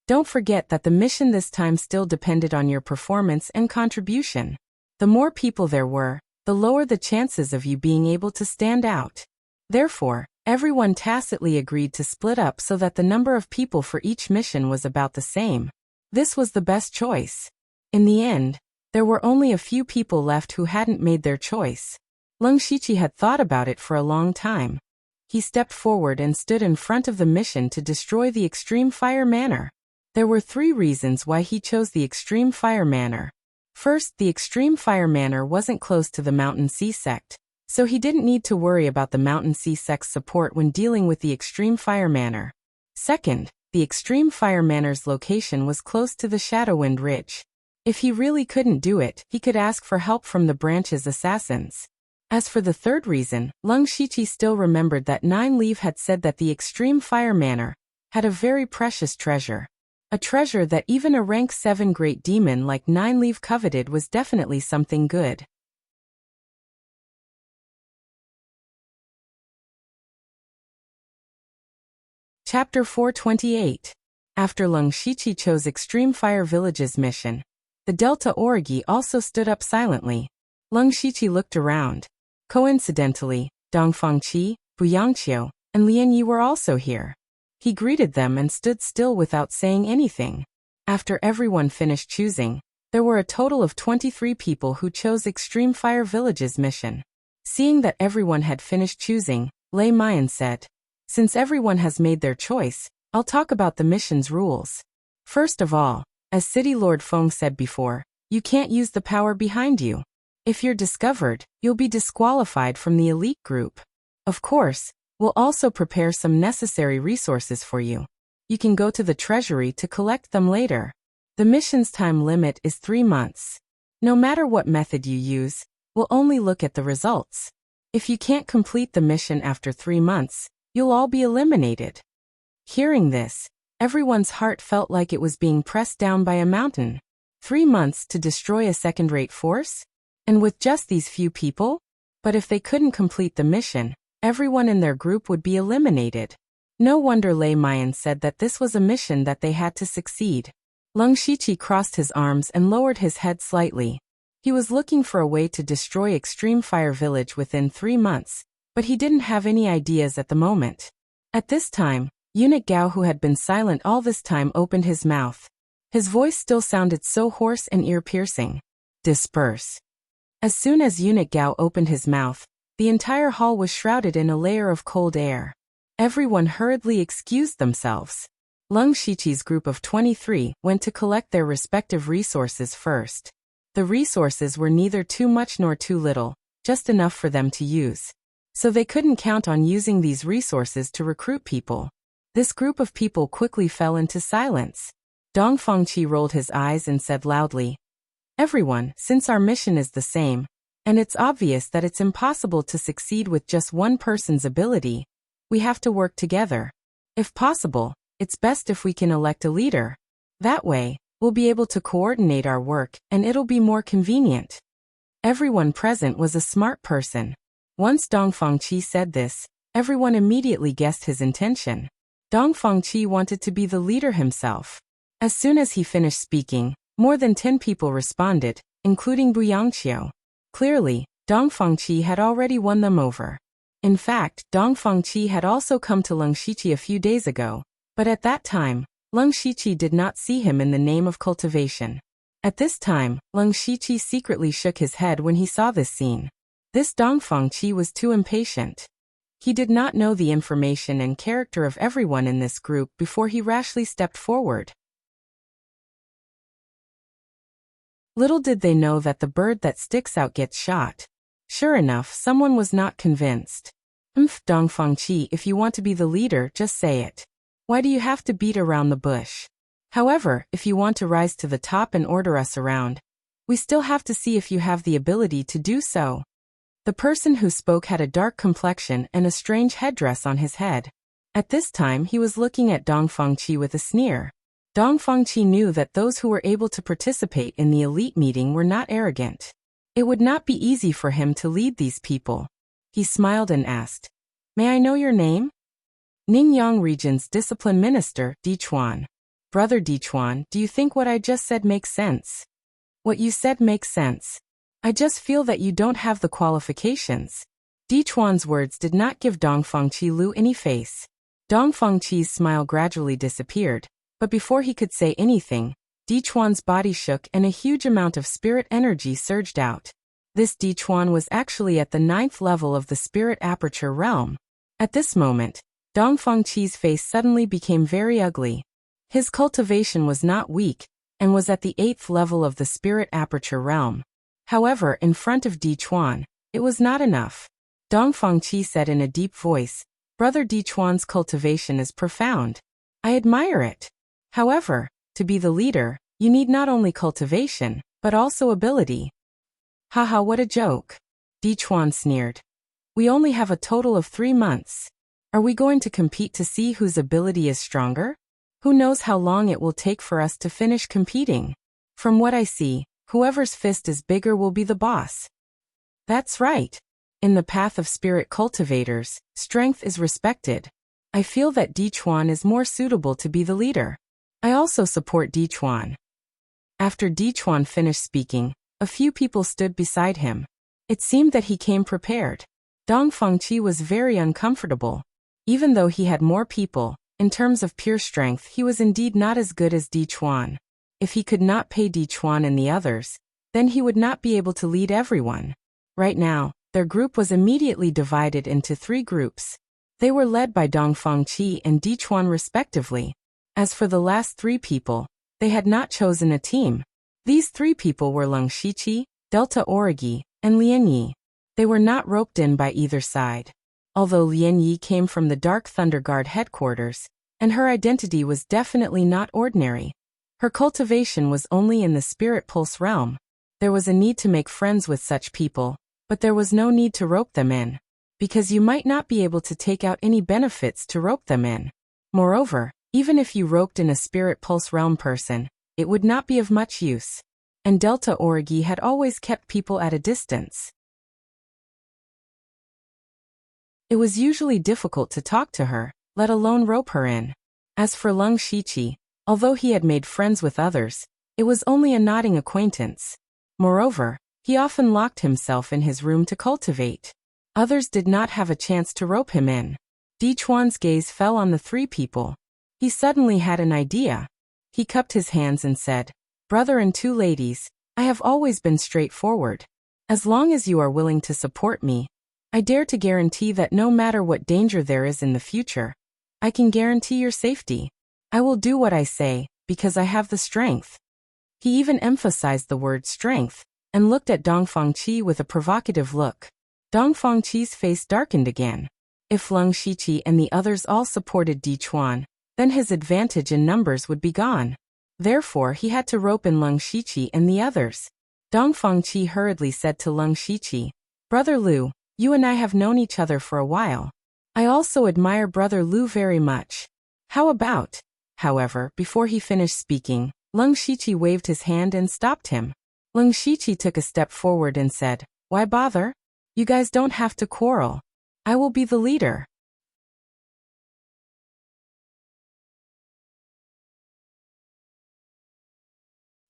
Don't forget that the mission this time still depended on your performance and contribution. The more people there were, the lower the chances of you being able to stand out. Therefore, everyone tacitly agreed to split up so that the number of people for each mission was about the same. This was the best choice. In the end, there were only a few people left who hadn't made their choice. Leng Shiqi had thought about it for a long time. He stepped forward and stood in front of the mission to destroy the Extreme Fire Manor. There were 3 reasons why he chose the Extreme Fire Manor. First, the Extreme Fire Manor wasn't close to the Mountain Sea sect, so he didn't need to worry about the Mountain Sea sect's support when dealing with the Extreme Fire Manor. Second, the Extreme Fire Manor's location was close to the Shadowwind Ridge. If he really couldn't do it, he could ask for help from the branch's assassins. As for the third reason, Leng Shiqi still remembered that Nine Leaf had said that the Extreme Fire Manor had a very precious treasure. A treasure that even a rank 7 great demon like Nine Leaf coveted was definitely something good. Chapter 428. After Leng Shiqi chose Extreme Fire Village's mission, the Delta Origi also stood up silently. Leng Shiqi looked around. Coincidentally, Dongfang Qi, Bu Yangqiu, and Lian Yi were also here. He greeted them and stood still without saying anything. After everyone finished choosing, there were a total of 23 people who chose Extreme Fire Village's mission. Seeing that everyone had finished choosing, Lei Mian said, "Since everyone has made their choice, I'll talk about the mission's rules. First of all, as City Lord Feng said before, you can't use the power behind you. If you're discovered, you'll be disqualified from the elite group. Of course, we'll also prepare some necessary resources for you. You can go to the treasury to collect them later. The mission's time limit is 3 months. No matter what method you use, we'll only look at the results. If you can't complete the mission after 3 months, you'll all be eliminated." Hearing this, everyone's heart felt like it was being pressed down by a mountain. 3 months to destroy a second-rate force? And with just these few people? But if they couldn't complete the mission, everyone in their group would be eliminated. No wonder Lei Mian said that this was a mission that they had to succeed. Leng Shiqi crossed his arms and lowered his head slightly. He was looking for a way to destroy Extreme Fire Village within 3 months, but he didn't have any ideas at the moment. At this time, Eunuch Gao, who had been silent all this time, opened his mouth. His voice still sounded so hoarse and ear-piercing. "Disperse." As soon as Eunuch Gao opened his mouth, the entire hall was shrouded in a layer of cold air. Everyone hurriedly excused themselves. Leng Shiqi's group of 23 went to collect their respective resources first. The resources were neither too much nor too little, just enough for them to use. So they couldn't count on using these resources to recruit people. This group of people quickly fell into silence. Dong Fengqi rolled his eyes and said loudly, "Everyone, since our mission is the same, and it's obvious that it's impossible to succeed with just one person's ability, we have to work together. If possible, it's best if we can elect a leader. That way, we'll be able to coordinate our work and it'll be more convenient." Everyone present was a smart person. Once Dong Fengqi said this, everyone immediately guessed his intention. Dong Fengqi wanted to be the leader himself. As soon as he finished speaking, more than 10 people responded, including Bu Yangqiu. Clearly, Dong Fengqi had already won them over. In fact, Dong Fengqi had also come to Leng Shiqi a few days ago, but at that time, Leng Shiqi did not see him in the name of cultivation. At this time, Leng Shiqi secretly shook his head when he saw this scene. This Dong Fengqi was too impatient. He did not know the information and character of everyone in this group before he rashly stepped forward. Little did they know that the bird that sticks out gets shot. Sure enough, someone was not convinced. Dong Fengqi, if you want to be the leader, just say it. Why do you have to beat around the bush? However, if you want to rise to the top and order us around, we still have to see if you have the ability to do so." The person who spoke had a dark complexion and a strange headdress on his head. At this time he was looking at Dong Fengqi with a sneer. Dong Fengqi knew that those who were able to participate in the elite meeting were not arrogant. It would not be easy for him to lead these people. He smiled and asked, "May I know your name?" "Ningyang Region's Discipline Minister, Di Chuan." "Brother Di Chuan, do you think what I just said makes sense?" "What you said makes sense. I just feel that you don't have the qualifications." Di Chuan's words did not give Dong Fengqi Lu any face. Dong Fengqi's smile gradually disappeared, but before he could say anything, Di Chuan's body shook and a huge amount of spirit energy surged out. This Di Chuan was actually at the 9th level of the spirit aperture realm. At this moment, Dong Fengqi's face suddenly became very ugly. His cultivation was not weak, and was at the 8th level of the spirit aperture realm. However, in front of Di Chuan, it was not enough. Dong Fengqi said in a deep voice, "Brother Di Chuan's cultivation is profound. I admire it. However, to be the leader, you need not only cultivation, but also ability." "Haha, what a joke." Di Chuan sneered. "We only have a total of 3 months. Are we going to compete to see whose ability is stronger? Who knows how long it will take for us to finish competing? From what I see, whoever's fist is bigger will be the boss." "That's right. In the path of spirit cultivators, strength is respected. I feel that Di Chuan is more suitable to be the leader. I also support Di Chuan." After Di Chuan finished speaking, a few people stood beside him. It seemed that he came prepared. Dong Fengqi was very uncomfortable. Even though he had more people, in terms of pure strength he was indeed not as good as Di Chuan. If he could not pay Di Chuan and the others, then he would not be able to lead everyone. Right now, Their group was immediately divided into 3 groups. They were led by Dong Fangqi and Di Chuan respectively. As for the last 3 people, they had not chosen a team. These 3 people were Leng Shiqi, Delta Origi, and Lian Yi. They were not roped in by either side. Although Lian Yi came from the Dark Thunder Guard headquarters, and her identity was definitely not ordinary, her cultivation was only in the Spirit Pulse realm. There was a need to make friends with such people, but there was no need to rope them in, because you might not be able to take out any benefits to rope them in. Moreover, even if you roped in a Spirit Pulse realm person, it would not be of much use. And Delta Origi had always kept people at a distance. It was usually difficult to talk to her, let alone rope her in. As for Leng Shiqi, although he had made friends with others, it was only a nodding acquaintance. Moreover, he often locked himself in his room to cultivate. Others did not have a chance to rope him in. Di Chuan's gaze fell on the 3 people. He suddenly had an idea. He cupped his hands and said, "Brother and 2 ladies, I have always been straightforward. As long as you are willing to support me, I dare to guarantee that no matter what danger there is in the future, I can guarantee your safety. I will do what I say, because I have the strength." He even emphasized the word strength, and looked at Dong Fangqi with a provocative look. Dong Fangqi's face darkened again. If Leng Shiqi and the others all supported Di Chuan, then his advantage in numbers would be gone. Therefore he had to rope in Leng Shiqi and the others. Dong Fangqi hurriedly said to Leng Shiqi, "Brother Lu, you and I have known each other for a while. I also admire Brother Lu very much. How about—" However, before he finished speaking, Leng Shiqi waved his hand and stopped him. Leng Shiqi took a step forward and said, "Why bother? You guys don't have to quarrel. I will be the leader."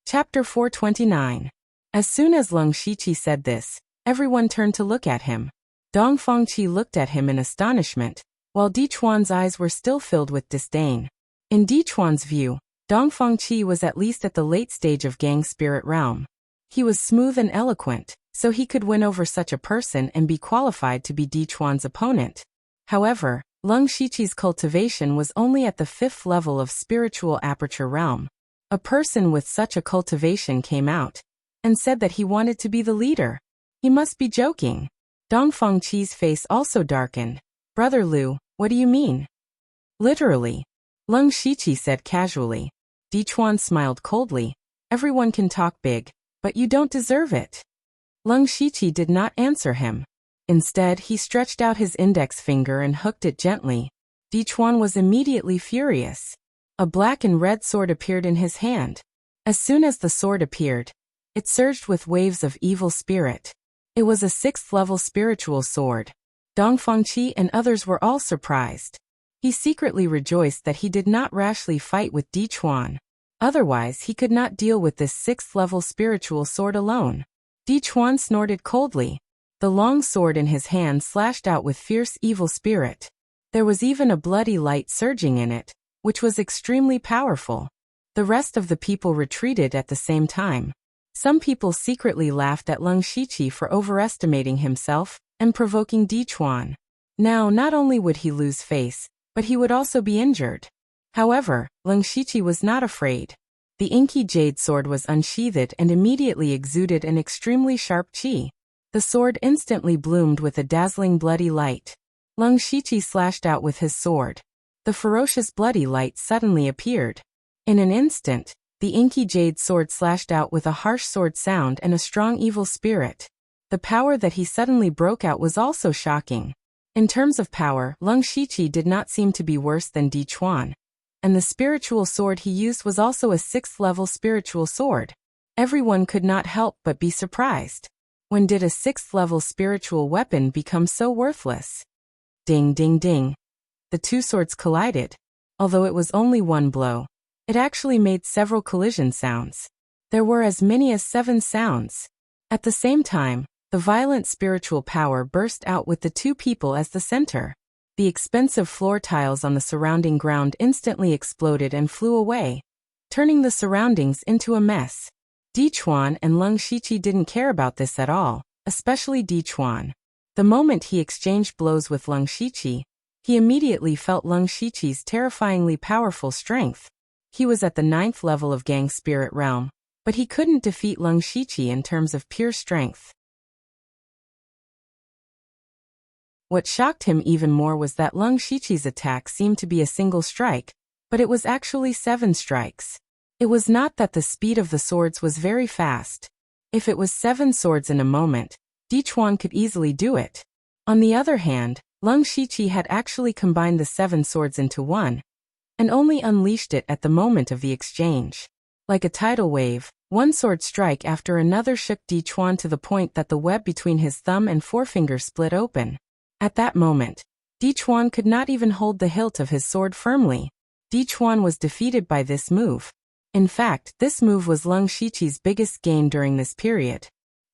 Chapter 429. As soon as Leng Shiqi said this, everyone turned to look at him. Dong Fangqi looked at him in astonishment, while Di Chuan's eyes were still filled with disdain. In Di Chuan's view, Dong Fangqi was at least at the late stage of Gang Spirit realm. He was smooth and eloquent, so he could win over such a person and be qualified to be Di Chuan's opponent. However, Leng Shiqi's cultivation was only at the 5th level of Spiritual Aperture realm. A person with such a cultivation came out and said that he wanted to be the leader. He must be joking. Dong Fangqi's face also darkened. "Brother Lu, what do you mean?" "Literally," Leng Shiqi said casually. Di Chuan smiled coldly. "Everyone can talk big, but you don't deserve it." Leng Shiqi did not answer him. Instead, he stretched out his index finger and hooked it gently. Di Chuan was immediately furious. A black and red sword appeared in his hand. As soon as the sword appeared, it surged with waves of evil spirit. It was a 6th-level spiritual sword. Dong Fangqi and others were all surprised. He secretly rejoiced that he did not rashly fight with Di Chuan. Otherwise, he could not deal with this 6th-level spiritual sword alone. Di Chuan snorted coldly. The long sword in his hand slashed out with fierce evil spirit. There was even a bloody light surging in it, which was extremely powerful. The rest of the people retreated at the same time. Some people secretly laughed at Leng Shiqi for overestimating himself and provoking Di Chuan. Now, not only would he lose face, but he would also be injured. However, Leng Shiqi was not afraid. The inky jade sword was unsheathed and immediately exuded an extremely sharp qi. The sword instantly bloomed with a dazzling bloody light. Leng Shiqi slashed out with his sword. The ferocious bloody light suddenly appeared. In an instant, the inky jade sword slashed out with a harsh sword sound and a strong evil spirit. The power that he suddenly broke out was also shocking. In terms of power, Leng Shiqi did not seem to be worse than Di Chuan. And the spiritual sword he used was also a 6th-level spiritual sword. Everyone could not help but be surprised. When did a 6th-level spiritual weapon become so worthless? Ding ding ding. The 2 swords collided. Although it was only one blow, it actually made several collision sounds. There were as many as 7 sounds. At the same time, the violent spiritual power burst out with the 2 people as the center. The expensive floor tiles on the surrounding ground instantly exploded and flew away, turning the surroundings into a mess. Di Chuan and Leng Shiqi didn't care about this at all, especially Di Chuan. The moment he exchanged blows with Leng Shiqi, he immediately felt Leng Shiqi's terrifyingly powerful strength. He was at the 9th level of Gang Spirit Realm, but he couldn't defeat Leng Shiqi in terms of pure strength. What shocked him even more was that Leng Shiqi's attack seemed to be a single strike, but it was actually 7 strikes. It was not that the speed of the swords was very fast. If it was 7 swords in a moment, Dichuan could easily do it. On the other hand, Leng Shiqi had actually combined the 7 swords into one, and only unleashed it at the moment of the exchange. Like a tidal wave, one sword strike after another shook Dichuan to the point that the web between his thumb and forefinger split open. At that moment, Dichuan could not even hold the hilt of his sword firmly. Dichuan was defeated by this move. In fact, this move was Leng Shiqi's biggest gain during this period.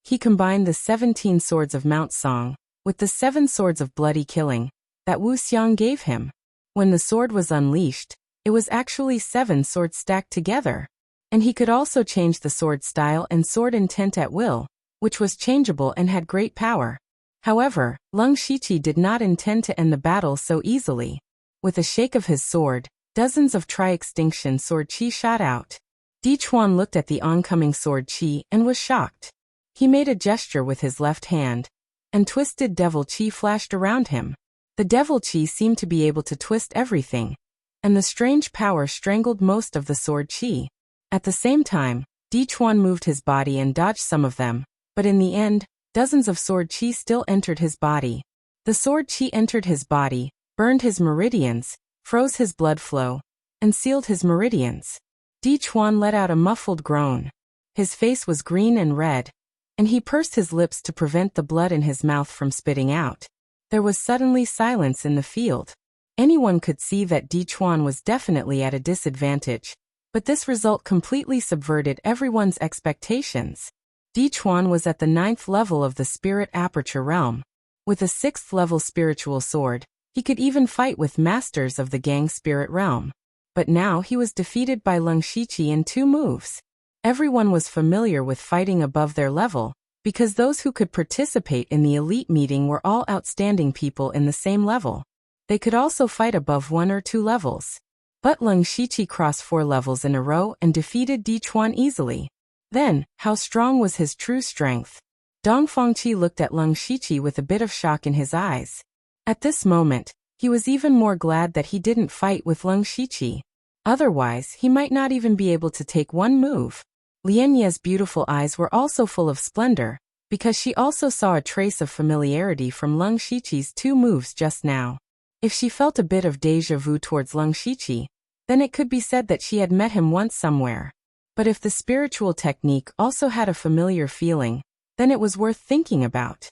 He combined the 17 swords of Mount Song with the 7 swords of bloody killing that Wu Xiang gave him. When the sword was unleashed, it was actually 7 swords stacked together. And he could also change the sword style and sword intent at will, which was changeable and had great power. However, Leng Shiqi did not intend to end the battle so easily. With a shake of his sword, dozens of tri-extinction sword chi shot out. Dichuan looked at the oncoming sword chi and was shocked. He made a gesture with his left hand, and twisted devil chi flashed around him. The devil chi seemed to be able to twist everything, and the strange power strangled most of the sword chi. At the same time, Dichuan moved his body and dodged some of them, but in the end, dozens of sword chi still entered his body. The sword chi entered his body, burned his meridians, froze his blood flow, and sealed his meridians. Dichuan let out a muffled groan. His face was green and red, and he pursed his lips to prevent the blood in his mouth from spitting out. There was suddenly silence in the field. Anyone could see that Dichuan was definitely at a disadvantage, but this result completely subverted everyone's expectations. Dichuan was at the 9th level of the Spirit Aperture Realm. With a 6th level spiritual sword, he could even fight with masters of the Gang Spirit Realm. But now he was defeated by Leng Shiqi in 2 moves. Everyone was familiar with fighting above their level, because those who could participate in the elite meeting were all outstanding people in the same level. They could also fight above 1 or 2 levels. But Leng Shiqi crossed 4 levels in a row and defeated Dichuan easily. Then, how strong was his true strength? Dong Fangqi looked at Leng Shiqi with a bit of shock in his eyes. At this moment, he was even more glad that he didn't fight with Leng Shiqi. Otherwise, he might not even be able to take one move. Lian Ye's beautiful eyes were also full of splendor, because she also saw a trace of familiarity from Leng Shiqi's 2 moves just now. If she felt a bit of déjà vu towards Leng Shiqi, then it could be said that she had met him once somewhere. But if the spiritual technique also had a familiar feeling, then it was worth thinking about.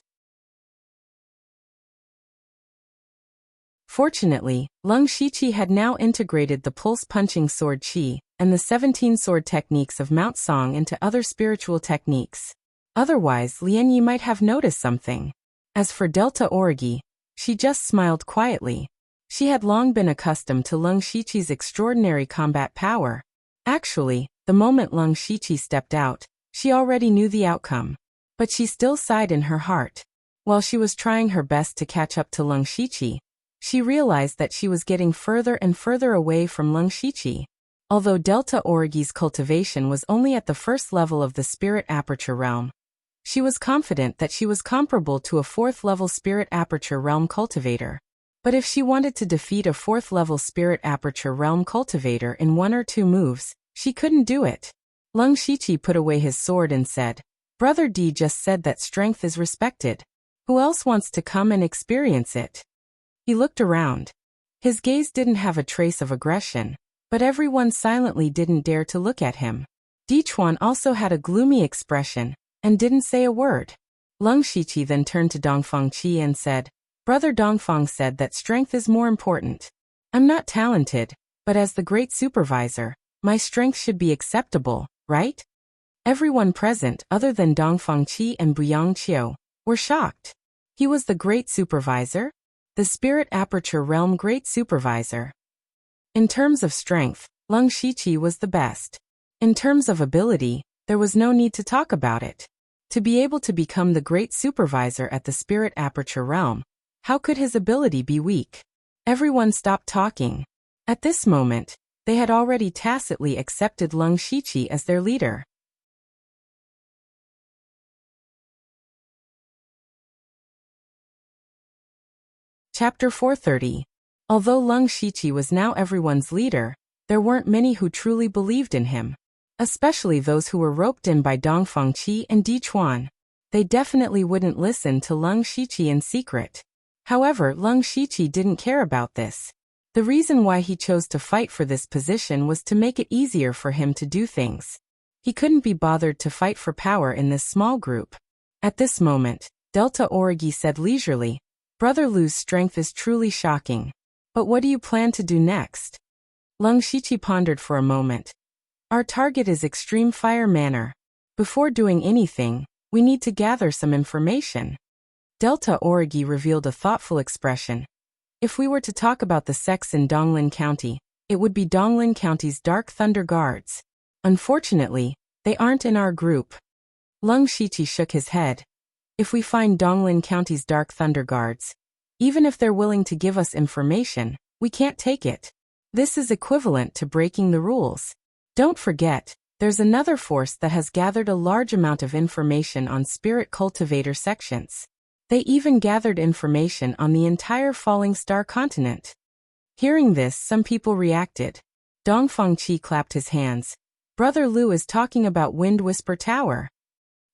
Fortunately, Leng Shiqi had now integrated the pulse-punching sword chi and the 17 sword techniques of Mount Song into other spiritual techniques. Otherwise, Lian Yi might have noticed something. As for Delta Origi, she just smiled quietly. She had long been accustomed to Leng Shiqi's extraordinary combat power. Actually, the moment Leng Shiqi stepped out, she already knew the outcome. But she still sighed in her heart. While she was trying her best to catch up to Leng Shiqi, she realized that she was getting further and further away from Leng Shiqi. Although Delta Origi's cultivation was only at the 1st level of the Spirit Aperture Realm, she was confident that she was comparable to a 4th level Spirit Aperture Realm cultivator. But if she wanted to defeat a 4th level Spirit Aperture Realm cultivator in 1 or 2 moves, she couldn't do it. Leng Shiqi put away his sword and said, "Brother D just said that strength is respected. Who else wants to come and experience it?" He looked around. His gaze didn't have a trace of aggression, but everyone silently didn't dare to look at him. Dichuan also had a gloomy expression, and didn't say a word. Leng Shiqi then turned to Dongfang Qi and said, "Brother Dongfang said that strength is more important. I'm not talented, but as the great supervisor, my strength should be acceptable, right?" Everyone present, other than Dongfang Qi and Buyang Qiu, were shocked. He was the great supervisor? The Spirit Aperture Realm Great Supervisor. In terms of strength, Leng Shiqi was the best. In terms of ability, there was no need to talk about it. To be able to become the great supervisor at the Spirit Aperture Realm, how could his ability be weak? Everyone stopped talking. At this moment, they had already tacitly accepted Lung Shiqi as their leader. Chapter 430. Although Lung Shiqi was now everyone's leader, there weren't many who truly believed in him. Especially those who were roped in by Dongfang Qi and Di Chuan. They definitely wouldn't listen to Lung Shiqi in secret. However, Lung Shiqi didn't care about this. The reason why he chose to fight for this position was to make it easier for him to do things. He couldn't be bothered to fight for power in this small group. At this moment, Delta Origi said leisurely, "Brother Lu's strength is truly shocking. But what do you plan to do next?" Lung Shiqi pondered for a moment. "Our target is Extreme Fire Manor. Before doing anything, we need to gather some information." Delta Origi revealed a thoughtful expression. "If we were to talk about the sects in Donglin County, it would be Donglin County's Dark Thunder Guards. Unfortunately, they aren't in our group." Lung Shiqi shook his head. "If we find Donglin County's Dark Thunder Guards, even if they're willing to give us information, we can't take it. This is equivalent to breaking the rules. Don't forget, there's another force that has gathered a large amount of information on Spirit Cultivator sections. They even gathered information on the entire Falling Star continent." Hearing this, some people reacted. Dongfang Qi clapped his hands. "Brother Lu is talking about Wind Whisper Tower."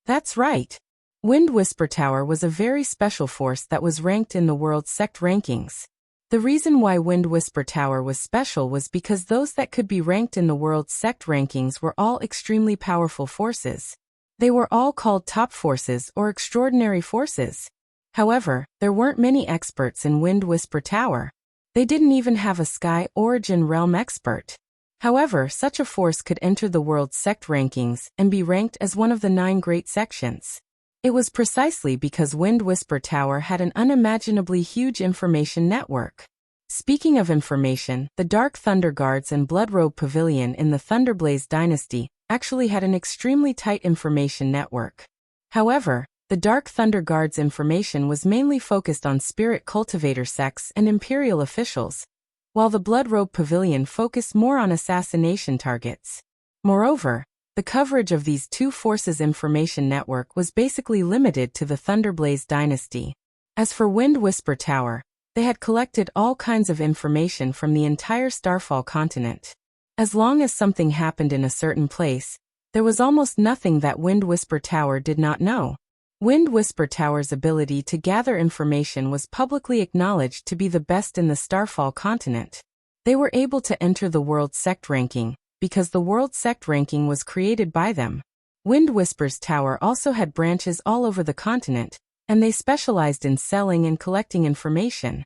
"That's right. Wind Whisper Tower was a very special force that was ranked in the world's sect rankings. The reason why Wind Whisper Tower was special was because those that could be ranked in the world's sect rankings were all extremely powerful forces. They were all called top forces or extraordinary forces. However, there weren't many experts in Wind Whisper Tower. They didn't even have a Sky Origin Realm expert. However, such a force could enter the world's sect rankings and be ranked as one of the 9 great sections. It was precisely because Wind Whisper Tower had an unimaginably huge information network. Speaking of information, the Dark Thunder Guards and Bloodrobe Pavilion in the Thunderblaze Dynasty actually had an extremely tight information network. However, the Dark Thunder Guards' information was mainly focused on Spirit Cultivator sects and Imperial officials, while the Bloodrobe Pavilion focused more on assassination targets. Moreover, the coverage of these two forces' information network was basically limited to the Thunderblaze Dynasty. As for Wind Whisper Tower, they had collected all kinds of information from the entire Starfall continent. As long as something happened in a certain place, there was almost nothing that Wind Whisper Tower did not know. Wind Whisper Tower's ability to gather information was publicly acknowledged to be the best in the Starfall continent. They were able to enter the World Sect ranking, because the World Sect ranking was created by them. Wind Whisper's Tower also had branches all over the continent, and they specialized in selling and collecting information.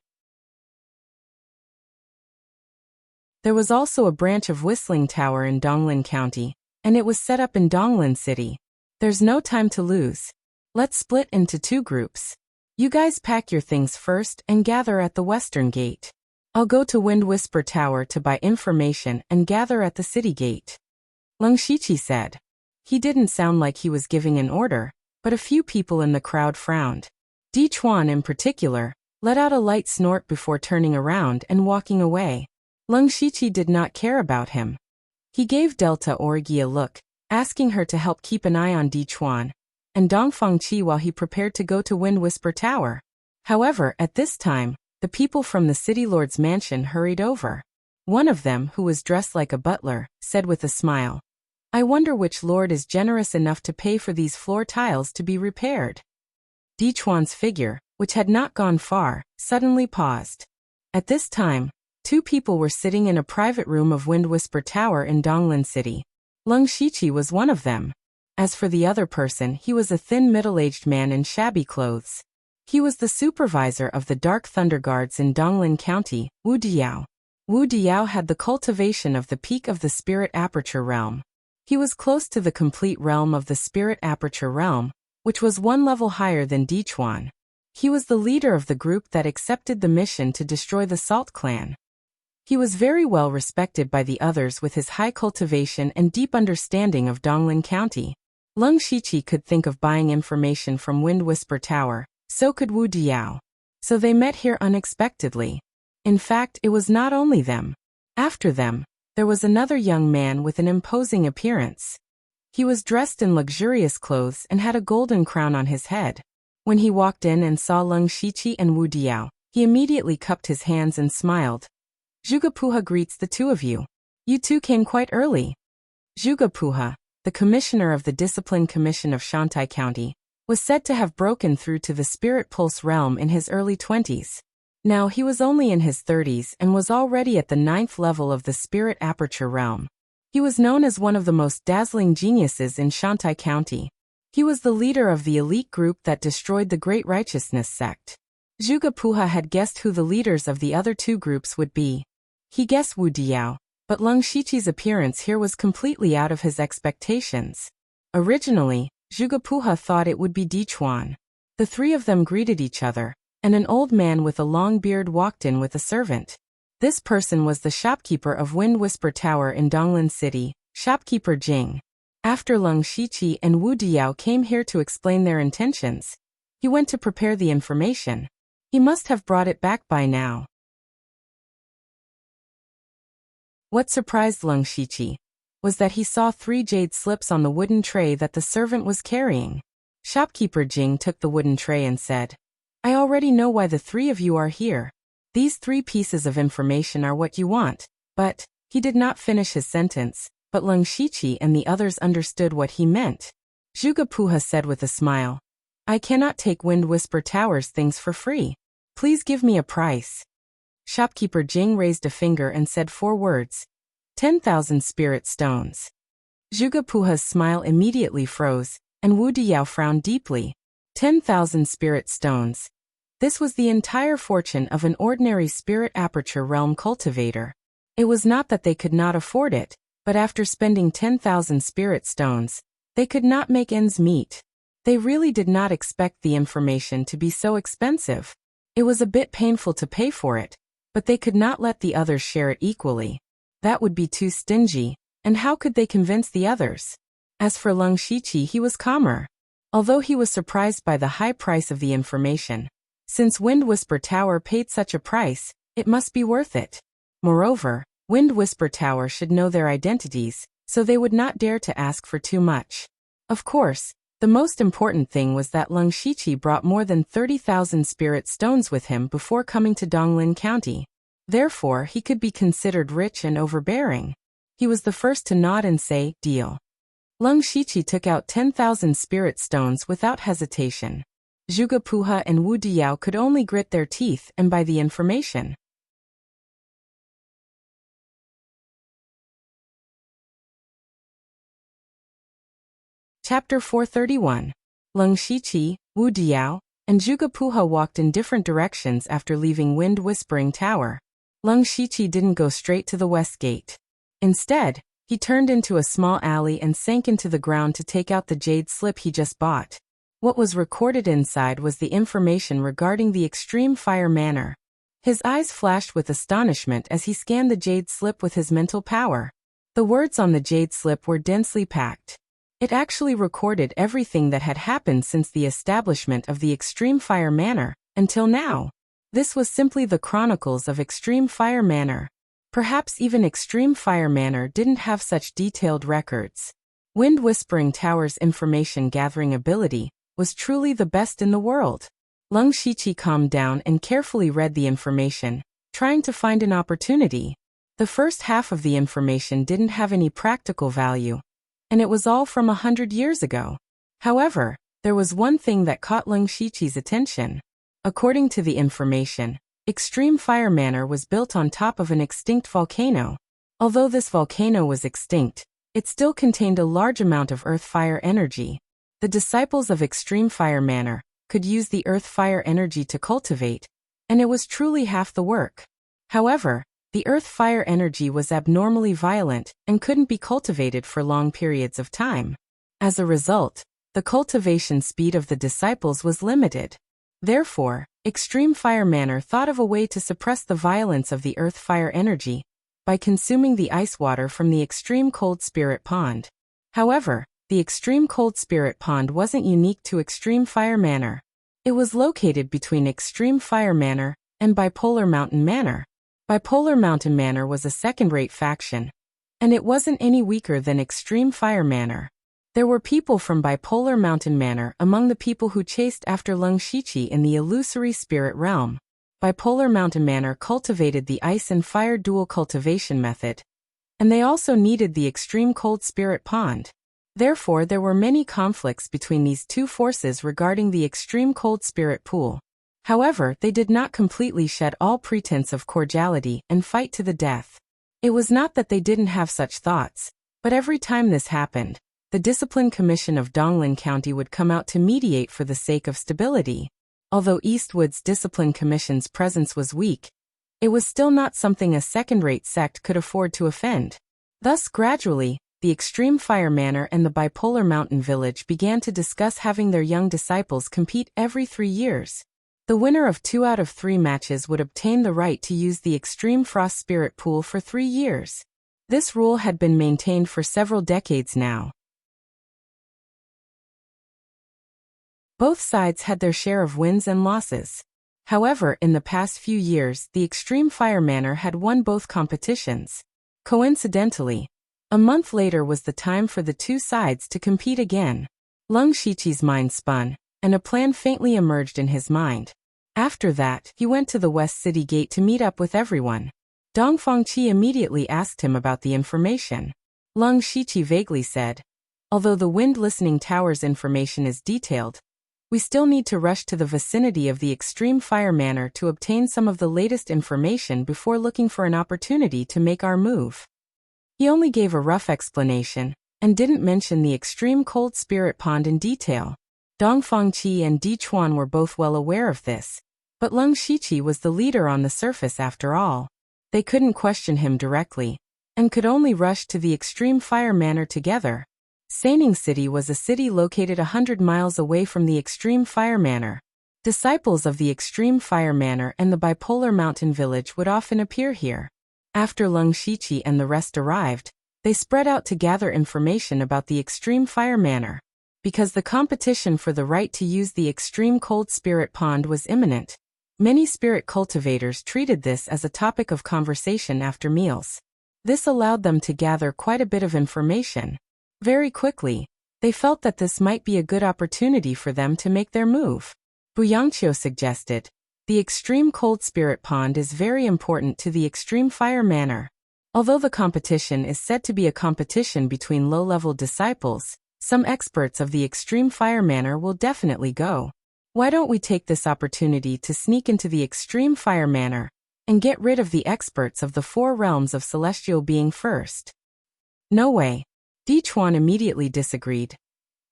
There was also a branch of Whistling Tower in Donglin County, and it was set up in Donglin City. There's no time to lose. Let's split into 2 groups. You guys pack your things first and gather at the Western Gate. I'll go to Wind Whisper Tower to buy information and gather at the City Gate. Lung Shiqi said. He didn't sound like he was giving an order, but a few people in the crowd frowned. Di Chuan in particular let out a light snort before turning around and walking away. Lung Shiqi did not care about him. He gave Delta Origi a look, asking her to help keep an eye on Di Chuan and Dongfang Qi while he prepared to go to Wind Whisper Tower. However, at this time, the people from the City Lord's mansion hurried over. One of them, who was dressed like a butler, said with a smile, "I wonder which lord is generous enough to pay for these floor tiles to be repaired." Di Chuan's figure, which had not gone far, suddenly paused. At this time, 2 people were sitting in a private room of Wind Whisper Tower in Donglin City. Lung Shiqi was one of them. As for the other person, he was a thin middle-aged man in shabby clothes. He was the supervisor of the Dark Thunder Guards in Donglin County, Wu Diao. Wu Diao had the cultivation of the peak of the Spirit Aperture Realm. He was close to the complete realm of the Spirit Aperture Realm, which was 1 level higher than Di Chuan. He was the leader of the group that accepted the mission to destroy the Salt Clan. He was very well respected by the others with his high cultivation and deep understanding of Donglin County. Lung Shiqi could think of buying information from Wind Whisper Tower, so could Wu Diao. So they met here unexpectedly. In fact, it was not only them. After them, there was another young man with an imposing appearance. He was dressed in luxurious clothes and had a golden crown on his head. When he walked in and saw Lung Shiqi and Wu Diao, he immediately cupped his hands and smiled. Zhuge greets the two of you. You two came quite early. Zhuge, the commissioner of the Discipline Commission of Shantai County, was said to have broken through to the Spirit Pulse realm in his early 20s. Now he was only in his 30s and was already at the 9th level of the Spirit Aperture realm. He was known as one of the most dazzling geniuses in Shantai County. He was the leader of the elite group that destroyed the Great Righteousness sect. Zhuge had guessed who the leaders of the other two groups would be. He guessed Wu Diao, but Lung Shiqi's appearance here was completely out of his expectations. Originally, Zhuge thought it would be Di Chuan. The three of them greeted each other, and an old man with a long beard walked in with a servant. This person was the shopkeeper of Wind Whisper Tower in Donglin City, shopkeeper Jing. After Lung Shiqi and Wu Diao came here to explain their intentions, he went to prepare the information. He must have brought it back by now. What surprised Lung Shiqi was that he saw 3 jade slips on the wooden tray that the servant was carrying. Shopkeeper Jing took the wooden tray and said, I already know why the 3 of you are here. These 3 pieces of information are what you want, but, he did not finish his sentence, but Lung Shiqi and the others understood what he meant. Zhuge said with a smile, I cannot take Wind Whisper Tower's things for free. Please give me a price. Shopkeeper Jing raised a finger and said 4 words. 10,000 spirit stones. Zhuge smile immediately froze, and Wu Diao frowned deeply. 10,000 spirit stones. This was the entire fortune of an ordinary Spirit Aperture realm cultivator. It was not that they could not afford it, but after spending 10,000 spirit stones, they could not make ends meet. They really did not expect the information to be so expensive. It was a bit painful to pay for it, but they could not let the others share it equally. That would be too stingy, and how could they convince the others? As for Lung Shiqi, he was calmer. Although he was surprised by the high price of the information. Since Wind Whisper Tower paid such a price, it must be worth it. Moreover, Wind Whisper Tower should know their identities, so they would not dare to ask for too much. Of course, the most important thing was that Lung Shiqi brought more than 30,000 spirit stones with him before coming to Donglin County. Therefore, he could be considered rich and overbearing. He was the first to nod and say, deal. Lung Shiqi took out 10,000 spirit stones without hesitation. Zhuge and Wu Diao could only grit their teeth and buy the information. Chapter 431. Lung Shiqi, Wu Diao, and Zhuge walked in different directions after leaving Wind Whispering Tower. Lung Shiqi didn't go straight to the west gate. Instead, he turned into a small alley and sank into the ground to take out the jade slip he just bought. What was recorded inside was the information regarding the Extreme Fire Manor. His eyes flashed with astonishment as he scanned the jade slip with his mental power. The words on the jade slip were densely packed. It actually recorded everything that had happened since the establishment of the Extreme Fire Manor, until now. This was simply the Chronicles of Extreme Fire Manor. Perhaps even Extreme Fire Manor didn't have such detailed records. Wind Whispering Tower's information gathering ability was truly the best in the world. Lung Shiqi calmed down and carefully read the information, trying to find an opportunity. The first half of the information didn't have any practical value, and it was all from 100 years ago. However, there was one thing that caught Lung Shiqi's attention. According to the information, Extreme Fire Manor was built on top of an extinct volcano. Although this volcano was extinct, it still contained a large amount of earth fire energy. The disciples of Extreme Fire Manor could use the earth fire energy to cultivate, and it was truly half the work. However, the earth fire energy was abnormally violent and couldn't be cultivated for long periods of time. As a result, the cultivation speed of the disciples was limited. Therefore, Extreme Fire Manor thought of a way to suppress the violence of the earth fire energy by consuming the ice water from the extreme cold spirit pond. However, the extreme cold spirit pond wasn't unique to Extreme Fire Manor. It was located between Extreme Fire Manor and Bipolar Mountain Manor. Bipolar Mountain Manor was a second-rate faction, and it wasn't any weaker than Extreme Fire Manor. There were people from Bipolar Mountain Manor among the people who chased after Lung Shiqi in the illusory spirit realm. Bipolar Mountain Manor cultivated the ice and fire dual cultivation method, and they also needed the extreme cold spirit pond. Therefore, there were many conflicts between these two forces regarding the extreme cold spirit pool. However, they did not completely shed all pretense of cordiality and fight to the death. It was not that they didn't have such thoughts, but every time this happened, the Discipline Commission of Donglin County would come out to mediate for the sake of stability. Although Eastwood's Discipline Commission's presence was weak, it was still not something a second-rate sect could afford to offend. Thus, gradually, the Extreme Fire Manor and the Bipolar Mountain Village began to discuss having their young disciples compete every 3 years. The winner of 2 out of 3 matches would obtain the right to use the Extreme Frost Spirit Pool for 3 years. This rule had been maintained for several decades now. Both sides had their share of wins and losses. However, in the past few years, the Extreme Fire Manor had won both competitions. Coincidentally, a month later was the time for the two sides to compete again. Lung Shiqi's mind spun, and a plan faintly emerged in his mind. After that, he went to the West City Gate to meet up with everyone. Dongfang Qi immediately asked him about the information. Lung Shiqi vaguely said, "Although the Wind Listening Tower's information is detailed, we still need to rush to the vicinity of the Extreme Fire Manor to obtain some of the latest information before looking for an opportunity to make our move." He only gave a rough explanation, and didn't mention the extreme cold spirit pond in detail. Dongfang Qi and Di Chuan were both well aware of this, but Lung Shiqi was the leader on the surface after all. They couldn't question him directly, and could only rush to the Extreme Fire Manor together. Saining City was a city located 100 miles away from the Extreme Fire Manor. Disciples of the Extreme Fire Manor and the Bipolar Mountain Village would often appear here. After Lung Shiqi and the rest arrived, they spread out to gather information about the Extreme Fire Manor. Because the competition for the right to use the Extreme Cold Spirit Pond was imminent, many spirit cultivators treated this as a topic of conversation after meals. This allowed them to gather quite a bit of information. Very quickly, they felt that this might be a good opportunity for them to make their move. Buyangqiu suggested, "The Extreme Cold Spirit Pond is very important to the Extreme Fire Manor. Although the competition is said to be a competition between low-level disciples, some experts of the Extreme Fire Manor will definitely go. Why don't we take this opportunity to sneak into the Extreme Fire Manor and get rid of the experts of the 4 realms of celestial being first?" "No way." Di Chuan immediately disagreed.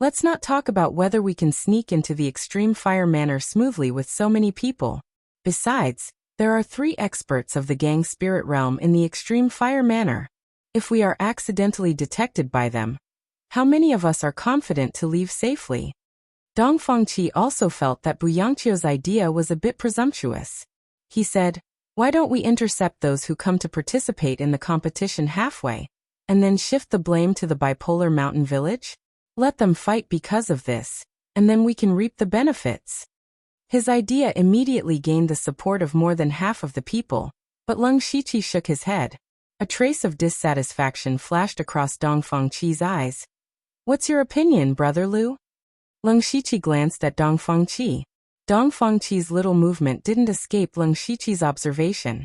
"Let's not talk about whether we can sneak into the Extreme Fire Manor smoothly with so many people. Besides, there are 3 experts of the Gang Spirit Realm in the Extreme Fire Manor. If we are accidentally detected by them, how many of us are confident to leave safely?" Dongfang Qi also felt that Buyangqiu's idea was a bit presumptuous. He said, "Why don't we intercept those who come to participate in the competition halfway, and then shift the blame to the Bipolar Mountain Village? Let them fight because of this, and then we can reap the benefits." His idea immediately gained the support of more than half of the people, but Lung Shiqi shook his head. A trace of dissatisfaction flashed across Dongfang Qi's eyes. "What's your opinion, Brother Lu?" Lung Shiqi glanced at Dongfang Qi. Dongfang Qi's little movement didn't escape Lung Shiqi's observation.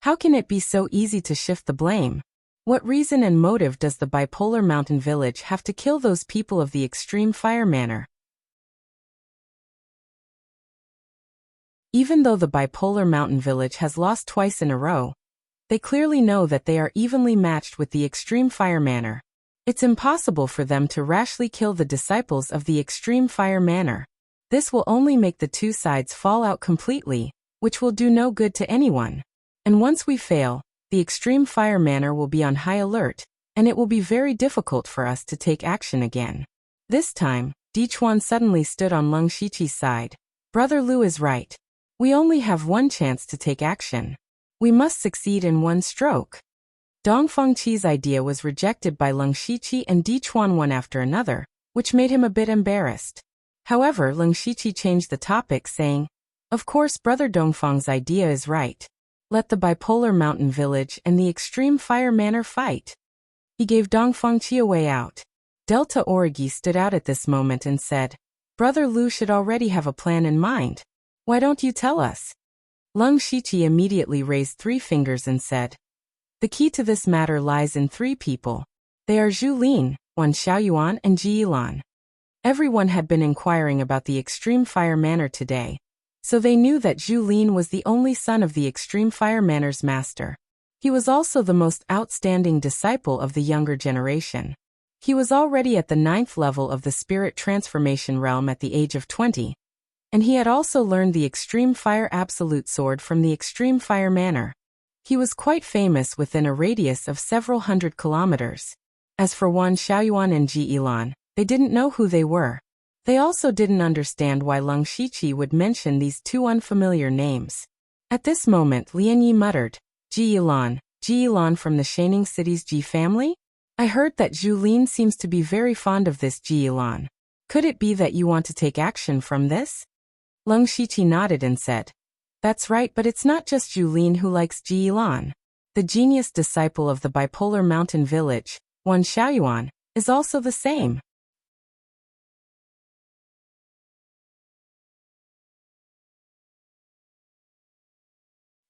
How can it be so easy to shift the blame? What reason and motive does the Bipolar Mountain Village have to kill those people of the Extreme Fire Manor? Even though the Bipolar Mountain Village has lost twice in a row, they clearly know that they are evenly matched with the Extreme Fire Manor. It's impossible for them to rashly kill the disciples of the Extreme Fire Manor. This will only make the two sides fall out completely, which will do no good to anyone. And once we fail, the Extreme Fire Manor will be on high alert, and it will be very difficult for us to take action again. This time, Di Chuan suddenly stood on Lung Shiqi's side. "Brother Lu is right. We only have one chance to take action. We must succeed in one stroke." Dong Fengqi's idea was rejected by Leng Shiqi and Di Chuan one after another, which made him a bit embarrassed. However, Leng Shiqi changed the topic, saying, "Of course, Brother Dongfang's idea is right. Let the bipolar mountain village and the extreme fire manor fight." He gave Dong Fengqi a way out. Delta Origi stood out at this moment and said, "Brother Lu should already have a plan in mind. Why don't you tell us?" Leng Shiqi immediately raised 3 fingers and said, "The key to this matter lies in 3 people. They are Zhu Lin, Wan Xiaoyuan, and Ji Yilan." Everyone had been inquiring about the Extreme Fire Manor today, so they knew that Zhu Lin was the only son of the Extreme Fire Manor's master. He was also the most outstanding disciple of the younger generation. He was already at the 9th level of the Spirit Transformation Realm at the age of 20, and he had also learned the Extreme Fire Absolute Sword from the Extreme Fire Manor. He was quite famous within a radius of several hundred kilometers. As for Wan Xiaoyuan and Ji Yilan, they didn't know who they were. They also didn't understand why Leng Shiqi would mention these 2 unfamiliar names. At this moment, Lian Yi muttered, Ji Yilan from the Shining City's Ji family? I heard that Zhu Lin seems to be very fond of this Ji Yilan. Could it be that you want to take action from this?" Leng Shiqi nodded and said, "That's right, but it's not just Zhu Lin who likes Ji Yilan. The genius disciple of the bipolar mountain village, Wan Xiaoyuan, is also the same."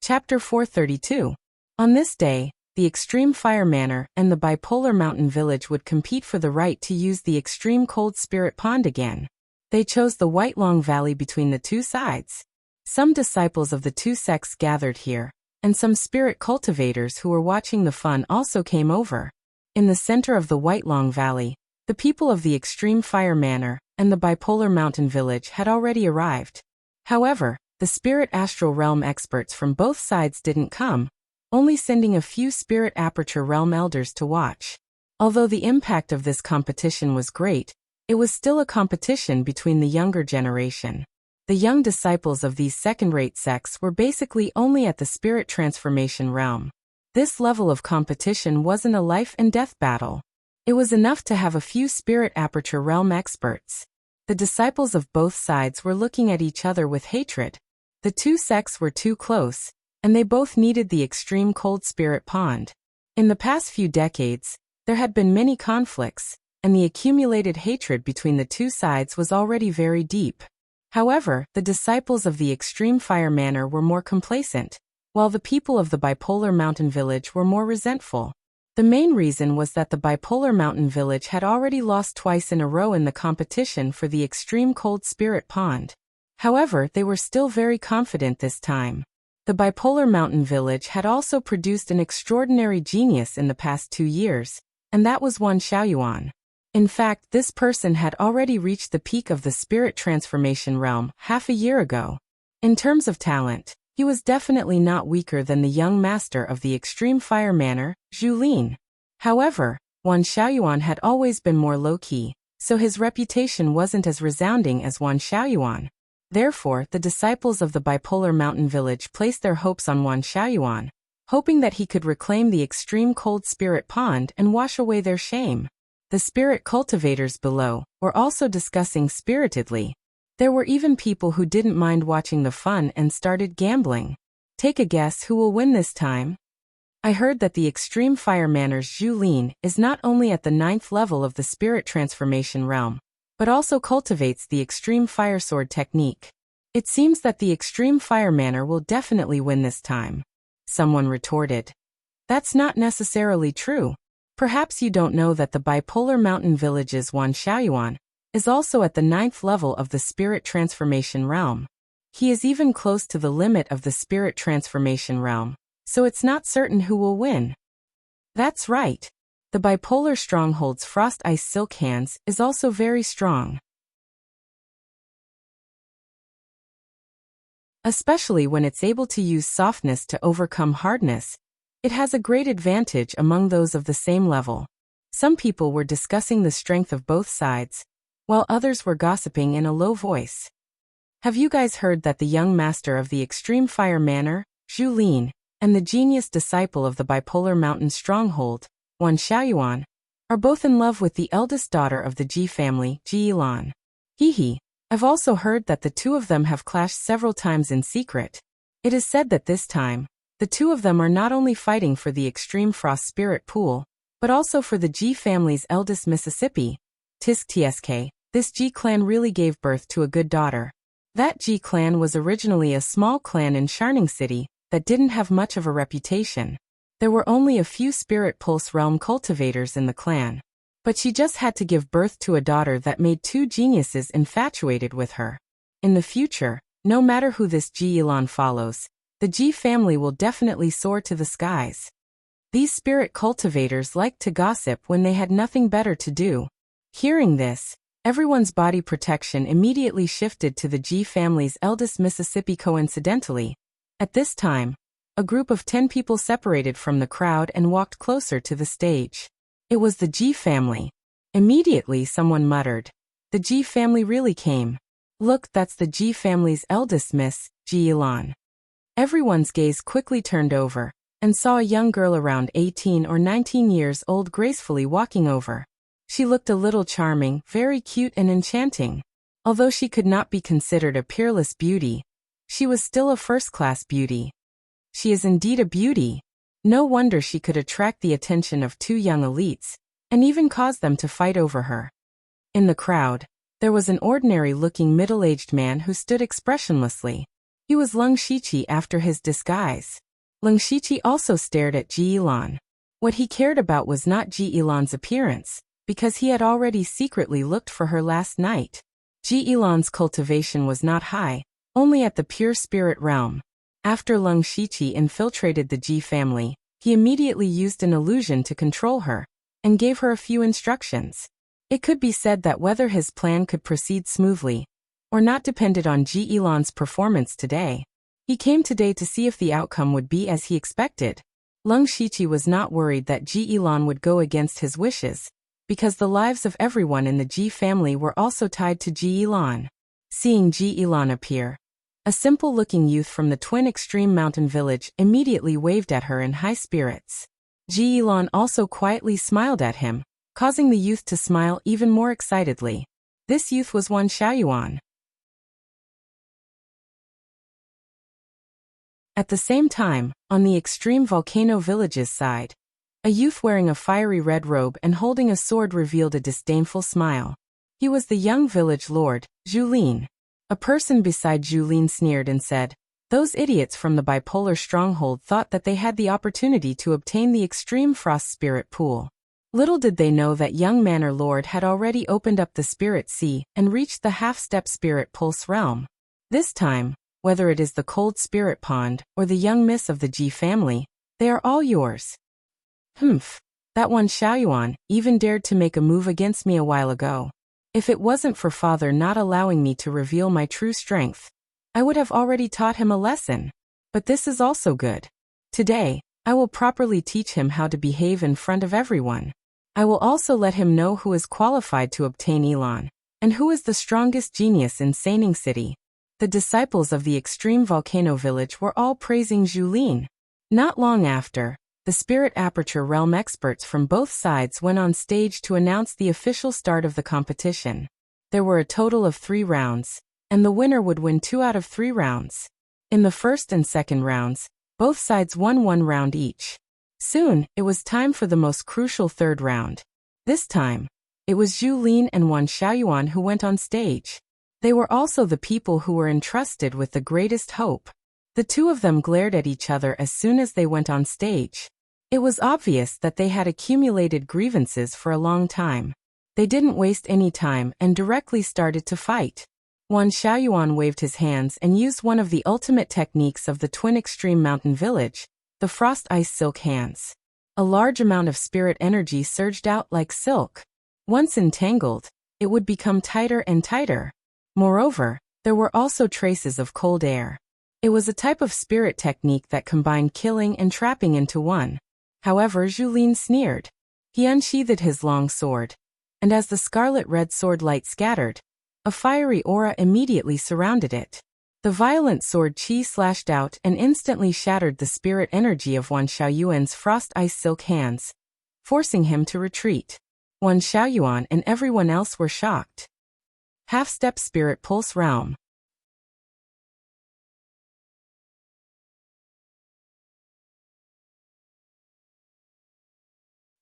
Chapter 432. On this day, the Extreme Fire Manor and the Bipolar Mountain Village would compete for the right to use the Extreme Cold Spirit Pond again. They chose the White Long Valley between the 2 sides. Some disciples of the 2 sects gathered here, and some spirit cultivators who were watching the fun also came over. In the center of the White Long Valley, the people of the Extreme Fire Manor and the Bipolar Mountain Village had already arrived. However, the Spirit Astral Realm experts from both sides didn't come, only sending a few Spirit Aperture Realm elders to watch. Although the impact of this competition was great, it was still a competition between the younger generation. The young disciples of these second-rate sects were basically only at the Spirit Transformation Realm. This level of competition wasn't a life-and-death battle. It was enough to have a few Spirit Aperture Realm experts. The disciples of both sides were looking at each other with hatred. The 2 sects were too close, and they both needed the Extreme Cold Spirit Pond. In the past few decades, there had been many conflicts, and the accumulated hatred between the 2 sides was already very deep. However, the disciples of the Extreme Fire Manor were more complacent, while the people of the Bipolar Mountain Village were more resentful. The main reason was that the Bipolar Mountain Village had already lost twice in a row in the competition for the Extreme Cold Spirit Pond. However, they were still very confident this time. The Bipolar Mountain Village had also produced an extraordinary genius in the past 2 years, and that was Wan Xiaoyuan. In fact, this person had already reached the peak of the Spirit Transformation Realm half a year ago. In terms of talent, he was definitely not weaker than the young master of the Extreme Fire Manor, Zhu Lin. However, Wan Xiaoyuan had always been more low-key, so his reputation wasn't as resounding as Wan Xiaoyuan. Therefore, the disciples of the Bipolar Mountain Village placed their hopes on Wan Xiaoyuan, hoping that he could reclaim the Extreme Cold Spirit Pond and wash away their shame. The spirit cultivators below were also discussing spiritedly. There were even people who didn't mind watching the fun and started gambling. Take a guess who will win this time? I heard that the Extreme Fire Manor's Zhu Lin is not only at the 9th level of the Spirit Transformation Realm, but also cultivates the Extreme Fire Sword technique. It seems that the Extreme Fire Manor will definitely win this time. Someone retorted. That's not necessarily true. Perhaps you don't know that the Bipolar Mountain Village's Wan Xiaoyuan is also at the 9th level of the Spirit Transformation Realm. He is even close to the limit of the Spirit Transformation Realm, so it's not certain who will win. That's right. The Bipolar Stronghold's Frost Ice Silk Hands is also very strong. Especially when it's able to use softness to overcome hardness, it has a great advantage among those of the same level. Some people were discussing the strength of both sides, while others were gossiping in a low voice. Have you guys heard that the young master of the Extreme Fire Manor, Zhu Lin, and the genius disciple of the bipolar mountain stronghold, Wan Xiaoyuan, are both in love with the eldest daughter of the Ji family, Ji Yilan. Hehe. I've also heard that the two of them have clashed several times in secret. It is said that this time, the two of them are not only fighting for the extreme frost spirit pool, but also for the Ji family's eldest Mississippi. Tisk tsk, this Ji clan really gave birth to a good daughter. That Ji clan was originally a small clan in Shining City that didn't have much of a reputation. There were only a few spirit pulse realm cultivators in the clan. But she just had to give birth to a daughter that made two geniuses infatuated with her. In the future, no matter who this Ji Yilan follows, the Ji family will definitely soar to the skies. These spirit cultivators liked to gossip when they had nothing better to do. Hearing this, everyone's body protection immediately shifted to the Ji family's eldest Mississippi. Coincidentally, at this time, a group of 10 people separated from the crowd and walked closer to the stage. It was the Ji family. Immediately someone muttered, "The Ji family really came. Look, that's the Ji family's eldest Miss, Ji Yilan." Everyone's gaze quickly turned over, and saw a young girl around 18 or 19 years old gracefully walking over. She looked a little charming, very cute and enchanting. Although she could not be considered a peerless beauty, she was still a first-class beauty. She is indeed a beauty. No wonder she could attract the attention of two young elites, and even cause them to fight over her. In the crowd, there was an ordinary-looking middle-aged man who stood expressionlessly. He was Leng Shiqi after his disguise. Leng Shiqi also stared at Ji Yilan. What he cared about was not Ji Yilan's appearance, because he had already secretly looked for her last night. Ji Yilan's cultivation was not high, only at the pure spirit realm. After Leng Shiqi infiltrated the Ji family, he immediately used an illusion to control her, and gave her a few instructions. It could be said that whether his plan could proceed smoothly, or not depended on Ji Yilan's performance today. He came today to see if the outcome would be as he expected. Leng Shiqi was not worried that Ji Yilan would go against his wishes, because the lives of everyone in the Ji family were also tied to Ji Yilan. Seeing Ji Yilan appear, a simple-looking youth from the twin extreme mountain village immediately waved at her in high spirits. Ji Yilan also quietly smiled at him, causing the youth to smile even more excitedly. This youth was Wan Xiaoyuan. At the same time, on the extreme volcano village's side, a youth wearing a fiery red robe and holding a sword revealed a disdainful smile. He was the young village lord, Julin. A person beside Julin sneered and said, "Those idiots from the bipolar stronghold thought that they had the opportunity to obtain the extreme frost spirit pool. Little did they know that young manor lord had already opened up the spirit sea and reached the half-step spirit pulse realm. This time, whether it is the cold spirit pond or the young miss of the Ji family, they are all yours." Humph. That one Xiaoyuan even dared to make a move against me a while ago. If it wasn't for father not allowing me to reveal my true strength, I would have already taught him a lesson. But this is also good. Today, I will properly teach him how to behave in front of everyone. I will also let him know who is qualified to obtain Elan, and who is the strongest genius in Shining City. The disciples of the extreme volcano village were all praising Julin. Not long after, the Spirit Aperture Realm experts from both sides went on stage to announce the official start of the competition. There were a total of 3 rounds, and the winner would win 2 out of 3 rounds. In the first and second rounds, both sides won 1 round each. Soon, it was time for the most crucial third round. This time, it was Zhu Lin and Wan Xiaoyuan who went on stage. They were also the people who were entrusted with the greatest hope. The two of them glared at each other as soon as they went on stage. It was obvious that they had accumulated grievances for a long time. They didn't waste any time and directly started to fight. Wan Xiaoyuan waved his hands and used one of the ultimate techniques of the twin extreme mountain village, the frost ice silk hands. A large amount of spirit energy surged out like silk. Once entangled, it would become tighter and tighter. Moreover, there were also traces of cold air. It was a type of spirit technique that combined killing and trapping into one. However, Julin sneered. He unsheathed his long sword, and as the scarlet-red sword light scattered, a fiery aura immediately surrounded it. The violent sword chi slashed out and instantly shattered the spirit energy of Wan Xiaoyuan's frost ice silk hands, forcing him to retreat. Wan Xiaoyuan and everyone else were shocked. Half-step spirit pulse realm.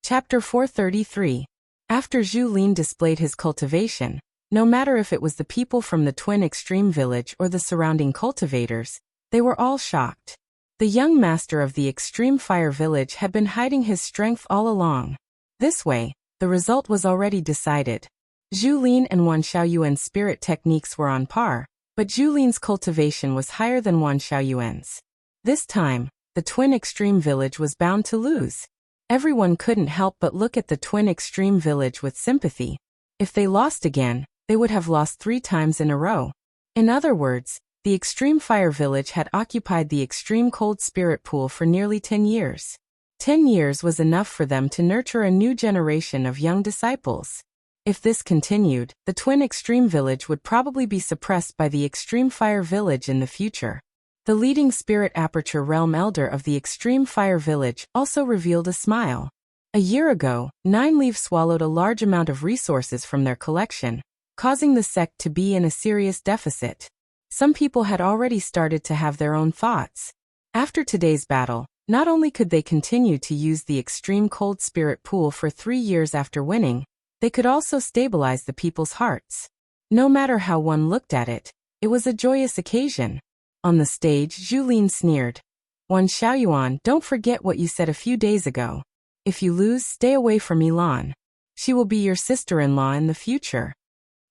Chapter 433. After Zhu Lin displayed his cultivation, no matter if it was the people from the Twin Extreme Village or the surrounding cultivators, they were all shocked. The young master of the Extreme Fire Village had been hiding his strength all along. This way, the result was already decided. Zhu Lin and Wan Xiaoyuan's spirit techniques were on par, but Zhu Lin's cultivation was higher than Wan Xiaoyuan's. This time, the Twin Extreme Village was bound to lose. Everyone couldn't help but look at the Twin Extreme Village with sympathy. If they lost again, they would have lost 3 times in a row. In other words, the Extreme Fire Village had occupied the Extreme Cold Spirit Pool for nearly 10 years. 10 years was enough for them to nurture a new generation of young disciples. If this continued, the Twin Extreme Village would probably be suppressed by the Extreme Fire Village in the future. The leading Spirit Aperture Realm Elder of the Extreme Fire Village also revealed a smile. A year ago, Nine Leaves swallowed a large amount of resources from their collection, causing the sect to be in a serious deficit. Some people had already started to have their own thoughts. After today's battle, not only could they continue to use the Extreme Cold Spirit Pool for 3 years after winning, they could also stabilize the people's hearts. No matter how one looked at it, it was a joyous occasion. On the stage, Zhu Lin sneered. Wan Xiaoyuan, don't forget what you said a few days ago. If you lose, stay away from Elan. She will be your sister-in-law in the future.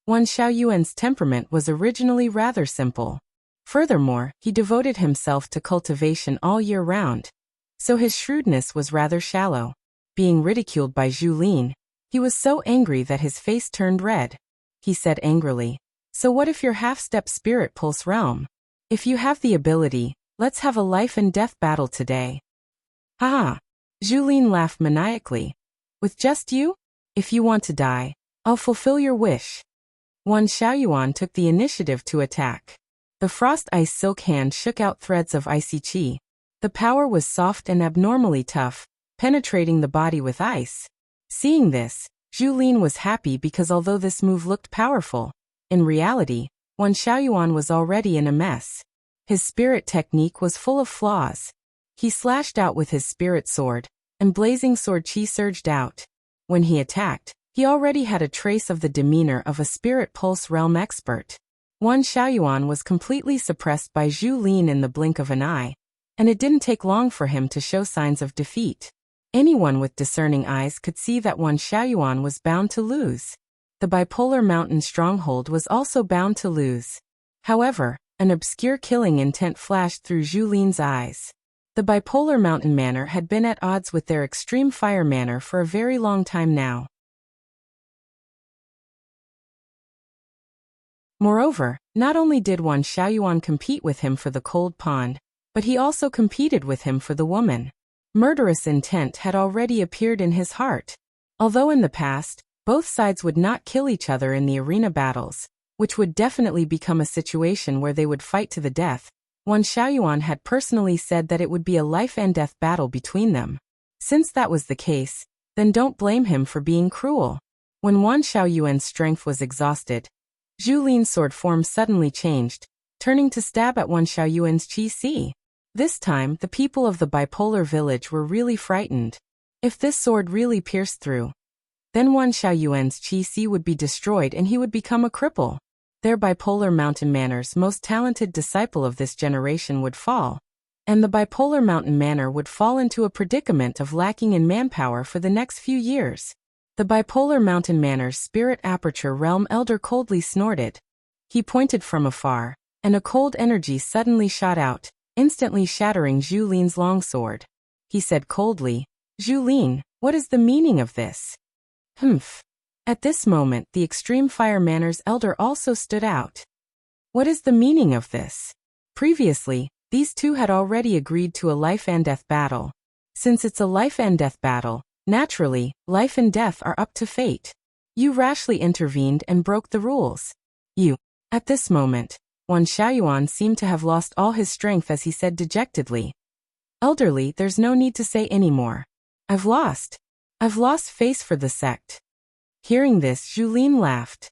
Wan Xiaoyuan's temperament was originally rather simple. Furthermore, he devoted himself to cultivation all year round, so his shrewdness was rather shallow. Being ridiculed by Zhu Lin, he was so angry that his face turned red. He said angrily, "So what if your half-step spirit pulse realm? If you have the ability, let's have a life and death battle today." Haha. Zhu Lin laughed maniacally. "With just you? If you want to die, I'll fulfill your wish." Wan Xiaoyuan took the initiative to attack. The frost ice silk hand shook out threads of icy qi. The power was soft and abnormally tough, penetrating the body with ice. Seeing this, Zhu Lin was happy because although this move looked powerful, in reality, Wan Xiaoyuan was already in a mess. His spirit technique was full of flaws. He slashed out with his spirit sword, and blazing sword chi surged out. When he attacked, he already had a trace of the demeanor of a spirit pulse realm expert. Wan Xiaoyuan was completely suppressed by Zhu Lin in the blink of an eye, and it didn't take long for him to show signs of defeat. Anyone with discerning eyes could see that Wan Xiaoyuan was bound to lose. The bipolar mountain stronghold was also bound to lose. However, an obscure killing intent flashed through Zhu Lin's eyes. The bipolar mountain manor had been at odds with their extreme fire manor for a very long time now. Moreover, not only did Wan Xiaoyuan compete with him for the cold pond, but he also competed with him for the woman. Murderous intent had already appeared in his heart. Although in the past, both sides would not kill each other in the arena battles, which would definitely become a situation where they would fight to the death, Wan Xiaoyuan had personally said that it would be a life-and-death battle between them. Since that was the case, then don't blame him for being cruel. When Wan Xiaoyuan's strength was exhausted, Zhu Lin's sword form suddenly changed, turning to stab at Wan Xiaoyuan's qi. This time, the people of the bipolar village were really frightened. If this sword really pierced through, then Wan Xiaoyuan's qi would be destroyed and he would become a cripple. Their bipolar mountain manor's most talented disciple of this generation would fall, and the bipolar mountain manor would fall into a predicament of lacking in manpower for the next few years. The bipolar mountain manor's spirit aperture realm elder coldly snorted. He pointed from afar, and a cold energy suddenly shot out, instantly shattering Zhu Lin's longsword. He said coldly, "Zhu Lin, what is the meaning of this?" Humph. At this moment, the Extreme Fire Manor's elder also stood out. What is the meaning of this? Previously, these two had already agreed to a life-and-death battle. Since it's a life-and-death battle, naturally, life and death are up to fate. You rashly intervened and broke the rules. You. At this moment, Wan Xiaoyuan seemed to have lost all his strength as he said dejectedly, "Elderly, there's no need to say any more. I've lost face for the sect." Hearing this, Julien laughed.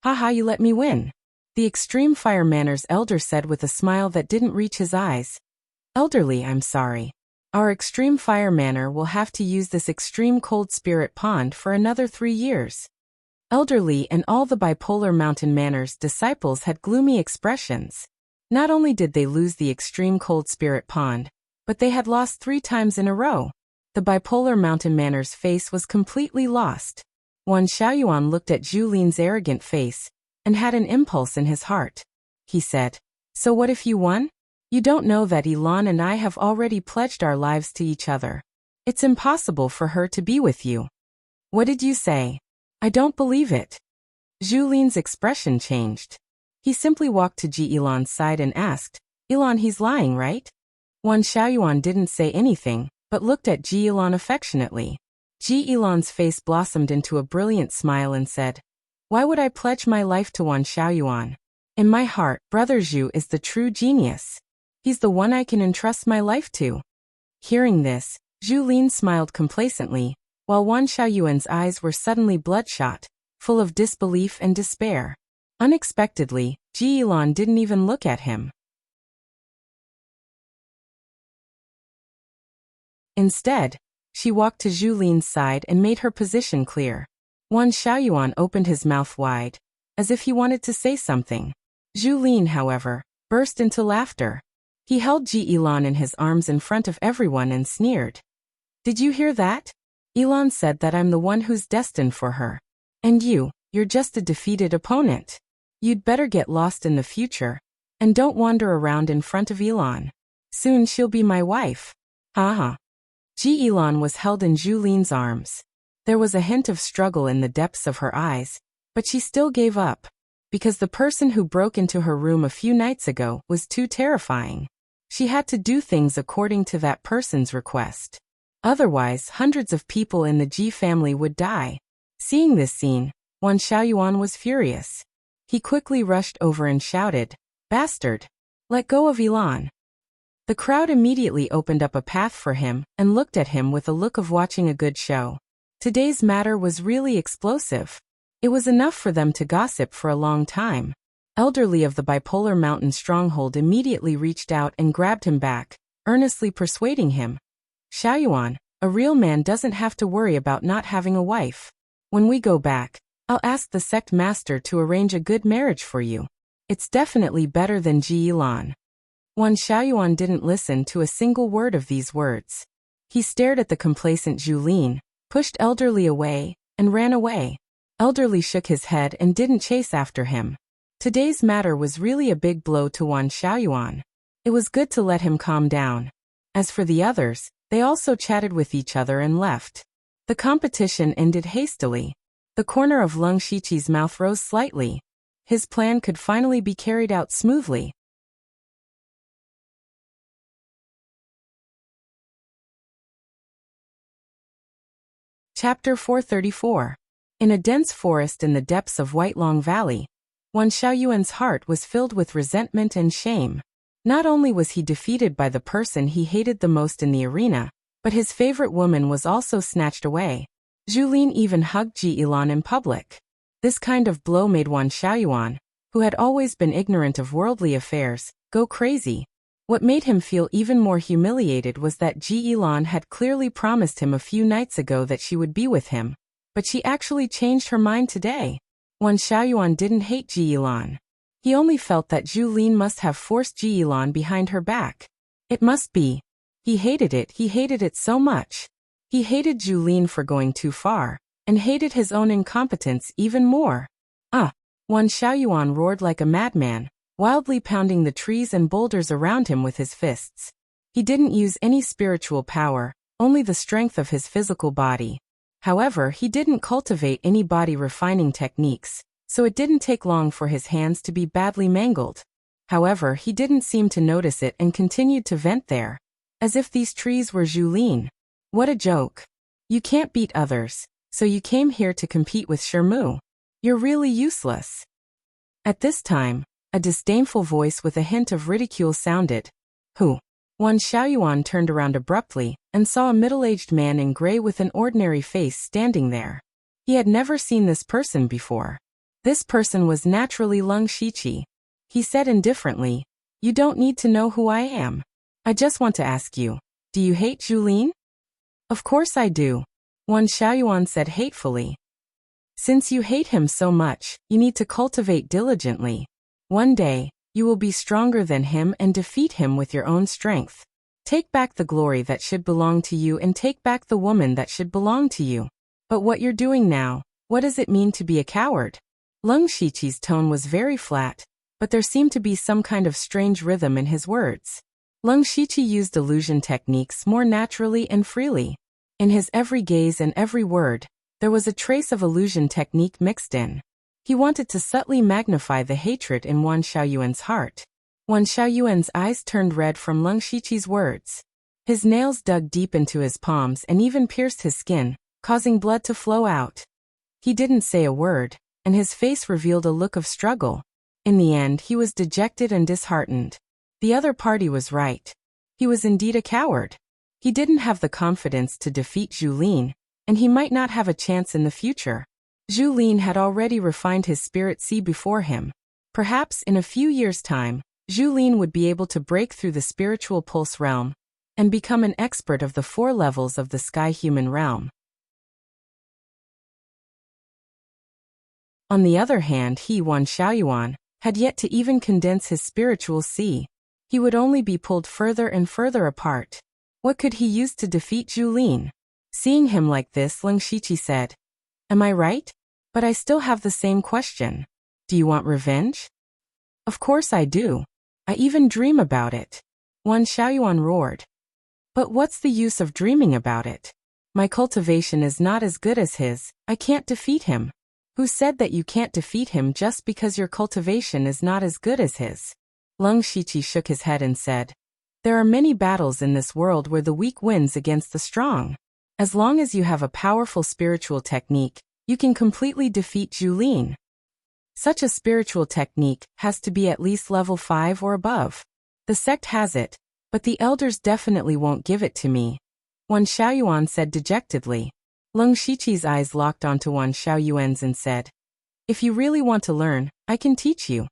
"Haha, you let me win." The extreme fire manners elder said with a smile that didn't reach his eyes. "Elderly, I'm sorry. Our extreme fire manner will have to use this extreme cold spirit pond for another 3 years." Elderly and all the bipolar mountain manners disciples had gloomy expressions. Not only did they lose the extreme cold spirit pond, but they had lost 3 times in a row. The bipolar mountain manners face was completely lost. Wan Xiaoyuan looked at Julien's arrogant face and had an impulse in his heart. He said, "So what if you won? You don't know that Elan and I have already pledged our lives to each other. It's impossible for her to be with you." "What did you say? I don't believe it." Julien's expression changed. He simply walked to Ji Elan's side and asked, "Elan, he's lying, right?" Wan Xiaoyuan didn't say anything, but looked at Ji Elan affectionately. Ji Elan's face blossomed into a brilliant smile and said, "Why would I pledge my life to Wan Xiaoyuan? In my heart, Brother Zhu is the true genius. He's the one I can entrust my life to." Hearing this, Zhu Lin smiled complacently, while Wan Xiaoyuan's eyes were suddenly bloodshot, full of disbelief and despair. Unexpectedly, Ji Elan didn't even look at him. Instead, she walked to Zhu Lin's side and made her position clear. Wan Xiaoyuan opened his mouth wide, as if he wanted to say something. Zhu Lin, however, burst into laughter. He held Ji Elan in his arms in front of everyone and sneered. "Did you hear that? Elan said that I'm the one who's destined for her. And you're just a defeated opponent. You'd better get lost in the future, and don't wander around in front of Elan. Soon she'll be my wife." Haha. Ji Elan was held in Zhu Lin's arms. There was a hint of struggle in the depths of her eyes, but she still gave up, because the person who broke into her room a few nights ago was too terrifying. She had to do things according to that person's request. Otherwise, hundreds of people in the Ji family would die. Seeing this scene, Wan Xiaoyuan was furious. He quickly rushed over and shouted, "Bastard! Let go of Elan." The crowd immediately opened up a path for him and looked at him with a look of watching a good show. Today's matter was really explosive. It was enough for them to gossip for a long time. Elderly of the bipolar mountain stronghold immediately reached out and grabbed him back, earnestly persuading him. "Xiaoyuan, a real man doesn't have to worry about not having a wife. When we go back, I'll ask the sect master to arrange a good marriage for you. It's definitely better than Ji Elan." Wan Xiaoyuan didn't listen to a single word of these words. He stared at the complacent Zhu Lin, pushed Elderly away, and ran away. Elderly shook his head and didn't chase after him. Today's matter was really a big blow to Wan Xiaoyuan. It was good to let him calm down. As for the others, they also chatted with each other and left. The competition ended hastily. The corner of Lung Shiqi's mouth rose slightly. His plan could finally be carried out smoothly. Chapter 434. In a dense forest in the depths of Whitelong Valley, Wan Xiaoyuan's heart was filled with resentment and shame. Not only was he defeated by the person he hated the most in the arena, but his favorite woman was also snatched away. Zhu Lin even hugged Ji Elan in public. This kind of blow made Wan Xiaoyuan, who had always been ignorant of worldly affairs, go crazy. What made him feel even more humiliated was that Ji Elan had clearly promised him a few nights ago that she would be with him, but she actually changed her mind today. Wan Xiaoyuan didn't hate Ji Elan. He only felt that Zhu Lin must have forced Ji Elan behind her back. It must be. He hated it so much. He hated Zhu Lin for going too far, and hated his own incompetence even more. Wan Xiaoyuan roared like a madman, wildly pounding the trees and boulders around him with his fists. He didn't use any spiritual power, only the strength of his physical body. However, he didn't cultivate any body refining techniques, so it didn't take long for his hands to be badly mangled. However, he didn't seem to notice it and continued to vent there, as if these trees were Zhu Lin. What a joke. You can't beat others, so you came here to compete with Shermu. You're really useless. At this time, A disdainful voice with a hint of ridicule sounded. Who? Wan Xiaoyuan turned around abruptly and saw a middle-aged man in gray with an ordinary face standing there. He had never seen this person before. This person was naturally Leng Shiqi. He said indifferently, "You don't need to know who I am. I just want to ask you, do you hate Julin?" "Of course I do," Wan Xiaoyuan said hatefully. "Since you hate him so much, you need to cultivate diligently. One day, you will be stronger than him and defeat him with your own strength. Take back the glory that should belong to you and take back the woman that should belong to you. But what you're doing now, what does it mean to be a coward?" Leng Shiqi's tone was very flat, but there seemed to be some kind of strange rhythm in his words. Leng Shiqi used illusion techniques more naturally and freely. In his every gaze and every word, there was a trace of illusion technique mixed in. He wanted to subtly magnify the hatred in Wan Xiaoyuan's heart. Wan Xiaoyuan's eyes turned red from Leng Shiqi's words. His nails dug deep into his palms and even pierced his skin, causing blood to flow out. He didn't say a word, and his face revealed a look of struggle. In the end, he was dejected and disheartened. The other party was right. He was indeed a coward. He didn't have the confidence to defeat Julin, and he might not have a chance in the future. Julin had already refined his spirit sea before him. Perhaps in a few years' time, Julin would be able to break through the spiritual pulse realm and become an expert of the 4 levels of the sky-human realm. On the other hand, Wan Xiaoyuan, had yet to even condense his spiritual sea. He would only be pulled further and further apart. What could he use to defeat Julin? Seeing him like this, Leng Shiqi said, "Am I right? But I still have the same question. Do you want revenge?" "Of course I do. I even dream about it," Wan Xiaoyuan roared. "But what's the use of dreaming about it? My cultivation is not as good as his. I can't defeat him." "Who said that you can't defeat him just because your cultivation is not as good as his?" Leng Shiqi shook his head and said, "There are many battles in this world where the weak wins against the strong. As long as you have a powerful spiritual technique, you can completely defeat Julin. Such a spiritual technique has to be at least level 5 or above. The sect has it, but the elders definitely won't give it to me," Wan Xiaoyuan said dejectedly. Leng Shiqi's eyes locked onto Wan Xiaoyuan's and said, "If you really want to learn, I can teach you."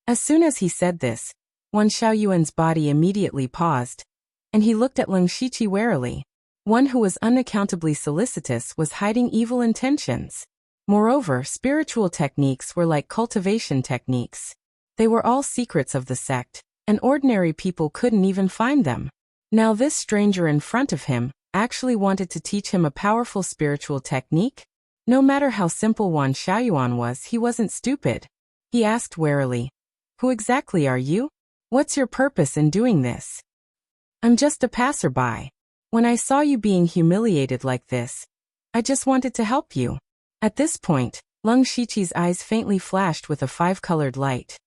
As soon as he said this, Wan Xiaoyuan's body immediately paused, and he looked at Leng Shiqi warily. One who was unaccountably solicitous was hiding evil intentions. Moreover, spiritual techniques were like cultivation techniques. They were all secrets of the sect, and ordinary people couldn't even find them. Now this stranger in front of him actually wanted to teach him a powerful spiritual technique? No matter how simple Wan Xiaoyuan was, he wasn't stupid. He asked warily, "Who exactly are you? What's your purpose in doing this?" "I'm just a passerby. When I saw you being humiliated like this, I just wanted to help you." At this point, Leng Shiqi's eyes faintly flashed with a 5-colored light.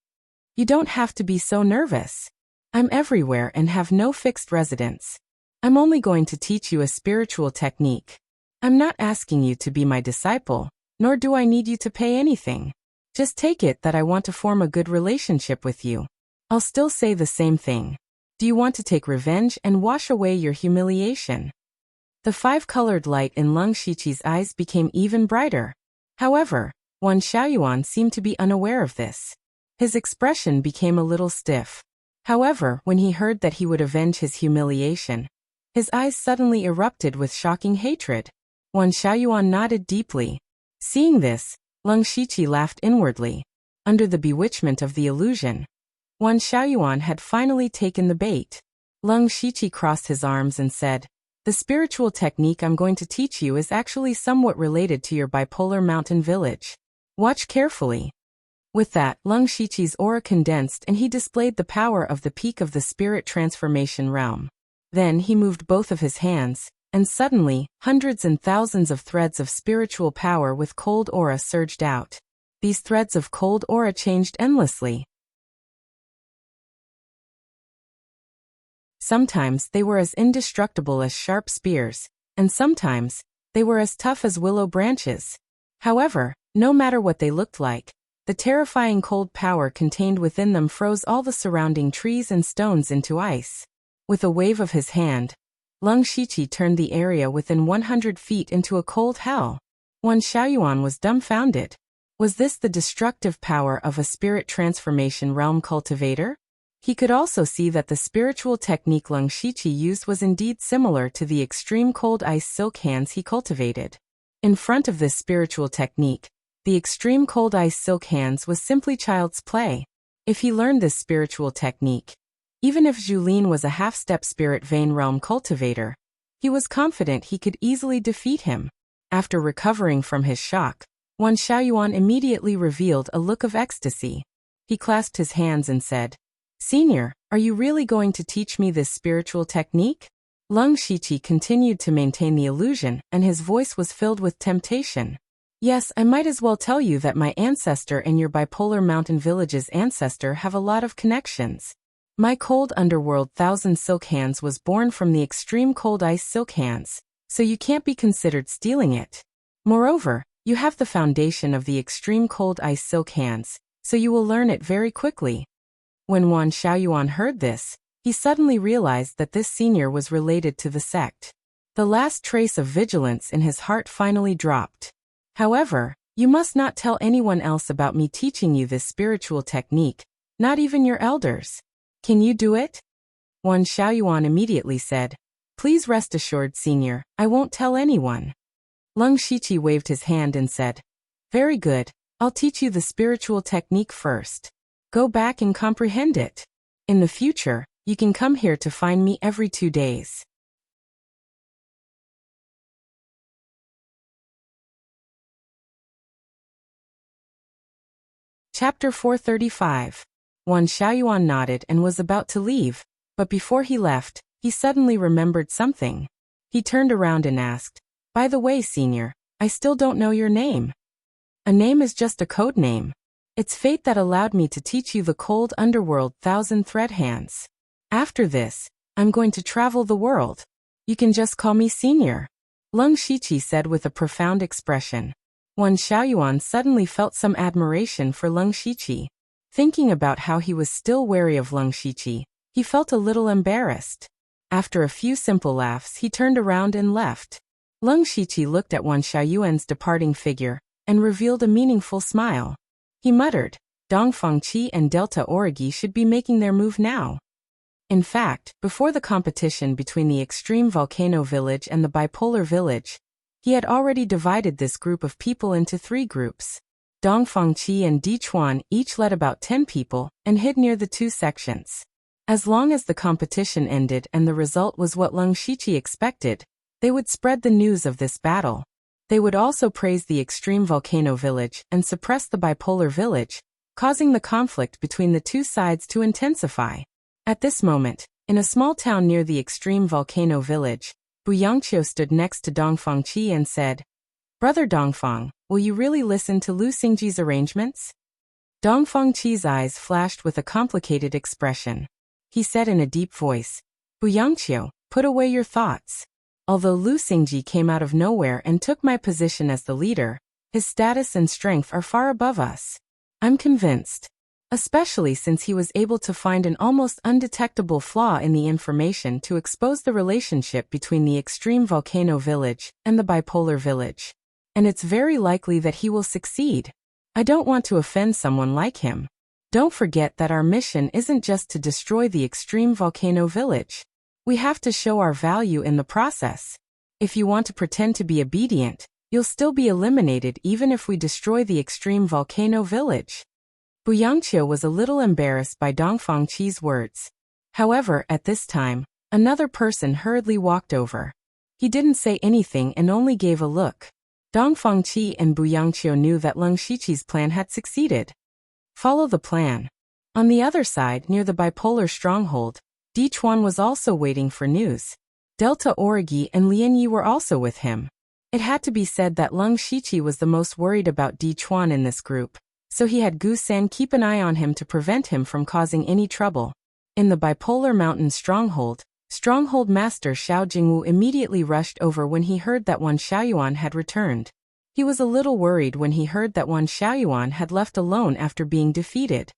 "You don't have to be so nervous. I'm everywhere and have no fixed residence. I'm only going to teach you a spiritual technique. I'm not asking you to be my disciple, nor do I need you to pay anything. Just take it that I want to form a good relationship with you. I'll still say the same thing. Do you want to take revenge and wash away your humiliation?" The 5-colored light in Leng Shiqi's eyes became even brighter. However, Wan Xiaoyuan seemed to be unaware of this. His expression became a little stiff. However, when he heard that he would avenge his humiliation, his eyes suddenly erupted with shocking hatred. Wan Xiaoyuan nodded deeply. Seeing this, Leng Shiqi laughed inwardly. Under the bewitchment of the illusion, Wan Xiaoyuan had finally taken the bait. Leng Shiqi crossed his arms and said, "The spiritual technique I'm going to teach you is actually somewhat related to your bipolar mountain village. Watch carefully." With that, Leng Shiqi's aura condensed and he displayed the power of the peak of the spirit transformation realm. Then he moved both of his hands, and suddenly, hundreds and thousands of threads of spiritual power with cold aura surged out. These threads of cold aura changed endlessly. Sometimes they were as indestructible as sharp spears, and sometimes they were as tough as willow branches. However, no matter what they looked like, The terrifying cold power contained within them froze all the surrounding trees and stones into ice. With a wave of his hand, Leng Shiqi turned the area within 100 feet into a cold hell. Wan Xiaoyuan was dumbfounded. Was this the destructive power of a spirit transformation realm cultivator? He could also see that the spiritual technique Leng Shiqi used was indeed similar to the extreme cold ice silk hands he cultivated. In front of this spiritual technique, the extreme cold ice silk hands was simply child's play. If he learned this spiritual technique, even if Julin was a half-step spirit vein realm cultivator, he was confident he could easily defeat him. After recovering from his shock, Wan Xiaoyuan immediately revealed a look of ecstasy. He clasped his hands and said, "Senior, are you really going to teach me this spiritual technique?" Leng Shiqi continued to maintain the illusion, and his voice was filled with temptation. "Yes, I might as well tell you that my ancestor and your bipolar mountain village's ancestor have a lot of connections. My cold underworld thousand silk hands was born from the extreme cold ice silk hands, so you can't be considered stealing it. Moreover, you have the foundation of the extreme cold ice silk hands, so you will learn it very quickly." When Wan Xiaoyuan heard this, he suddenly realized that this senior was related to the sect. The last trace of vigilance in his heart finally dropped. "However, you must not tell anyone else about me teaching you this spiritual technique, not even your elders. Can you do it?" Wan Xiaoyuan immediately said, "Please rest assured, senior, I won't tell anyone." Leng Shiqi waved his hand and said, "Very good, I'll teach you the spiritual technique first. Go back and comprehend it. In the future, you can come here to find me every 2 days. Chapter 435. Wan Xiaoyuan nodded and was about to leave, but before he left, he suddenly remembered something. He turned around and asked, "By the way, senior, I still don't know your name." "A name is just a code name. It's fate that allowed me to teach you the cold underworld thousand thread hands. After this, I'm going to travel the world. You can just call me senior," Leng Shiqi said with a profound expression. Wan Xiaoyuan suddenly felt some admiration for Leng Shiqi. Thinking about how he was still wary of Leng Shiqi, he felt a little embarrassed. After a few simple laughs, he turned around and left. Leng Shiqi looked at Wan Xiaoyuan's departing figure and revealed a meaningful smile. He muttered, "Dongfeng Qi and Delta Origi should be making their move now." In fact, before the competition between the extreme volcano village and the bipolar village, he had already divided this group of people into 3 groups. Dongfeng Qi and Di Chuan each led about 10 people and hid near the 2 sections. As long as the competition ended and the result was what Leng Shiqi expected, they would spread the news of this battle. They would also praise the extreme volcano village and suppress the bipolar village, causing the conflict between the 2 sides to intensify. At this moment, in a small town near the extreme volcano village, Bu Yangqiu stood next to Dongfeng Qi and said, "Brother Dongfeng, will you really listen to Lu Xingji's arrangements?" Dongfeng Qi's eyes flashed with a complicated expression. He said in a deep voice, "Bu Yangqiu, put away your thoughts. Although Lu Xingji came out of nowhere and took my position as the leader, his status and strength are far above us. I'm convinced. Especially since he was able to find an almost undetectable flaw in the information to expose the relationship between the extreme volcano village and the bipolar village. And it's very likely that he will succeed. I don't want to offend someone like him. Don't forget that our mission isn't just to destroy the extreme volcano village. We have to show our value in the process. If you want to pretend to be obedient, you'll still be eliminated even if we destroy the extreme volcano village." Bu Yangqiu was a little embarrassed by Dongfeng Qi's words. However, at this time, another person hurriedly walked over. He didn't say anything and only gave a look. Dongfeng Qi and Bu Yangqiu knew that Leng Shiqi's plan had succeeded. Follow the plan. On the other side, near the bipolar stronghold, Di Chuan was also waiting for news. Delta Origi and Lian Yi were also with him. It had to be said that Leng Shiqi was the most worried about Di Chuan in this group, so he had Gu San keep an eye on him to prevent him from causing any trouble. In the bipolar mountain stronghold, Stronghold Master Xiao Jingwu immediately rushed over when he heard that Wan Xiaoyuan had returned. He was a little worried when he heard that Wan Xiaoyuan had left alone after being defeated.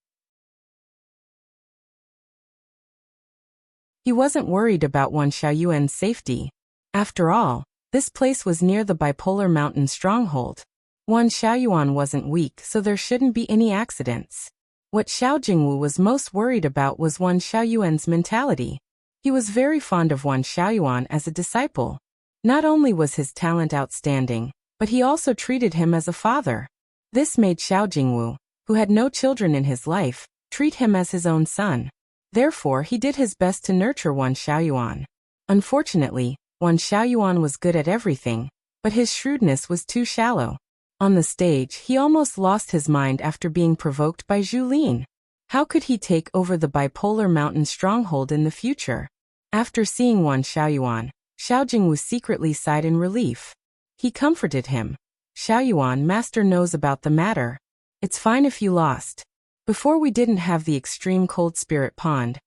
He wasn't worried about Wan Xiaoyuan's safety. After all, this place was near the bipolar mountain stronghold. Wan Xiaoyuan wasn't weak, so there shouldn't be any accidents. What Xiao Jingwu was most worried about was Wan Xiaoyuan's mentality. He was very fond of Wan Xiaoyuan as a disciple. Not only was his talent outstanding, but he also treated him as a father. This made Xiao Jingwu, who had no children in his life, treat him as his own son. Therefore, he did his best to nurture Wan Xiaoyuan. Unfortunately, Wan Xiaoyuan was good at everything, but his shrewdness was too shallow. On the stage, he almost lost his mind after being provoked by Zhu Lin. How could he take over the bipolar mountain stronghold in the future? After seeing Wan Xiaoyuan, Xiao Jingwu secretly sighed in relief. He comforted him. Xiaoyuan, master knows about the matter. It's fine if you lost. Before we didn't have the extreme cold spirit pond.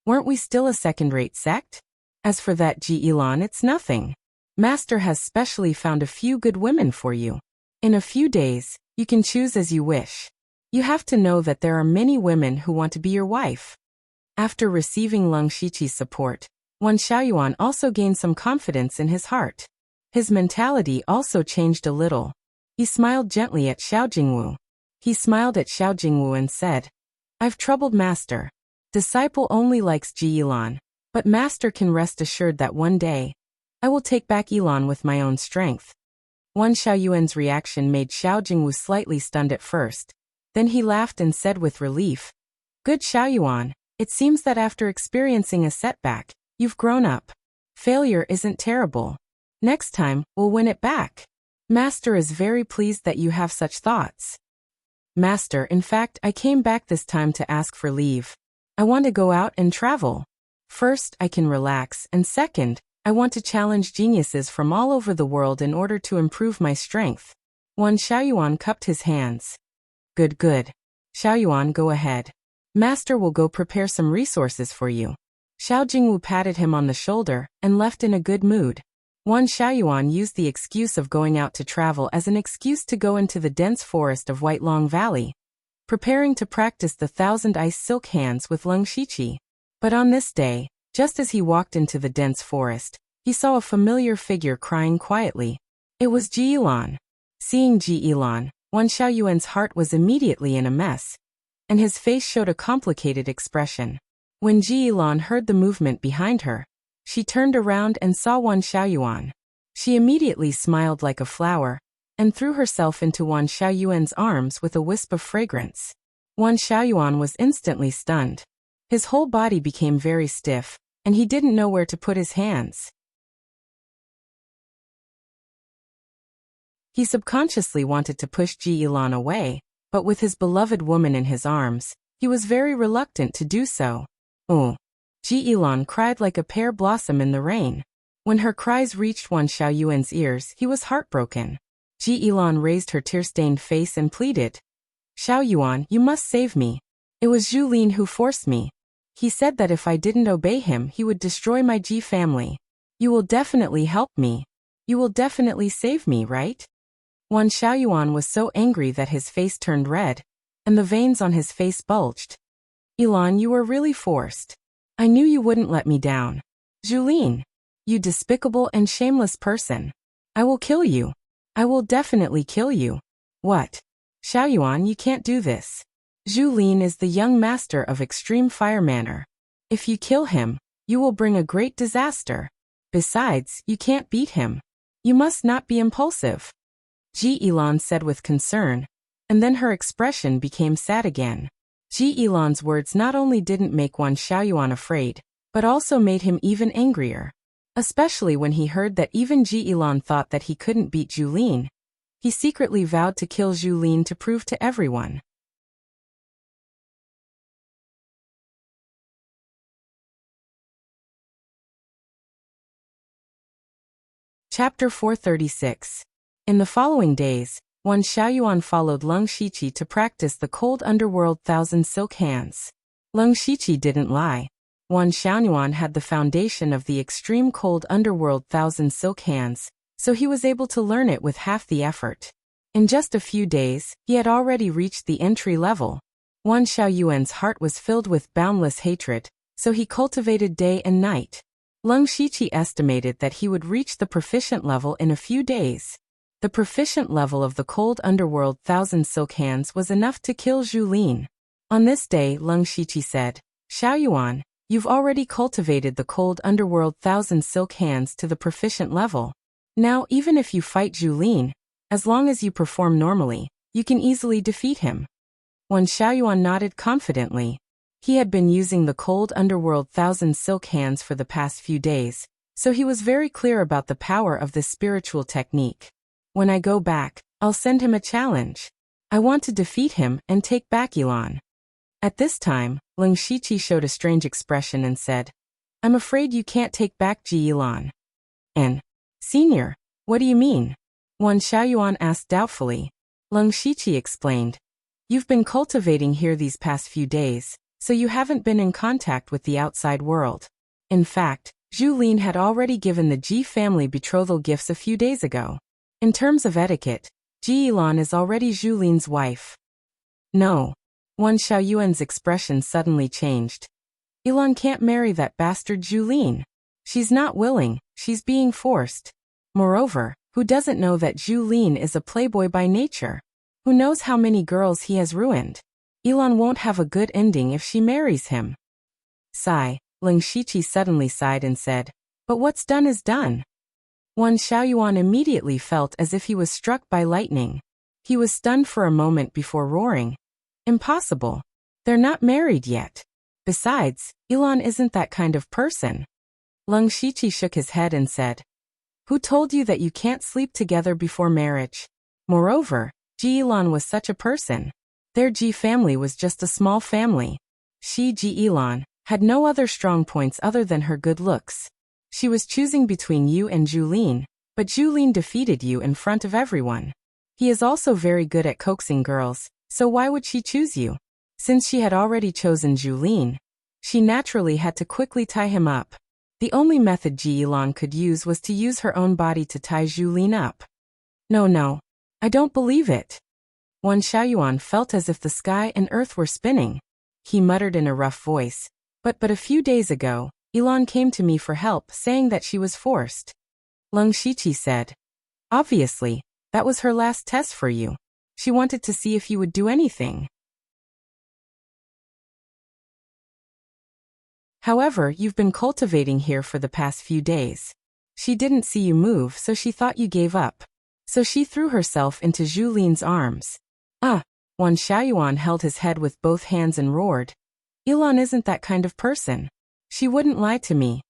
Weren't we still a second-rate sect? As for that Ji Yilan, it's nothing. Master has specially found a few good women for you. In a few days, you can choose as you wish. You have to know that there are many women who want to be your wife. After receiving Leng Shiqi's support, Wan Xiaoyuan also gained some confidence in his heart. His mentality also changed a little. He smiled gently at Xiao Jingwu. He smiled at Xiao Jingwu and said, I've troubled master. Disciple only likes Ji Yilan, but master can rest assured that one day, I will take back Yilan with my own strength. Wan Xiaoyuan's reaction made Xiao Jingwu slightly stunned at first. Then he laughed and said with relief, Good Xiaoyuan, it seems that after experiencing a setback, you've grown up. Failure isn't terrible. Next time, we'll win it back. Master is very pleased that you have such thoughts. Master, in fact, I came back this time to ask for leave. I want to go out and travel. First, I can relax, and second, I want to challenge geniuses from all over the world in order to improve my strength. Wan Xiaoyuan cupped his hands. Good. Xiaoyuan, go ahead. Master will go prepare some resources for you. Xiao Jingwu patted him on the shoulder and left in a good mood. Wan Xiaoyuan used the excuse of going out to travel as an excuse to go into the dense forest of Whitelong Valley, preparing to practice the 1,000 ice silk hands with Leng Shiqi. But on this day, just as he walked into the dense forest, he saw a familiar figure crying quietly. It was Ji Yilan. Seeing Ji Yilan, Wan Xiaoyuan's heart was immediately in a mess, and his face showed a complicated expression. When Ji Yilan heard the movement behind her, she turned around and saw Wan Xiaoyuan. She immediately smiled like a flower, and threw herself into Wan Xiaoyuan's arms with a wisp of fragrance. Wan Xiaoyuan was instantly stunned. His whole body became very stiff, and he didn't know where to put his hands. He subconsciously wanted to push Ji Yilan away, but with his beloved woman in his arms, he was very reluctant to do so. Ji Yilan cried like a pear blossom in the rain. When her cries reached Wan Xiaoyuan's ears, he was heartbroken. Ji Yilan raised her tear-stained face and pleaded, Xiaoyuan, you must save me. It was Zhu Lin who forced me. He said that if I didn't obey him, he would destroy my Ji family. You will definitely help me. You will definitely save me, right? Wan Xiaoyuan was so angry that his face turned red, and the veins on his face bulged. Yilan, you were really forced. I knew you wouldn't let me down. Zhu Lin, you despicable and shameless person. I will kill you. I will definitely kill you. What? Xiaoyuan, you can't do this. Zhu Lin is the young master of extreme fire manner. If you kill him, you will bring a great disaster. Besides, you can't beat him. You must not be impulsive. Ji Yilan said with concern, and then her expression became sad again. Ji Yilan's words not only didn't make Wan Xiaoyuan afraid, but also made him even angrier. Especially when he heard that even Ji Yilan thought that he couldn't beat Zhu Lin. He secretly vowed to kill Zhu Lin to prove to everyone. Chapter 436. In the following days, Wan Xiaoyuan followed Leng Shiqi to practice the cold underworld 1,000 silk hands. Leng Shiqi didn't lie. Wan Xiaoyuan had the foundation of the extreme cold underworld 1,000 silk hands, so he was able to learn it with half the effort. In just a few days, he had already reached the entry level. Wan Xiaoyuan's heart was filled with boundless hatred, so he cultivated day and night. Leng Shiqi estimated that he would reach the proficient level in a few days. The proficient level of the cold underworld Thousand Silk Hands was enough to kill Zhu Lin. On this day, Leng Shiqi said, Xiaoyuan, you've already cultivated the cold underworld Thousand Silk Hands to the proficient level. Now, even if you fight Zhu Lin, as long as you perform normally, you can easily defeat him. Wan Xiaoyuan nodded confidently. He had been using the cold underworld Thousand Silk Hands for the past few days, so he was very clear about the power of this spiritual technique. When I go back, I'll send him a challenge. I want to defeat him and take back Yilan. At this time, Leng Shiqi showed a strange expression and said, I'm afraid you can't take back Ji Yilan. And, Senior, what do you mean? Wan Xiaoyuan asked doubtfully. Leng Shiqi explained, you've been cultivating here these past few days, so you haven't been in contact with the outside world. In fact, Zhu Lin had already given the Ji family betrothal gifts a few days ago. In terms of etiquette, Ji Yilan is already Zhu Lin's wife. No. Wan Xiaoyuan's expression suddenly changed. Yilan can't marry that bastard Zhu Lin. She's not willing, she's being forced. Moreover, who doesn't know that Zhu Lin is a playboy by nature? Who knows how many girls he has ruined? Yilan won't have a good ending if she marries him. Sigh, Leng Shiqi suddenly sighed and said, but what's done is done. Wan Xiaoyuan immediately felt as if he was struck by lightning. He was stunned for a moment before roaring. Impossible. They're not married yet. Besides, Yilan isn't that kind of person. Leng Shiqi shook his head and said, who told you that you can't sleep together before marriage? Moreover, Ji Yilan was such a person. Their Ji family was just a small family. She, Ji Yilan, had no other strong points other than her good looks. She was choosing between you and Zhu Lin, but Zhu Lin defeated you in front of everyone. He is also very good at coaxing girls, so why would she choose you? Since she had already chosen Zhu Lin, she naturally had to quickly tie him up. The only method Ji Yilan could use was to use her own body to tie Zhu Lin up. No, I don't believe it. Wan Xiaoyuan felt as if the sky and earth were spinning. He muttered in a rough voice, but a few days ago, Yilan came to me for help saying that she was forced. Leng Shiqi said, obviously, that was her last test for you. She wanted to see if you would do anything. However, you've been cultivating here for the past few days. She didn't see you move, so she thought you gave up. So she threw herself into Zhu Lin's arms. Wan Xiaoyuan held his head with both hands and roared. Yilan isn't that kind of person. She wouldn't lie to me.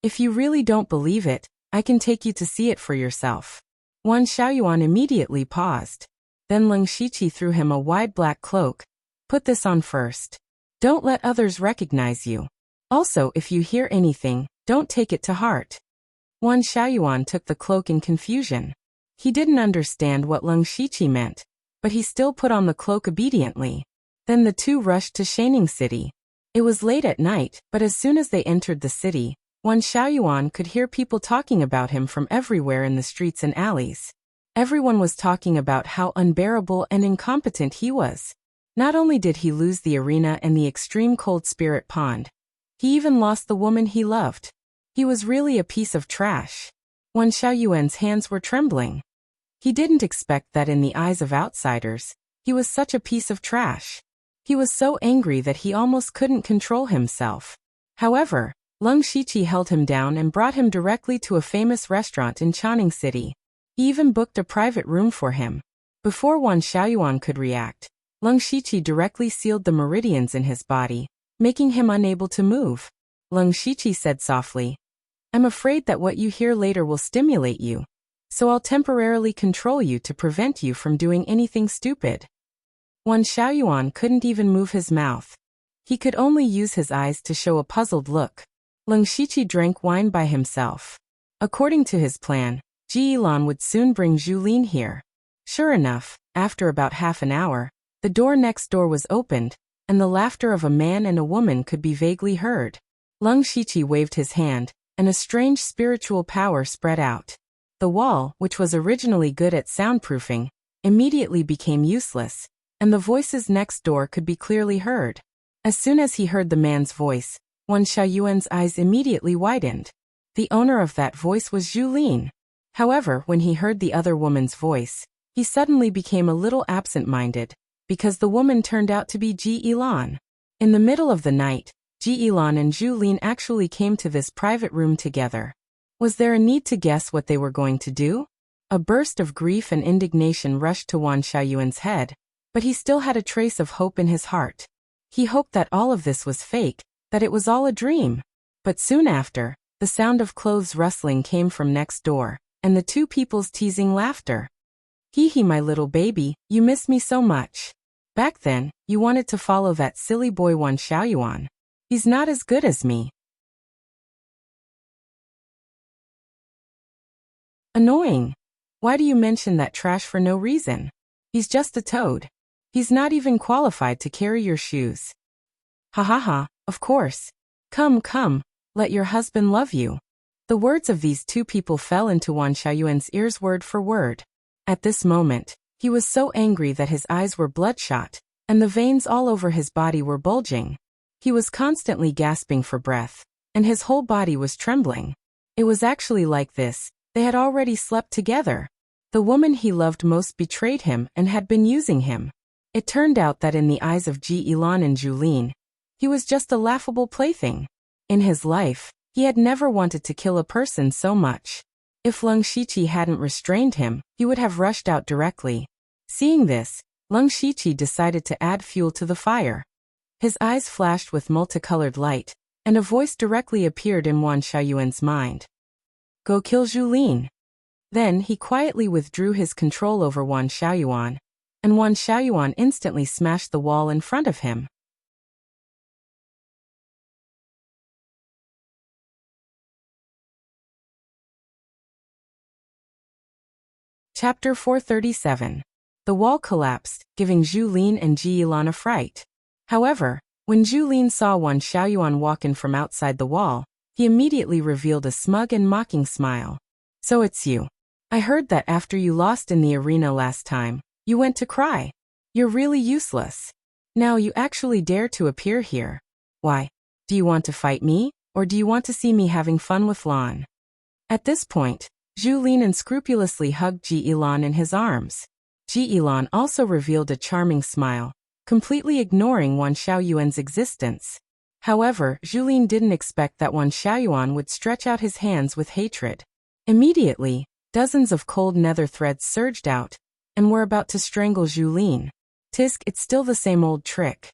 If you really don't believe it, I can take you to see it for yourself. Wan Xiaoyuan immediately paused. Then Leng Shiqi threw him a wide black cloak. Put this on first. Don't let others recognize you. Also, if you hear anything, don't take it to heart. Wan Xiaoyuan took the cloak in confusion. He didn't understand what Leng Shiqi meant, but he still put on the cloak obediently. Then the two rushed to Shining City. It was late at night, but as soon as they entered the city, Wan Xiaoyuan could hear people talking about him from everywhere in the streets and alleys. Everyone was talking about how unbearable and incompetent he was. Not only did he lose the arena and the extreme cold spirit pond, he even lost the woman he loved. He was really a piece of trash. Wan Xiaoyuan's hands were trembling. He didn't expect that in the eyes of outsiders, he was such a piece of trash. He was so angry that he almost couldn't control himself. However, Leng Shiqi held him down and brought him directly to a famous restaurant in Enchanting City. He even booked a private room for him. Before Wan Xiaoyuan could react, Leng Shiqi directly sealed the meridians in his body, making him unable to move. Leng Shiqi said softly, I'm afraid that what you hear later will stimulate you, so I'll temporarily control you to prevent you from doing anything stupid. Wan Xiaoyuan couldn't even move his mouth. He could only use his eyes to show a puzzled look. Leng Shiqi drank wine by himself. According to his plan, Ji Yilan would soon bring Zhu Lin here. Sure enough, after about half an hour, the door next door was opened, and the laughter of a man and a woman could be vaguely heard. Leng Shiqi waved his hand, and a strange spiritual power spread out. The wall, which was originally good at soundproofing, immediately became useless, and the voices next door could be clearly heard. As soon as he heard the man's voice, Wan Xiaoyuan's eyes immediately widened. The owner of that voice was Zhu Lin. However, when he heard the other woman's voice, he suddenly became a little absent-minded, because the woman turned out to be Ji Yilan. In the middle of the night, Ji Yilan and Zhu Lin actually came to this private room together. Was there a need to guess what they were going to do? A burst of grief and indignation rushed to Wan Xiaoyuan's head, but he still had a trace of hope in his heart. He hoped that all of this was fake, that it was all a dream. But soon after, the sound of clothes rustling came from next door, and the two people's teasing laughter. Hee, my little baby, you miss me so much. Back then, you wanted to follow that silly boy Wan Xiaoyuan. He's not as good as me. Annoying. Why do you mention that trash for no reason? He's just a toad. He's not even qualified to carry your shoes. Ha ha ha, of course. Come, come, let your husband love you. The words of these two people fell into Wan Xiaoyuan's ears word for word. At this moment, he was so angry that his eyes were bloodshot, and the veins all over his body were bulging. He was constantly gasping for breath, and his whole body was trembling. It was actually like this, they had already slept together. The woman he loved most betrayed him and had been using him. It turned out that in the eyes of Ji Yilan and Zhu Lin, he was just a laughable plaything. In his life, he had never wanted to kill a person so much. If Leng Shiqi hadn't restrained him, he would have rushed out directly. Seeing this, Leng Shiqi decided to add fuel to the fire. His eyes flashed with multicolored light, and a voice directly appeared in Wan Xiaoyuan's mind. Go kill Zhu Lin. Then he quietly withdrew his control over Wan Xiaoyuan, and Wan Xiaoyuan instantly smashed the wall in front of him. Chapter 437. The wall collapsed, giving Zhu Lin and Ji Yilan a fright. However, when Zhu Lin saw Wan Xiaoyuan walk in from outside the wall, he immediately revealed a smug and mocking smile. So it's you. I heard that after you lost in the arena last time, you went to cry. You're really useless. Now you actually dare to appear here. Why? Do you want to fight me, or do you want to see me having fun with Lan? At this point, Zhu Lin unscrupulously hugged Ji Yilan in his arms. Ji Yilan also revealed a charming smile, completely ignoring Wan Xiaoyuan's existence. However, Zhu Lin didn't expect that Wan Xiaoyuan would stretch out his hands with hatred. Immediately, dozens of cold nether threads surged out, and were about to strangle Zhu Lin. Tisk, it's still the same old trick.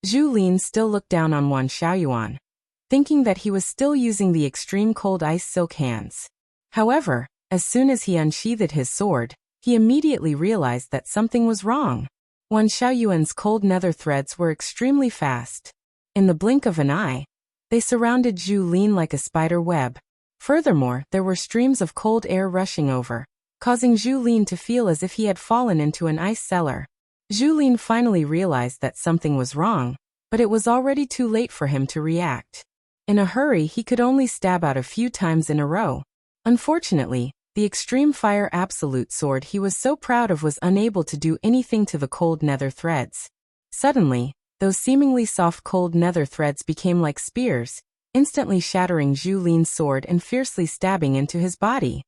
Zhu Lin still looked down on Wan Xiaoyuan, thinking that he was still using the extreme cold ice silk hands. However, as soon as he unsheathed his sword, he immediately realized that something was wrong. Wan Xiaoyuan's cold nether threads were extremely fast. In the blink of an eye, they surrounded Zhu Lin like a spider web. Furthermore, there were streams of cold air rushing over, causing Zhu Lin to feel as if he had fallen into an ice cellar. Zhu Lin finally realized that something was wrong, but it was already too late for him to react. In a hurry, he could only stab out a few times in a row. Unfortunately, the extreme fire absolute sword he was so proud of was unable to do anything to the cold nether threads. Suddenly, those seemingly soft cold nether threads became like spears, instantly shattering Zhu Lin's sword and fiercely stabbing into his body.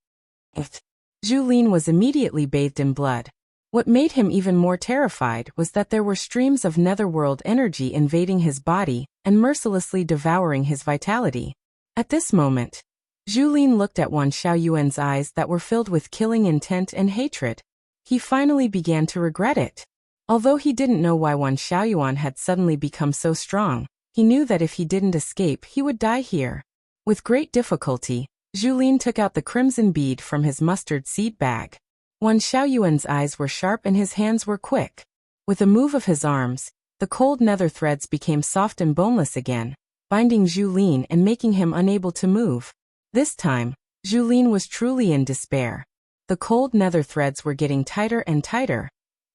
Zhu Lin was immediately bathed in blood. What made him even more terrified was that there were streams of netherworld energy invading his body and mercilessly devouring his vitality. At this moment, Zhu Lin looked at Wan Xiaoyuan's eyes that were filled with killing intent and hatred. He finally began to regret it. Although he didn't know why Wan Xiaoyuan had suddenly become so strong, he knew that if he didn't escape, he would die here. With great difficulty, Zhu Lin took out the crimson bead from his mustard seed bag. Wan Xiaoyuan's eyes were sharp and his hands were quick. With a move of his arms, the cold nether threads became soft and boneless again, binding Zhu Lin and making him unable to move. This time, Zhu Lin was truly in despair. The cold nether threads were getting tighter and tighter,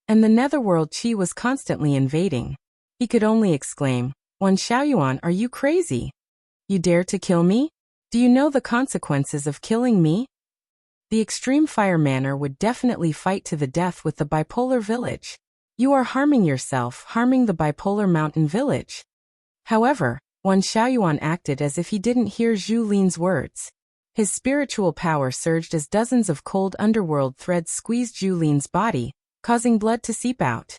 and the netherworld chi was constantly invading. He could only exclaim, Wan Xiaoyuan, are you crazy? You dare to kill me? Do you know the consequences of killing me? the Extreme Fire Manor would definitely fight to the death with the Bipolar Village. You are harming yourself, harming the Bipolar Mountain Village. However, Wan Xiaoyuan acted as if he didn't hear Zhu Lin's words. His spiritual power surged as dozens of cold underworld threads squeezed Zhu Lin's body, causing blood to seep out.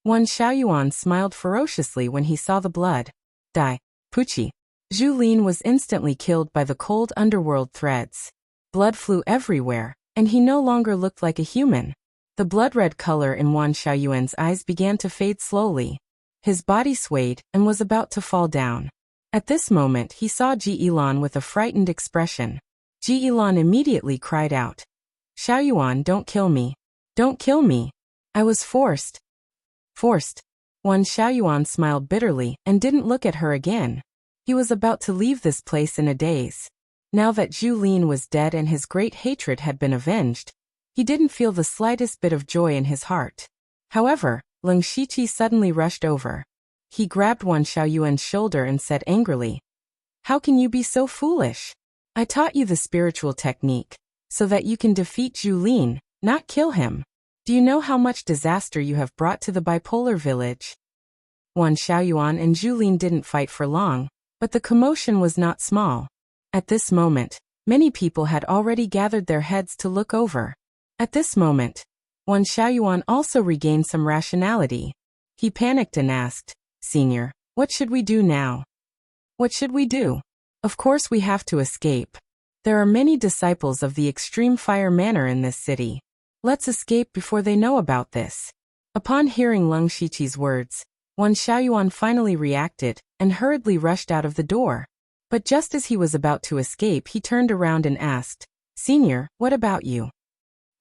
Wan Xiaoyuan smiled ferociously when he saw the blood. Dai, Puchi. Zhu Lin was instantly killed by the cold underworld threads. Blood flew everywhere, and he no longer looked like a human. The blood-red color in Wan Xiaoyuan's eyes began to fade slowly. His body swayed and was about to fall down. At this moment he saw Ji Yilan with a frightened expression. Ji Yilan immediately cried out. Xiaoyuan, don't kill me. Don't kill me. I was forced. Forced. Wan Xiaoyuan smiled bitterly and didn't look at her again. He was about to leave this place in a daze. Now that Zhu Lin was dead and his great hatred had been avenged, he didn't feel the slightest bit of joy in his heart. However, Leng Shiqi suddenly rushed over. He grabbed Wan Xiaoyuan's shoulder and said angrily, "How can you be so foolish? I taught you the spiritual technique, so that you can defeat Zhu Lin, not kill him. Do you know how much disaster you have brought to the Bipolar Village?" Wan Xiaoyuan and Zhu Lin didn't fight for long, but the commotion was not small. At this moment, many people had already gathered their heads to look over. At this moment, Wan Xiaoyuan also regained some rationality. He panicked and asked, "Senior, what should we do now?" "What should we do? Of course we have to escape. There are many disciples of the Extreme Fire Manor in this city. Let's escape before they know about this." Upon hearing Leng Shiqi's words, Wan Xiaoyuan finally reacted and hurriedly rushed out of the door. But just as he was about to escape, he turned around and asked, "Senior, what about you?"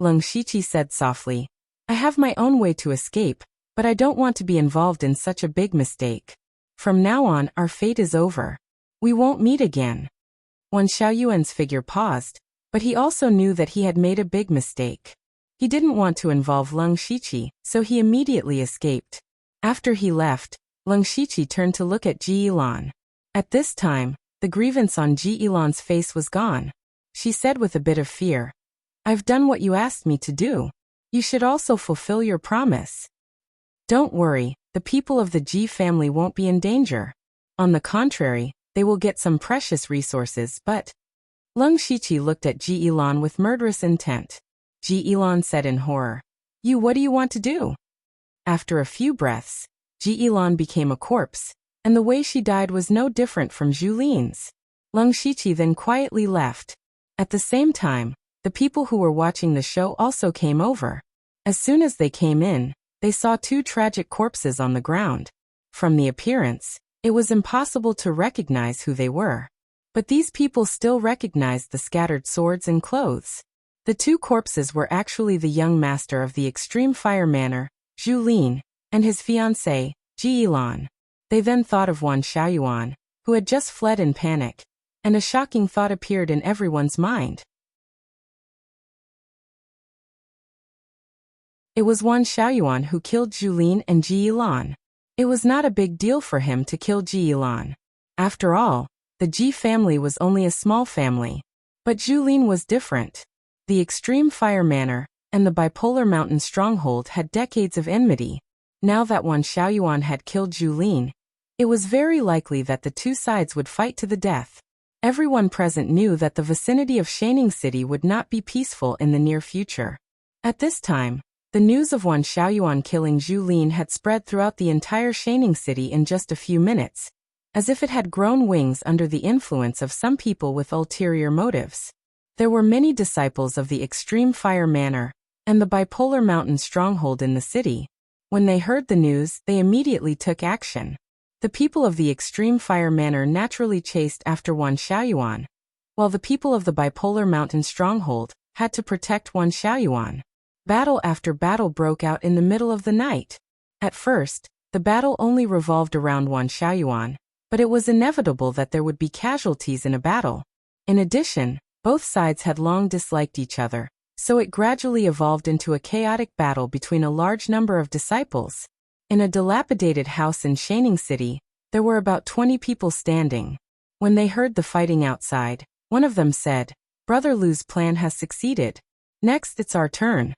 Leng Shiqi said softly, "I have my own way to escape, but I don't want to be involved in such a big mistake. From now on, our fate is over. We won't meet again." Wan Xiaoyuan's figure paused, but he also knew that he had made a big mistake. He didn't want to involve Leng Shiqi, so he immediately escaped. After he left, Leng Shiqi turned to look at Ji Yilan. At this time, the grievance on Ji Yilan's face was gone. She said with a bit of fear, "I've done what you asked me to do. You should also fulfill your promise." "Don't worry, the people of the Ji family won't be in danger. On the contrary, they will get some precious resources, but..." Leng Shiqi looked at Ji Yilan with murderous intent. Ji Yilan said in horror, What do you want to do?" After a few breaths, Ji Yilan became a corpse, and the way she died was no different from Zhu Lin's. Leng Shiqi then quietly left. At the same time, the people who were watching the show also came over. As soon as they came in, they saw two tragic corpses on the ground. From the appearance, it was impossible to recognize who they were. But these people still recognized the scattered swords and clothes. The two corpses were actually the young master of the Extreme Fire Manor, Zhu Lin, and his fiancée, Ji Yilan. They then thought of Wan Xiaoyuan, who had just fled in panic, and a shocking thought appeared in everyone's mind. It was Wan Xiaoyuan who killed Zhu Lin and Ji Yilan. It was not a big deal for him to kill Ji Yilan. After all, the Ji family was only a small family. But Zhu Lin was different. The Extreme Fire Manor and the Bipolar Mountain Stronghold had decades of enmity. Now that Wan Xiaoyuan had killed Zhu Lin, it was very likely that the two sides would fight to the death. Everyone present knew that the vicinity of Shining City would not be peaceful in the near future. At this time, the news of Wan Xiaoyuan killing Zhu Lin had spread throughout the entire Shining City in just a few minutes, as if it had grown wings under the influence of some people with ulterior motives. There were many disciples of the Extreme Fire Manor and the Bipolar Mountain Stronghold in the city. When they heard the news, they immediately took action. The people of the Extreme Fire Manor naturally chased after Wan Xiaoyuan, while the people of the Bipolar Mountain Stronghold had to protect Wan Xiaoyuan. Battle after battle broke out in the middle of the night. At first, the battle only revolved around Wan Xiaoyuan, but it was inevitable that there would be casualties in a battle. In addition, both sides had long disliked each other, so it gradually evolved into a chaotic battle between a large number of disciples. In a dilapidated house in Shining City, there were about 20 people standing. When they heard the fighting outside, one of them said, "Brother Lu's plan has succeeded. Next it's our turn."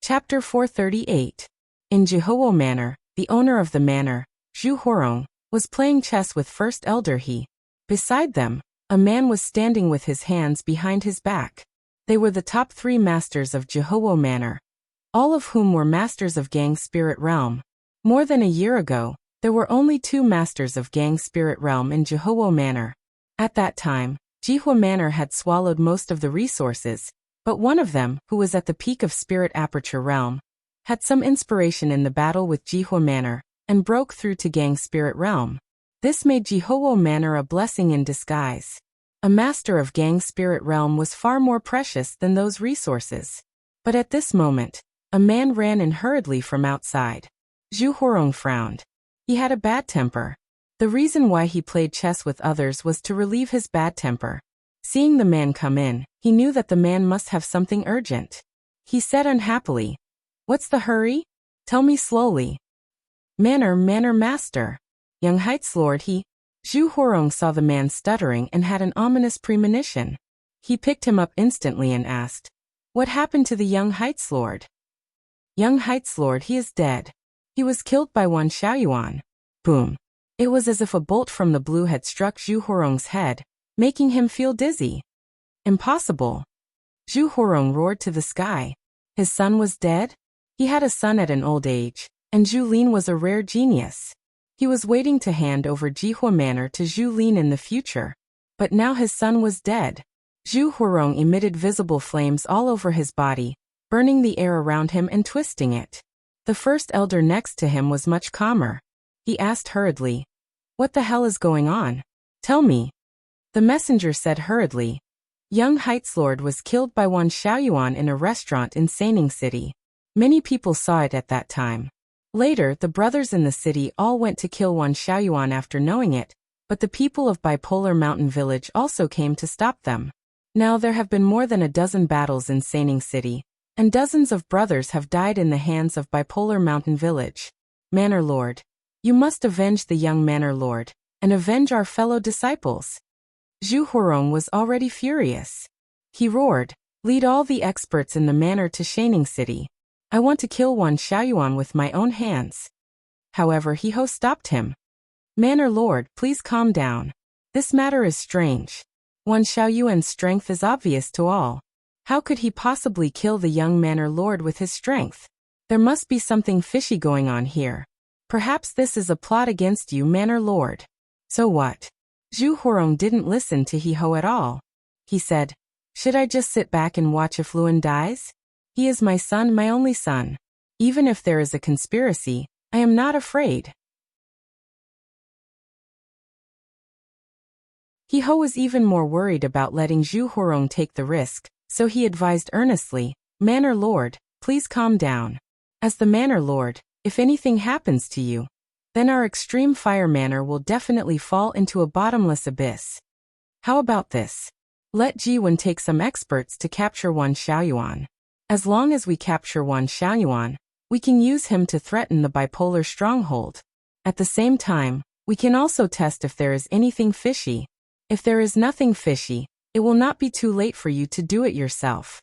Chapter 438. In Jihuo Manor, the owner of the manor, Zhu Horong, was playing chess with First Elder He. Beside them, a man was standing with his hands behind his back. They were the top 3 masters of Jihuo Manor, all of whom were masters of Gang Spirit Realm. More than a year ago, there were only 2 masters of Gang Spirit Realm in Jihuo Manor. At that time, Jihuo Manor had swallowed most of the resources, but one of them, who was at the peak of Spirit Aperture Realm, had some inspiration in the battle with Jihuo Manor, and broke through to Gang Spirit Realm. This made Jihuo Manor a blessing in disguise. A master of Gang Spirit Realm was far more precious than those resources. But at this moment, a man ran in hurriedly from outside. Zhu Horong frowned. He had a bad temper. The reason why he played chess with others was to relieve his bad temper. Seeing the man come in, he knew that the man must have something urgent. He said unhappily, "What's the hurry? Tell me slowly." Manor master. Young Heights Lord he. Zhu Horong saw the man stuttering and had an ominous premonition. He picked him up instantly and asked, "What happened to the Young Heights Lord?" "Young Heights Lord, he is dead. He was killed by one Xiaoyuan." Boom. It was as if a bolt from the blue had struck Zhu Horong's head, making him feel dizzy. Impossible. Zhu Horong roared to the sky. His son was dead? He had a son at an old age, and Zhu Lin was a rare genius. He was waiting to hand over Jihuo Manor to Zhu Lin in the future. But now his son was dead. Zhu Horong emitted visible flames all over his body, burning the air around him and twisting it. The first elder next to him was much calmer. He asked hurriedly, "What the hell is going on? Tell me." The messenger said hurriedly, "Young Heights Lord was killed by one Xiaoyuan in a restaurant in Saining City. Many people saw it at that time. Later, the brothers in the city all went to kill one Xiaoyuan after knowing it, but the people of Bipolar Mountain Village also came to stop them. Now there have been more than a dozen battles in Saining City, and dozens of brothers have died in the hands of Bipolar Mountain Village. Manor Lord, you must avenge the young Manor Lord, and avenge our fellow disciples." Zhu Horong was already furious. He roared, "Lead all the experts in the manor to Shining City. I want to kill one Xiaoyuan with my own hands." However, He-Ho stopped him. "Manor Lord, please calm down. This matter is strange. One Xiaoyuan's strength is obvious to all. How could he possibly kill the young Manor Lord with his strength? There must be something fishy going on here. Perhaps this is a plot against you, Manor Lord." "So what?" Zhu Horong didn't listen to He-Ho at all. He said, "Should I just sit back and watch if Luan dies? He is my son, my only son. Even if there is a conspiracy, I am not afraid." He-Ho was even more worried about letting Zhu Horong take the risk, so he advised earnestly, "Manor Lord, please calm down. As the Manor Lord, if anything happens to you, then our extreme fire manor will definitely fall into a bottomless abyss. How about this? Let Jiwen take some experts to capture one Xiaoyuan. As long as we capture one Xiaoyuan, we can use him to threaten the bipolar stronghold. At the same time, we can also test if there is anything fishy. If there is nothing fishy, it will not be too late for you to do it yourself."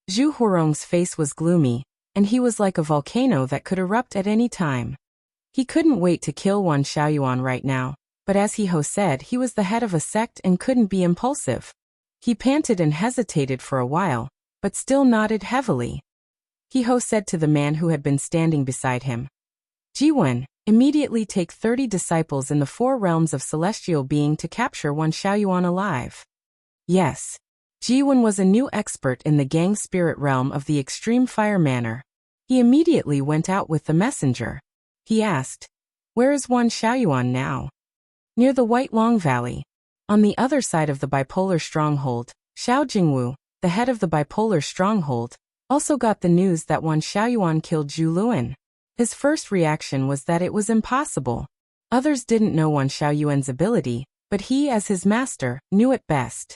Zhu Horong's face was gloomy, and he was like a volcano that could erupt at any time. He couldn't wait to kill one Xiaoyuan right now, but as He-Ho said, he was the head of a sect and couldn't be impulsive. He panted and hesitated for a while, but still nodded heavily. He-Ho said to the man who had been standing beside him, "Jiwen, immediately take 30 disciples in the 4 realms of celestial being to capture one Xiaoyuan alive." Yes. Jiwen was a new expert in the Gang Spirit realm of the Extreme Fire Manor. He immediately went out with the messenger. He asked, "Where is one Xiaoyuan now?" "Near the White Long Valley. On the other side of the bipolar stronghold." Xiao Jingwu, the head of the bipolar stronghold, also got the news that one Xiaoyuan killed Zhu Luan. His first reaction was that it was impossible. Others didn't know one Xiaoyuan's ability, but he, as his master, knew it best.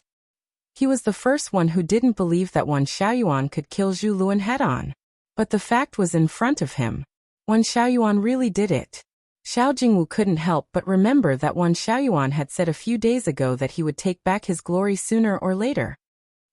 He was the first one who didn't believe that one Xiaoyuan could kill Zhu Luan head-on. But the fact was in front of him. Wan Xiaoyuan really did it. Xiao Jingwu couldn't help but remember that Wan Xiaoyuan had said a few days ago that he would take back his glory sooner or later.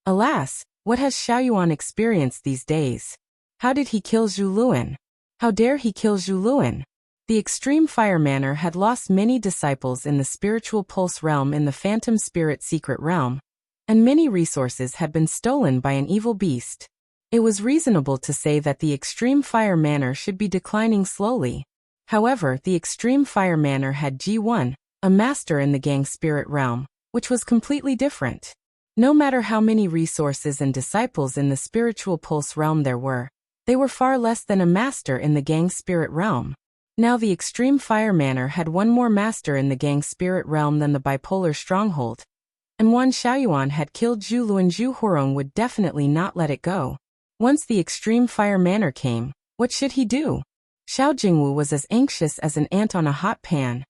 Alas, what has Xiaoyuan experienced these days? How did he kill Zhu Luan? How dare he kill Zhu Luan? The extreme fire manor had lost many disciples in the spiritual pulse realm in the phantom spirit secret realm, and many resources had been stolen by an evil beast. It was reasonable to say that the extreme fire manor should be declining slowly. However, the extreme fire manor had G1, a master in the gang spirit realm, which was completely different. No matter how many resources and disciples in the spiritual pulse realm there were, they were far less than a master in the gang spirit realm. Now the extreme fire manor had one more master in the gang spirit realm than the bipolar stronghold, and Wan Xiaoyuan had killed Zhu Luan. Zhu Horong would definitely not let it go. Once the extreme fire manor came, what should he do? Xiao Jingwu was as anxious as an ant on a hot pan,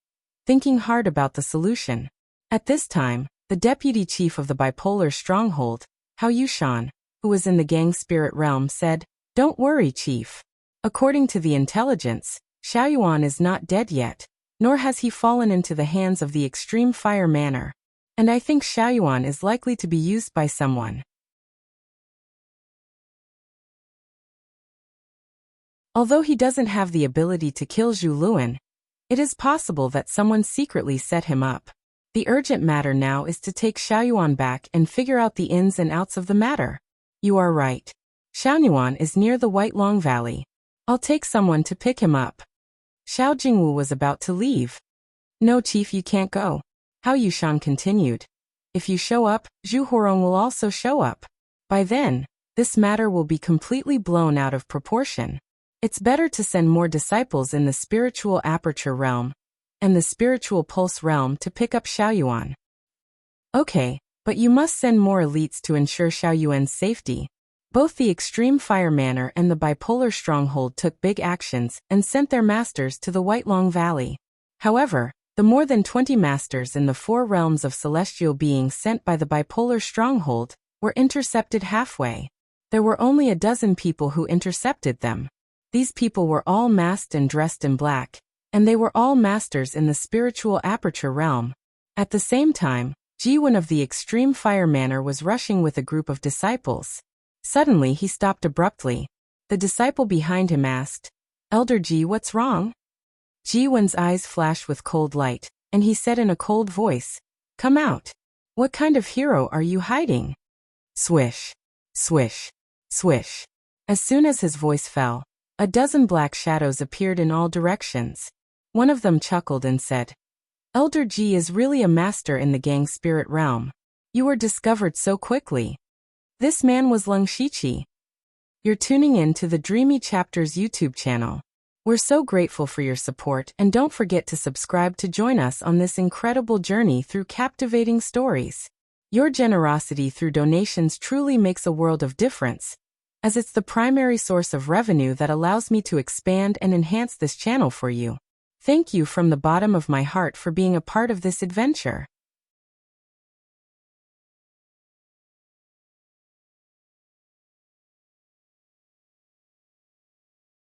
thinking hard about the solution. At this time, the deputy chief of the bipolar stronghold, Hao Yushan, who was in the gang spirit realm, said, "Don't worry, chief. According to the intelligence, Xiaoyuan is not dead yet, nor has he fallen into the hands of the extreme fire manor, and I think Xiaoyuan is likely to be used by someone." Although he doesn't have the ability to kill Zhu Luan, it is possible that someone secretly set him up. The urgent matter now is to take Xiaoyuan back and figure out the ins and outs of the matter. You are right. Xiaoyuan is near the White Long Valley. I'll take someone to pick him up. Xiao Jingwu was about to leave. "No, chief, you can't go," Hao Yushan continued. "If you show up, Zhu Horong will also show up. By then, this matter will be completely blown out of proportion. It's better to send more disciples in the spiritual aperture realm and the spiritual pulse realm to pick up Xiaoyuan." "Okay, but you must send more elites to ensure Xiaoyuan's safety." Both the extreme fire manor and the bipolar stronghold took big actions and sent their masters to the White Long Valley. However, the more than 20 masters in the 4 realms of celestial beings sent by the bipolar stronghold were intercepted halfway. There were only a dozen people who intercepted them. These people were all masked and dressed in black, and they were all masters in the spiritual aperture realm. At the same time, Jiwen of the extreme fire manor was rushing with a group of disciples. Suddenly he stopped abruptly. The disciple behind him asked, "Elder Ji, what's wrong?" Jiwen's eyes flashed with cold light, and he said in a cold voice, "Come out. What kind of hero are you hiding?" Swish, swish, swish. As soon as his voice fell, a dozen black shadows appeared in all directions. One of them chuckled and said, "Elder Ji is really a master in the gang spirit realm. You were discovered so quickly." This man was Leng Shiqi. You're tuning in to the Dreamy Chapters YouTube channel. We're so grateful for your support, and don't forget to subscribe to join us on this incredible journey through captivating stories. Your generosity through donations truly makes a world of difference, as it's the primary source of revenue that allows me to expand and enhance this channel for you. Thank you from the bottom of my heart for being a part of this adventure.